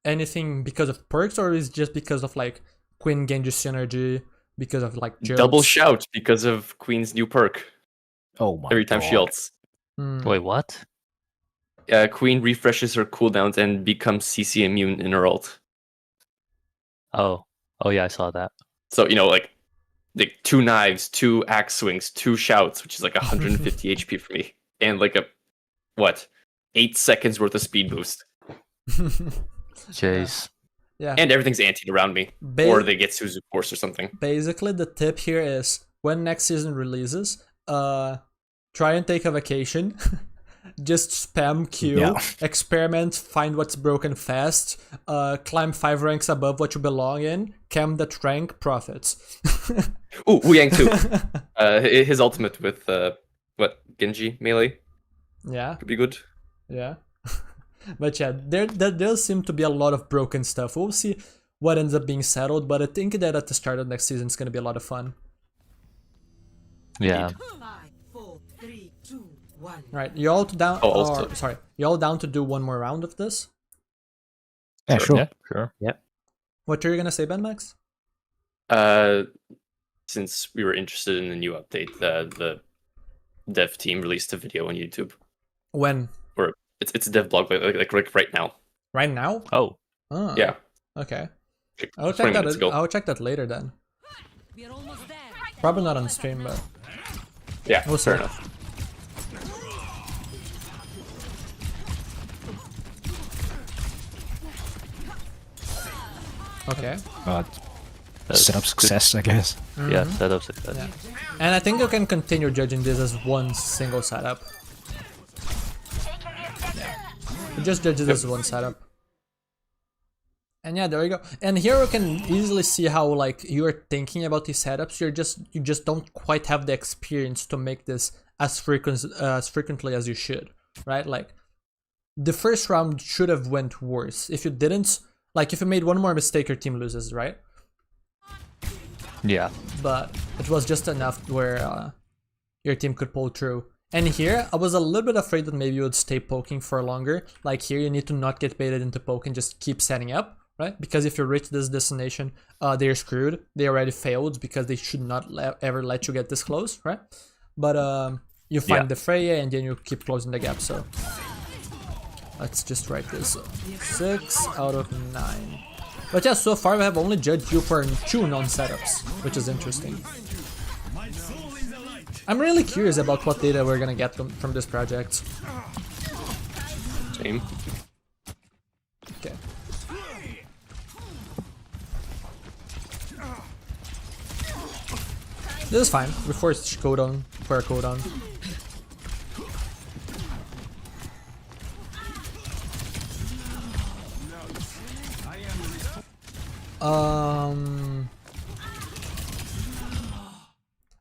Speaker 1: anything because of perks, or is it just because of like Queen Genji synergy, because of like jokes?
Speaker 8: Double shout because of Queen's new perk
Speaker 6: Oh my
Speaker 8: every time she
Speaker 6: God.
Speaker 8: ults.
Speaker 1: Hmm.
Speaker 4: Wait, what?
Speaker 8: Queen refreshes her cooldowns and becomes CC immune in her ult.
Speaker 4: Oh yeah, I saw that.
Speaker 8: So like 2 knives, 2 axe swings, 2 shouts, which is like 150 HP for me, and like 8 seconds worth of speed boost.
Speaker 4: Jeez.
Speaker 1: Yeah.
Speaker 8: And everything's antied around me, or they get Suzu Force or something.
Speaker 1: Basically, the tip here is when next season releases, try and take a vacation. Just spam Q, experiment, find what's broken fast, climb 5 ranks above what you belong in, cam that rank, profits.
Speaker 8: Ooh, Wu Yang too. His ultimate with Genji melee.
Speaker 1: Yeah.
Speaker 8: Could be good.
Speaker 1: Yeah. But yeah, there does seem to be a lot of broken stuff. We'll see what ends up being settled, but I think that at the start of next season it's gonna be a lot of fun.
Speaker 4: Yeah.
Speaker 2: 5, 4, 3, 2, 1.
Speaker 1: Right, you all down?
Speaker 8: also-
Speaker 1: You all down to do one more round of this?
Speaker 6: Yeah, sure.
Speaker 4: Yeah, sure.
Speaker 1: What are you gonna say, Ben Max?
Speaker 8: Since we were interested in the new update, the dev team released a video on YouTube.
Speaker 1: When?
Speaker 8: Or it's a dev blog like right now.
Speaker 1: Right now?
Speaker 4: Oh.
Speaker 1: Oh.
Speaker 8: Yeah.
Speaker 1: Okay.
Speaker 8: Like
Speaker 1: I'll
Speaker 8: 20
Speaker 1: check
Speaker 8: minutes
Speaker 1: that.
Speaker 8: ago.
Speaker 1: I'll check that later then.
Speaker 2: We're almost there.
Speaker 1: Probably not on stream, but
Speaker 8: Yeah,
Speaker 1: We'll
Speaker 8: fair
Speaker 1: see.
Speaker 8: enough.
Speaker 1: okay.
Speaker 6: But
Speaker 4: That's
Speaker 6: setup
Speaker 4: good.
Speaker 6: success, I guess.
Speaker 4: Yeah, setup success.
Speaker 1: Yeah. And I think you can continue judging this as one single setup. Yeah. You just judge it as one setup. And yeah, there you go. And here we can easily see how like you're thinking about these setups. You just don't quite have the experience to make this as frequently as you should, right? Like the first round should have went worse. If you didn't, like if you made one more mistake, your team loses, right?
Speaker 4: Yeah.
Speaker 1: But it was just enough where your team could pull through. And here, I was a little bit afraid that maybe you would stay poking for longer. Like here, you need to not get baited into poking, just keep setting up, right? Because if you reach this destination, they're screwed. They already failed because they should not ever let you get this close, right? But you find the Freya and then you keep closing the gap, so... Let's just write this. 6 out of 9. But yeah, so far we have only judged you for 2 non-setups, which is interesting. I'm really curious about what data we're gonna get from this project.
Speaker 8: Same.
Speaker 1: Okay. This is fine. We forced cooldown for a cooldown.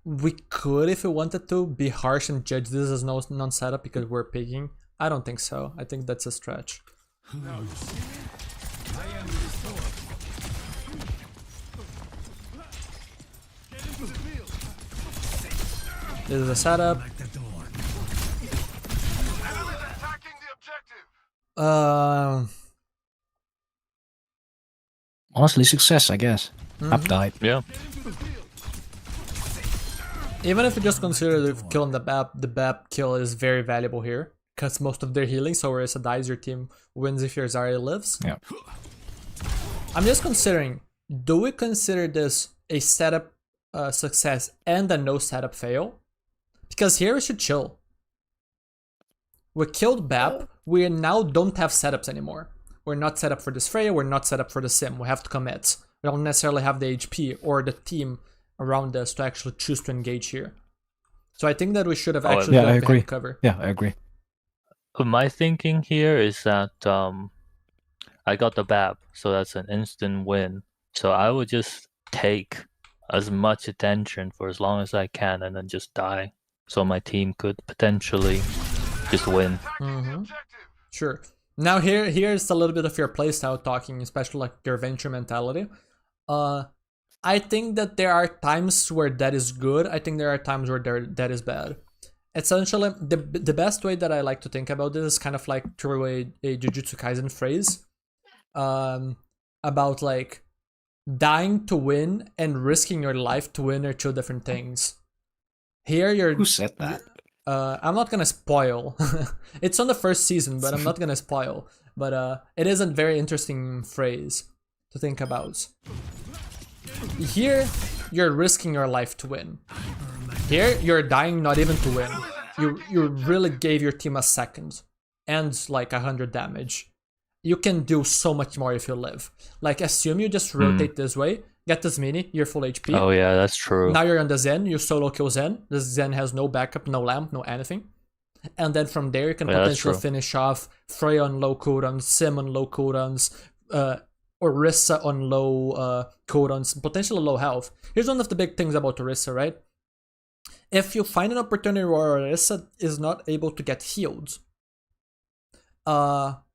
Speaker 1: We could, if we wanted to, be harsh and judge this as non-setup because we're picking. I don't think so. I think that's a stretch. This is a setup.
Speaker 6: Honestly, success, I guess. Up died.
Speaker 4: Yeah.
Speaker 1: Even if you just consider the kill on the BAP kill is very valuable here. Cuts most of their healing, so whereas a dies, your team wins if your Zarya lives.
Speaker 6: Yeah.
Speaker 1: I'm just considering, do we consider this a setup success and a no setup fail? Because here we should chill. We killed BAP, we now don't have setups anymore. We're not set up for this Freya, we're not set up for the sim, we have to commit. We don't necessarily have the HP or the team around us to actually choose to engage here. So I think that we should have actually
Speaker 6: yeah, I
Speaker 1: got behind
Speaker 6: agree.
Speaker 1: cover.
Speaker 6: Yeah, I agree.
Speaker 4: My thinking here is that I got the BAP, so that's an instant win. So I would just take as much attention for as long as I can and then just die. So my team could potentially just win.
Speaker 1: Sure. Now here's a little bit of your playstyle talking, especially like your venture mentality. I think that there are times where that is good. I think there are times where that is bad. Essentially, the best way that I like to think about this is kind of like through a Jujutsu Kaisen phrase. About like dying to win and risking your life to win are 2 different things. Here you're...
Speaker 6: Who said that?
Speaker 1: I'm not gonna spoil. It's on the first season, but I'm not gonna spoil. But it is a very interesting phrase to think about. Here, you're risking your life to win. Here, you're dying not even to win. You really gave your team a second and like 100 damage. You can do so much more if you live. Like, assume you just rotate this way, get this mini, you're full HP.
Speaker 4: Oh yeah, that's true.
Speaker 1: Now you're on the Zen, you solo kill Zen. The Zen has no backup, no lamp, no anything. And then from there you can potentially finish off Freya on low cooldowns, Sim on low cooldowns, Orisa on low cooldowns, potentially low health. Here's one of the big things about Orisa, right? If you find an opportunity where Orisa is not able to get healed,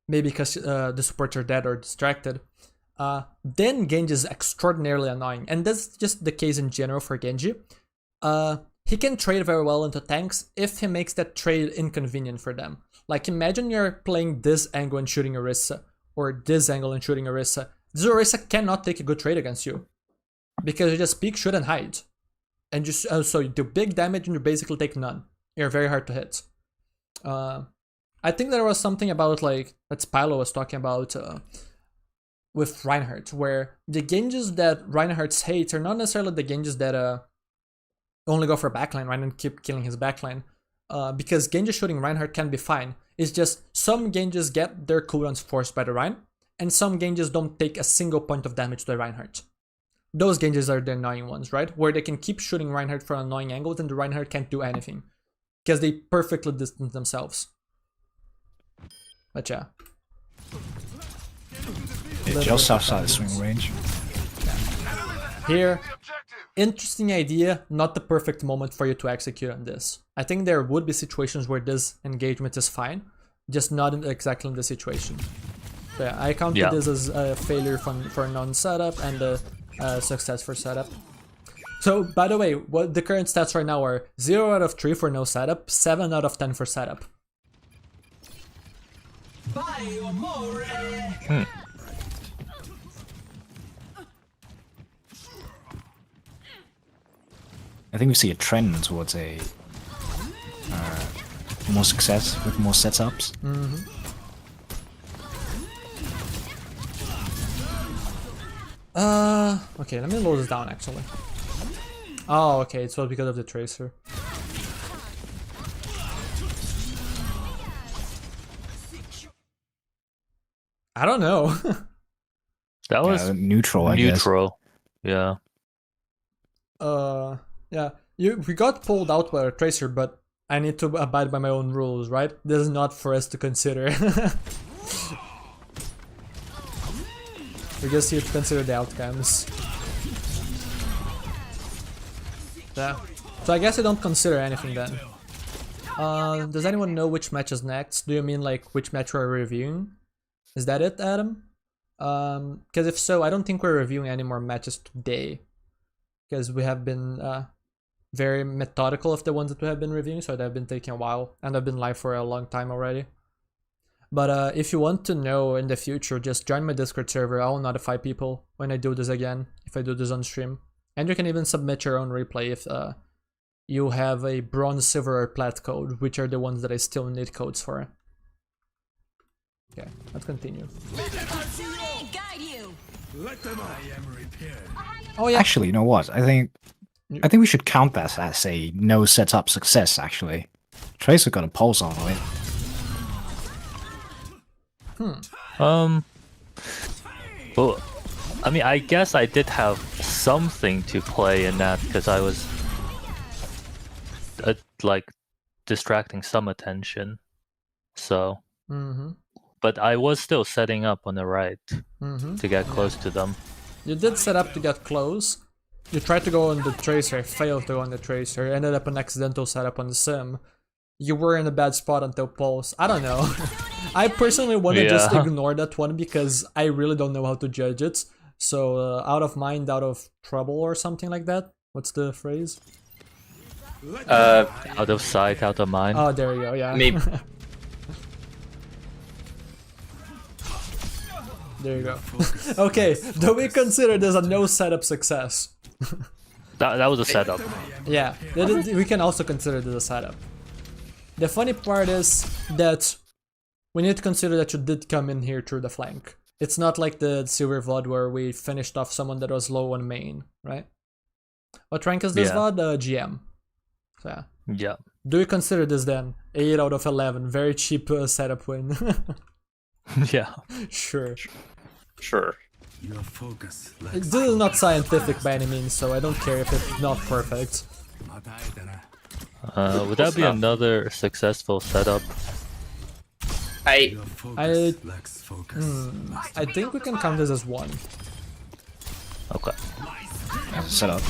Speaker 1: maybe because the supports are dead or distracted, then Genji is extraordinarily annoying. And that's just the case in general for Genji. He can trade very well into tanks if he makes that trade inconvenient for them. Like, imagine you're playing this angle and shooting Orisa, or this angle and shooting Orisa. This Orisa cannot take a good trade against you, because you just peek, shoot, and hide. And just so you do big damage and you basically take none. You're very hard to hit. I think there was something about, like, that Spylo was talking about with Reinhardt, where the Genjis that Reinhardt hates are not necessarily the Genjis that only go for backline, right, and keep killing his backline. Because Genji shooting Reinhardt can be fine. It's just some Genjis get their cooldowns forced by the Rein, and some Genjis don't take a single point of damage to the Reinhardt. Those Genjis are the annoying ones, right? Where they can keep shooting Reinhardt from annoying angles and the Reinhardt can't do anything. Because they perfectly distance themselves. But yeah.
Speaker 6: Just outside the swing range.
Speaker 1: Here, interesting idea, not the perfect moment for you to execute on this. I think there would be situations where this engagement is fine, just not exactly in the situation. So yeah, I counted this as a failure for non-setup and a success for setup. So, by the way, what the current stats right now are 0 out of 3 for no setup, 7 out of 10 for setup.
Speaker 6: I think we see a trend towards a more success with more setups.
Speaker 1: Okay, let me load this down actually. Oh, okay, it's all because of the tracer. I don't know.
Speaker 4: That was
Speaker 6: neutral, I guess.
Speaker 4: Neutral. Yeah.
Speaker 1: Yeah. We got pulled out by a tracer, but I need to abide by my own rules, right? This is not for us to consider. We just here to consider the outcomes. Yeah. So I guess I don't consider anything then. Does anyone know which match is next? Do you mean like which match we're reviewing? Is that it, Adam? Because if so, I don't think we're reviewing any more matches today. Because we have been very methodical of the ones that we have been reviewing, so they've been taking a while. And I've been live for a long time already. But if you want to know in the future, just join my Discord server. I will notify people when I do this again, if I do this on stream. And you can even submit your own replay if you have a bronze, silver, or plat code, which are the ones that I still need codes for. Okay, let's continue. Oh yeah.
Speaker 6: Actually, you know what? I think we should count that as a no setup success. Actually, Tracer got a pulse on it.
Speaker 4: Well, I mean, I guess I did have something to play in that because I was like distracting some attention. So, but I was still setting up on the right to get close to them.
Speaker 1: You did set up to get close. You tried to go on the tracer, failed to go on the tracer, ended up an accidental setup on the sim. You were in a bad spot until pulse. I don't know. I personally want to just ignore that one because I really don't know how to judge it. So out of mind, out of trouble or something like that. What's the phrase?
Speaker 4: Out of sight, out of mind.
Speaker 1: Oh, there you go, yeah.
Speaker 8: Maybe.
Speaker 1: There you go. Okay, do we consider this a no setup success?
Speaker 4: That was a setup.
Speaker 1: Yeah, we can also consider this a setup. The funny part is that we need to consider that you did come in here through the flank. It's not like the Silver VOD where we finished off someone that was low on main, right? What rank is this VOD? GM. So yeah.
Speaker 4: Yeah.
Speaker 1: Do you consider this then? 8 out of 11. Very cheap setup win.
Speaker 4: Yeah.
Speaker 1: Sure.
Speaker 8: Sure.
Speaker 7: Your focus
Speaker 1: This is not scientific by any means, so I don't care if it's not perfect.
Speaker 4: Would that be another successful setup?
Speaker 8: I
Speaker 1: I think we can count this as one.
Speaker 4: Okay.
Speaker 6: As a setup.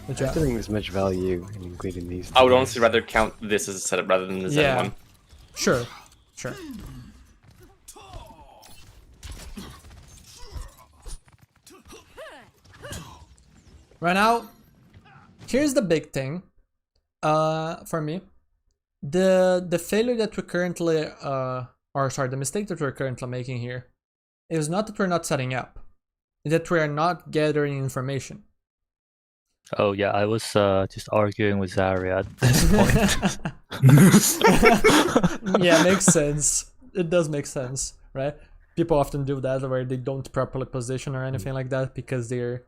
Speaker 1: But
Speaker 5: I
Speaker 1: yeah.
Speaker 5: don't think there's much value in including these.
Speaker 8: would honestly rather count this as a setup rather than the Zen one.
Speaker 1: Sure. Sure. Right now, here's the big thing. For me, the failure that we currently the mistake that we're currently making here is not that we're not setting up, it's that we are not gathering information.
Speaker 4: Oh yeah, I was just arguing with Zarya at this point.
Speaker 1: Yeah, makes sense. It does make sense, right? People often do that where they don't properly position or anything like that because they're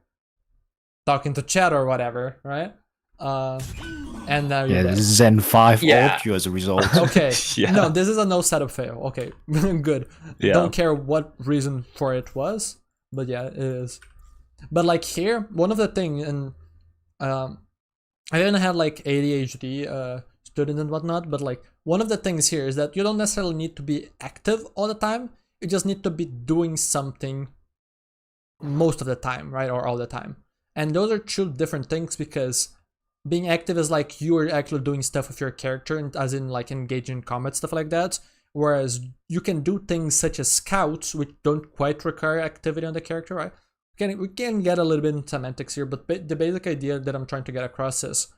Speaker 1: talking to chat or whatever, right? And now
Speaker 6: Yeah,
Speaker 1: you're
Speaker 6: Zen 5
Speaker 8: Yeah.
Speaker 6: ult you as a result.
Speaker 1: okay.
Speaker 4: Yeah.
Speaker 1: No, this is a no setup fail. Okay, good.
Speaker 4: Yeah.
Speaker 1: Don't care what reason for it was, but yeah, it is. But like here, one of the thing, and I didn't have like ADHD student and whatnot, but like one of the things here is that you don't necessarily need to be active all the time. You just need to be doing something most of the time, right, or all the time. And those are two different things because being active is like you're actually doing stuff with your character, and as in like engaging in combat, stuff like that. Whereas you can do things such as scouts, which don't quite require activity on the character, right? We can get a little bit in semantics here, but the basic idea that I'm trying to get across is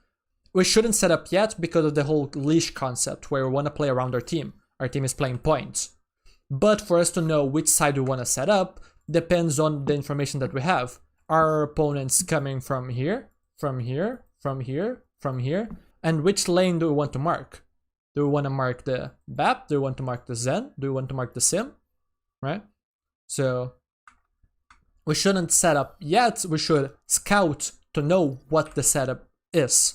Speaker 1: we shouldn't set up yet because of the whole leash concept where we want to play around our team. Our team is playing points. But for us to know which side we want to set up depends on the information that we have. Are opponents coming from here, from here, from here, from here? And which lane do we want to mark? Do we want to mark the BAP? Do we want to mark the Zen? Do we want to mark the Sim? Right? So we shouldn't set up yet. We should scout to know what the setup is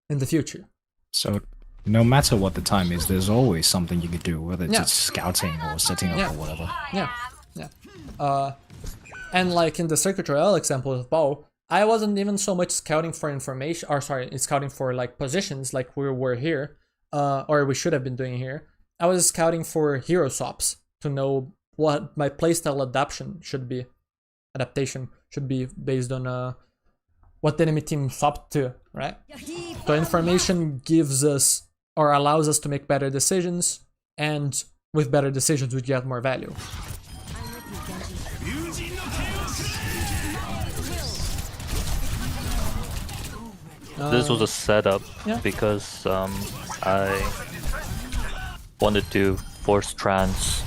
Speaker 1: in the future.
Speaker 6: So no matter what the time is, there's always something you could do, whether it's
Speaker 1: Yeah.
Speaker 6: just scouting or setting up
Speaker 1: Yeah.
Speaker 6: or whatever.
Speaker 1: Yeah, yeah. And like in the Circuit Royale example of Bow, I wasn't even so much scouting for information, or sorry, scouting for like positions like we were here, or we should have been doing here. I was scouting for hero swaps to know what my playstyle adaptation should be based on what the enemy team swapped to, right? So information gives us or allows us to make better decisions, and with better decisions we get more value.
Speaker 4: This was a setup
Speaker 1: yeah.
Speaker 4: because I wanted to force trance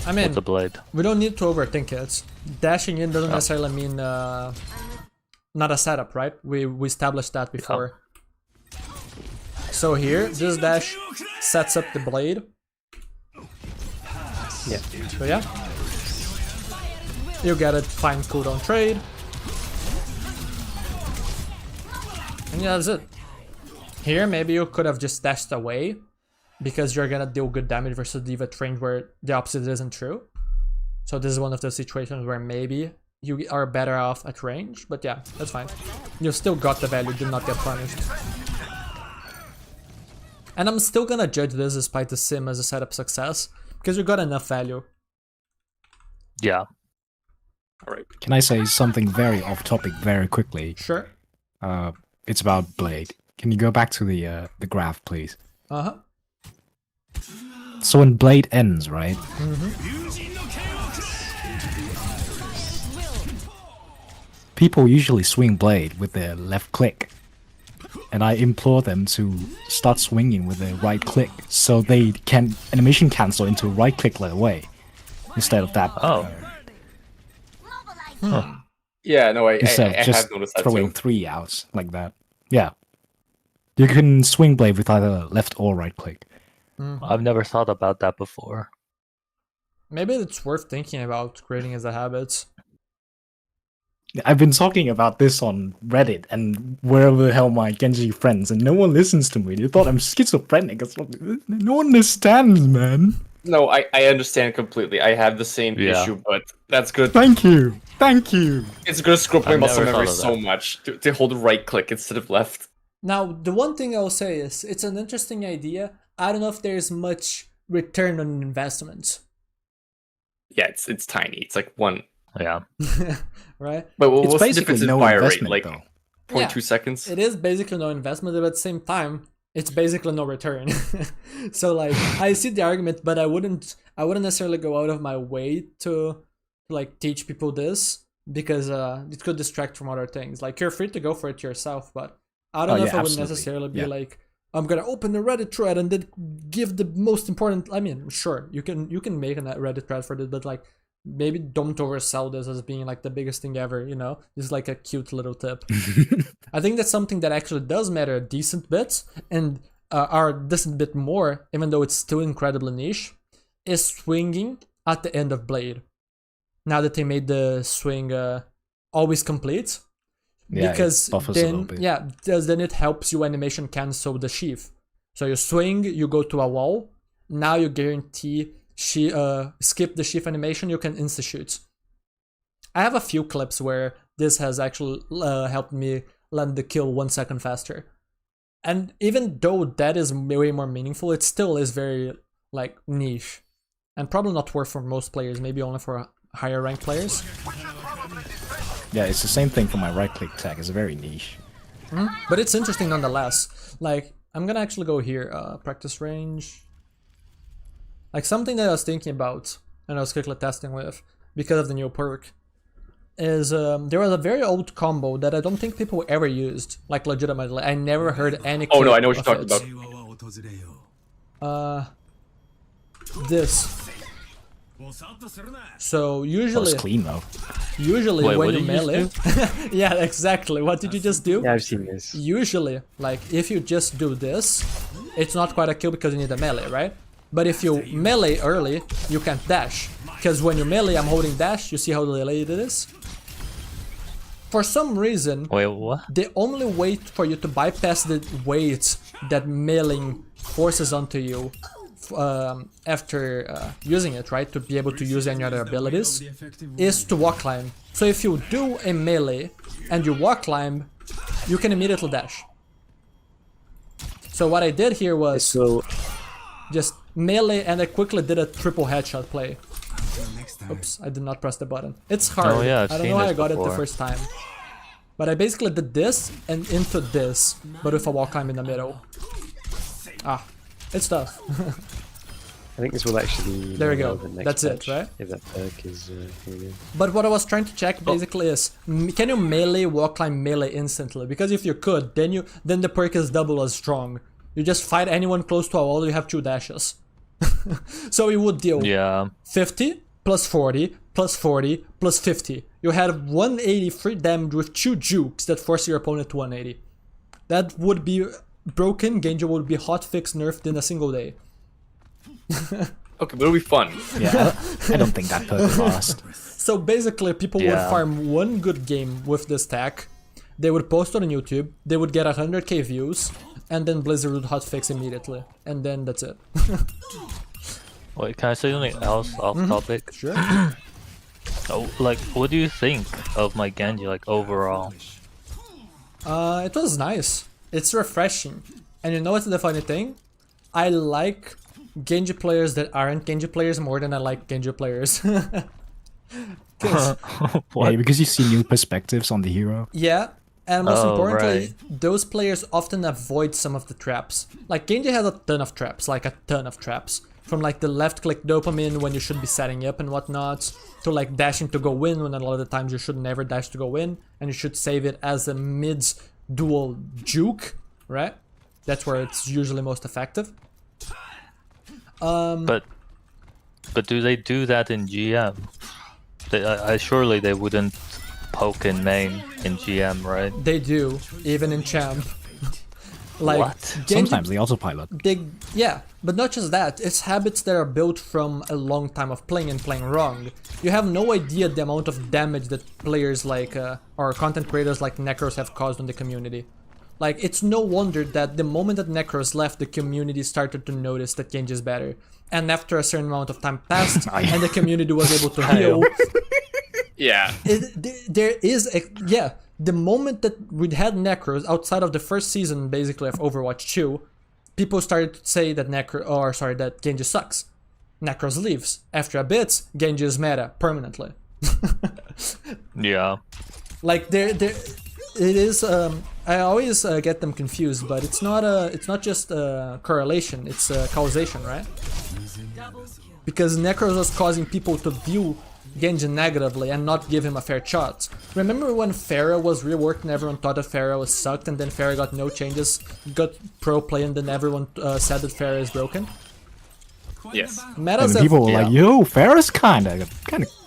Speaker 1: I mean,
Speaker 4: with the blade.
Speaker 1: we don't need to overthink it. Dashing in doesn't necessarily mean not a setup, right? We established that before. So here, this dash sets up the blade.
Speaker 5: Yeah.
Speaker 1: So yeah, you get it, fine cooldown trade. And yeah, that's it. Here, maybe you could have just dashed away because you're gonna deal good damage versus D.Va range where the opposite isn't true. So this is one of those situations where maybe you are better off at range, but yeah, that's fine. You still got the value, did not get punished. And I'm still gonna judge this despite the sim as a setup success, because you got enough value.
Speaker 4: Yeah.
Speaker 8: Alright.
Speaker 6: Can I say something very off topic very quickly?
Speaker 1: Sure.
Speaker 6: It's about Blade. Can you go back to the graph, please?
Speaker 1: Uh-huh.
Speaker 6: So when Blade ends, right? People usually swing Blade with their left click. And I implore them to start swinging with their right click so they can animation cancel into right click right away. Instead of that.
Speaker 4: Oh.
Speaker 8: Yeah, no, I
Speaker 6: Instead of
Speaker 8: have
Speaker 6: just
Speaker 8: noticed that
Speaker 6: throwing
Speaker 8: too.
Speaker 6: 3 outs like that. Yeah. You can swing blade with either left or right click.
Speaker 4: I've never thought about that before.
Speaker 1: Maybe it's worth thinking about creating as a habit.
Speaker 6: I've been talking about this on Reddit and wherever the hell my Genji friends, and no one listens to me. They thought I'm schizophrenic. No one understands, man.
Speaker 8: No, I understand completely. I have the same
Speaker 4: Yeah.
Speaker 8: issue, but that's good.
Speaker 6: Thank you. Thank you.
Speaker 8: It's gonna screw up my
Speaker 4: I've
Speaker 8: muscle
Speaker 4: never
Speaker 8: memory
Speaker 4: thought of
Speaker 8: so
Speaker 4: that.
Speaker 8: much to hold right click instead of left.
Speaker 1: Now, the one thing I'll say is, it's an interesting idea. I don't know if there's much return on investment.
Speaker 8: Yeah, it's tiny. It's like 1.
Speaker 4: Yeah.
Speaker 1: Right?
Speaker 8: But
Speaker 6: It's
Speaker 8: what's the
Speaker 6: basically
Speaker 8: difference in
Speaker 6: no
Speaker 8: fire rate?
Speaker 6: investment,
Speaker 8: Like
Speaker 6: though.
Speaker 8: 0.2
Speaker 1: Yeah.
Speaker 8: seconds?
Speaker 1: It is basically no investment, but at the same time, it's basically no return. So like, I see the argument, but I wouldn't necessarily go out of my way to like teach people this, because it could distract from other things. Like, you're free to go for it yourself, but I don't know
Speaker 6: yeah,
Speaker 1: if I would
Speaker 6: absolutely.
Speaker 1: necessarily be
Speaker 6: Yeah.
Speaker 1: like, I'm gonna open the Reddit thread and then give the most important. I mean, sure, you can make a Reddit thread for this, but like, maybe don't oversell this as being like the biggest thing ever. You know, this is like a cute little tip. I think that's something that actually does matter a decent bit, and are a decent bit more, even though it's still incredibly niche, is swinging at the end of blade. Now that they made the swing always complete,
Speaker 6: Yeah,
Speaker 1: because
Speaker 6: it buffers a little
Speaker 1: then
Speaker 6: bit.
Speaker 1: then it helps you animation cancel the sheath. So you swing, you go to a wall. Now you guarantee skip the sheath animation. You can insta shoot. I have a few clips where this has actually helped me land the kill 1 second faster. And even though that is way more meaningful, it still is very like niche, and probably not worth for most players. Maybe only for higher ranked players.
Speaker 6: Yeah, it's the same thing for my right click tag. It's very niche.
Speaker 1: But it's interesting nonetheless. Like, I'm gonna actually go here, practice range. Like, something that I was thinking about and I was quickly testing with because of the new perk is there was a very old combo that I don't think people ever used. Like, legitimately, I never heard any.
Speaker 8: Oh no, I
Speaker 1: clip
Speaker 8: know what you're
Speaker 1: of
Speaker 8: talking
Speaker 1: it.
Speaker 8: about.
Speaker 1: This. So
Speaker 6: Oh,
Speaker 1: usually,
Speaker 6: it's clean though.
Speaker 1: usually
Speaker 4: Wait,
Speaker 1: when
Speaker 4: what
Speaker 1: you
Speaker 4: did you
Speaker 1: melee,
Speaker 4: just
Speaker 1: yeah, exactly. What did you just do?
Speaker 5: Yeah, I've seen this.
Speaker 1: Usually, like, if you just do this, it's not quite a kill because you need a melee, right? But if you melee early, you can't dash. Because when you melee, I'm holding dash, you see how delayed it is? For some reason,
Speaker 4: Wait, what?
Speaker 1: the only way for you to bypass the weight that meleeing forces onto you after using it, right, to be able to use any other abilities, is to walk climb. So if you do a melee and you walk climb, you can immediately dash. So what I did here was
Speaker 5: So
Speaker 1: just melee, and I quickly did a triple headshot play. Oops, I did not press the button. It's hard.
Speaker 4: Oh, yeah, I've
Speaker 1: I don't
Speaker 4: seen
Speaker 1: know how I
Speaker 4: this
Speaker 1: got it the
Speaker 4: before.
Speaker 1: first time. But I basically did this and into this, but with a wall climb in the middle. Ah, it's tough.
Speaker 5: I think this will actually.
Speaker 1: There we go.
Speaker 5: relevant next
Speaker 1: That's it,
Speaker 5: patch,
Speaker 1: right?
Speaker 5: If that perk is here we go.
Speaker 1: But what I was trying to check basically is, can you melee wall climb melee instantly? Because if you could, then the perk is double as strong. You just fight anyone close to a wall, you have 2 dashes. So you would deal
Speaker 4: Yeah.
Speaker 1: 50 plus 40 plus 40 plus 50. You had 180 free damage with 2 jukes that force your opponent to 180. That would be broken. Genji would be hotfix nerfed in a single day.
Speaker 8: Okay, but it'll be fun.
Speaker 6: Yeah, I don't think that perk will last.
Speaker 1: So basically, people would
Speaker 4: Yeah.
Speaker 1: farm one good game with this tech. They would post on YouTube. They would get 100k views, and then Blizzard would hotfix immediately, and then that's it.
Speaker 4: Wait, can I say something else off topic?
Speaker 1: Sure.
Speaker 4: Oh, like, what do you think of my Genji, like, overall?
Speaker 1: It was nice. It's refreshing. And you know what's the funny thing? I like Genji players that aren't Genji players more than I like Genji players. 'Cause-
Speaker 6: Yeah, because you see new perspectives on the hero.
Speaker 1: yeah, and most
Speaker 4: Oh,
Speaker 1: importantly,
Speaker 4: right.
Speaker 1: those players often avoid some of the traps. Like, Genji has a ton of traps, like a ton of traps. From like the left click dopamine when you should be setting up and whatnot, to like dashing to go in when a lot of the times you should never dash to go in, and you should save it as a mids dual juke, right? That's where it's usually most effective.
Speaker 4: But do they do that in GM? I surely they wouldn't poke in main in GM, right?
Speaker 1: They do, even in champ. Like
Speaker 4: What?
Speaker 1: Genji,
Speaker 6: Sometimes the autopilot.
Speaker 1: yeah, but not just that. It's habits that are built from a long time of playing and playing wrong. You have no idea the amount of damage that players like or content creators like Necros have caused on the community. Like, it's no wonder that the moment that Necros left, the community started to notice that Genji is better. And after a certain amount of time passed, and the community was able to heal,
Speaker 8: Yeah.
Speaker 1: there is a, yeah, the moment that we had Necros outside of the first season, basically of Overwatch 2, people started to say that that Genji sucks. Necros leaves. After a bit, Genji is meta permanently.
Speaker 4: Yeah.
Speaker 1: Like it is. I always get them confused, but it's not just correlation. It's causation, right? Because Necros was causing people to view Genji negatively and not give him a fair shot. Remember when Pharah was reworked and everyone thought that Pharah was sucked, and then Pharah got no changes, got pro play, and then everyone said that Pharah is broken?
Speaker 8: Yes.
Speaker 1: Metas
Speaker 6: And people were
Speaker 4: yeah.
Speaker 6: like, "Yo, Farrah's kind of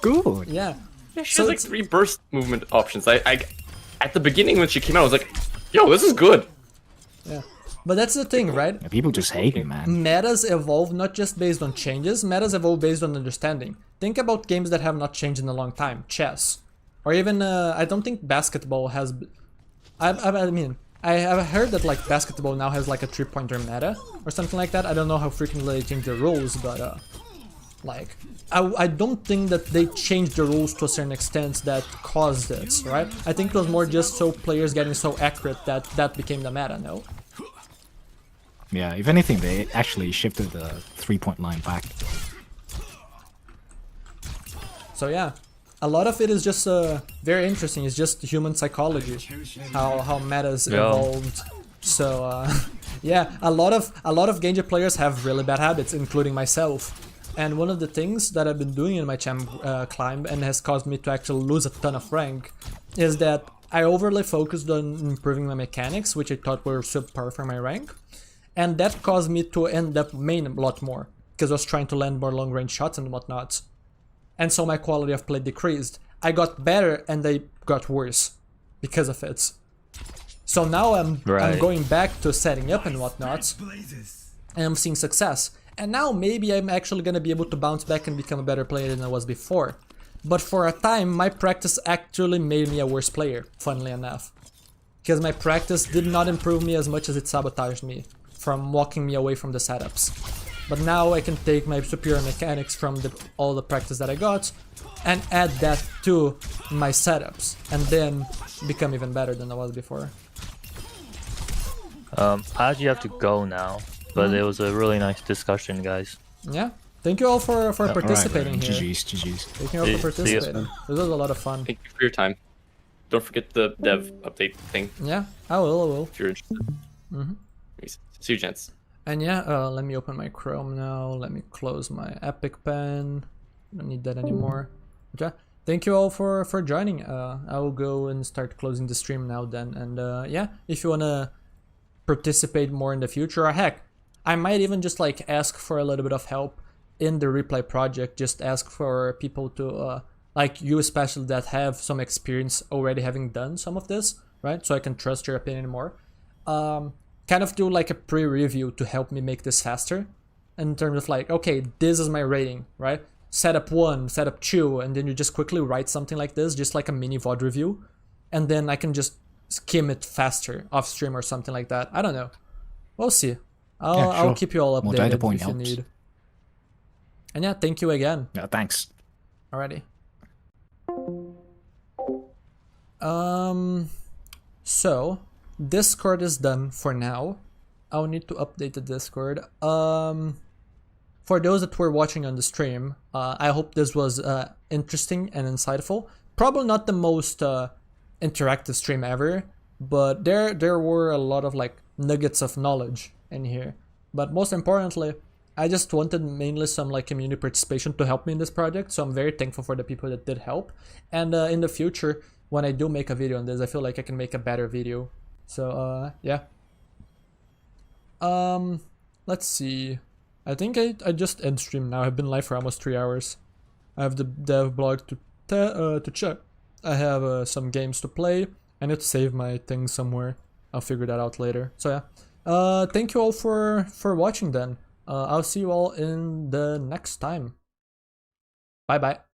Speaker 6: good."
Speaker 1: yeah.
Speaker 8: She
Speaker 1: So
Speaker 8: has like
Speaker 1: it's-
Speaker 8: 3 burst movement options. I at the beginning when she came out, I was like, yo, this is good.
Speaker 1: Yeah. But that's the thing, right?
Speaker 6: Yeah, people just hate me, man.
Speaker 1: Metas evolve not just based on changes, metas evolve based on understanding. Think about games that have not changed in a long time. Chess. Or even, I don't think basketball has... I've heard that like basketball now has like a 3-pointer meta or something like that. I don't know how frequently they change the rules, but like I don't think that they changed the rules to a certain extent that caused this, right? I think it was more just so players getting so accurate that became the meta, no?
Speaker 6: Yeah, if anything, they actually shifted the 3-point line back.
Speaker 1: So yeah, a lot of it is just very interesting. It's just human psychology, how metas evolved. So yeah, a lot of Genji players have really bad habits, including myself. And one of the things that I've been doing in my champ climb and has caused me to actually lose a ton of rank is that I overly focused on improving my mechanics, which I thought were subpar for my rank. And that caused me to end up main a lot more, because I was trying to land more long range shots and whatnot. And so my quality of play decreased. I got better and I got worse because of it. So now I'm going back to setting up and whatnot, and I'm seeing success. And now maybe I'm actually gonna be able to bounce back and become a better player than I was before. But for a time, my practice actually made me a worse player, funnily enough. Because my practice did not improve me as much as it sabotaged me, from walking me away from the setups. But now I can take my superior mechanics from all the practice that I got and add that to my setups, and then become even better than I was before.
Speaker 4: I actually have to go now, but it was a really nice discussion, guys.
Speaker 1: Yeah, thank you all for participating
Speaker 6: Alright,
Speaker 1: here.
Speaker 6: GG's, GG's.
Speaker 1: Thank you all for
Speaker 4: See you.
Speaker 1: participating. This was a lot of fun.
Speaker 8: Thank you for your time. Don't forget the dev update thing
Speaker 1: Yeah, I will.
Speaker 8: if you're interested. See you, gents.
Speaker 1: And yeah, let me open my Chrome now. Let me close my Epic Pen. Don't need that anymore. But yeah, thank you all for joining. I will go and start closing the stream now then. And yeah, if you wanna participate more in the future, or heck, I might even just like ask for a little bit of help in the replay project. Just ask for people to like you especially that have some experience already having done some of this, right? So I can trust your opinion more. Kind of do like a pre-review to help me make this faster in terms of like, okay, this is my rating, right? Setup 1, setup 2, and then you just quickly write something like this, just like a mini VOD review, and then I can just skim it faster off stream or something like that. I don't know. We'll see. I'll keep you all
Speaker 6: More data
Speaker 1: updated
Speaker 6: point
Speaker 1: if you
Speaker 6: helps.
Speaker 1: need. And yeah, thank you again.
Speaker 6: Yeah, thanks.
Speaker 1: Alrighty. So Discord is done for now. I'll need to update the Discord. For those that were watching on the stream, I hope this was interesting and insightful. Probably not the most interactive stream ever, but there were a lot of like nuggets of knowledge in here. But most importantly, I just wanted mainly some like community participation to help me in this project, so I'm very thankful for the people that did help. And in the future, when I do make a video on this, I feel like I can make a better video. So yeah. Let's see. I think I just end stream now. I've been live for almost 3 hours. I have the dev blog to check. I have some games to play. I need to save my things somewhere. I'll figure that out later. So yeah. thank you all for watching then. I'll see you all in the next time. Bye bye.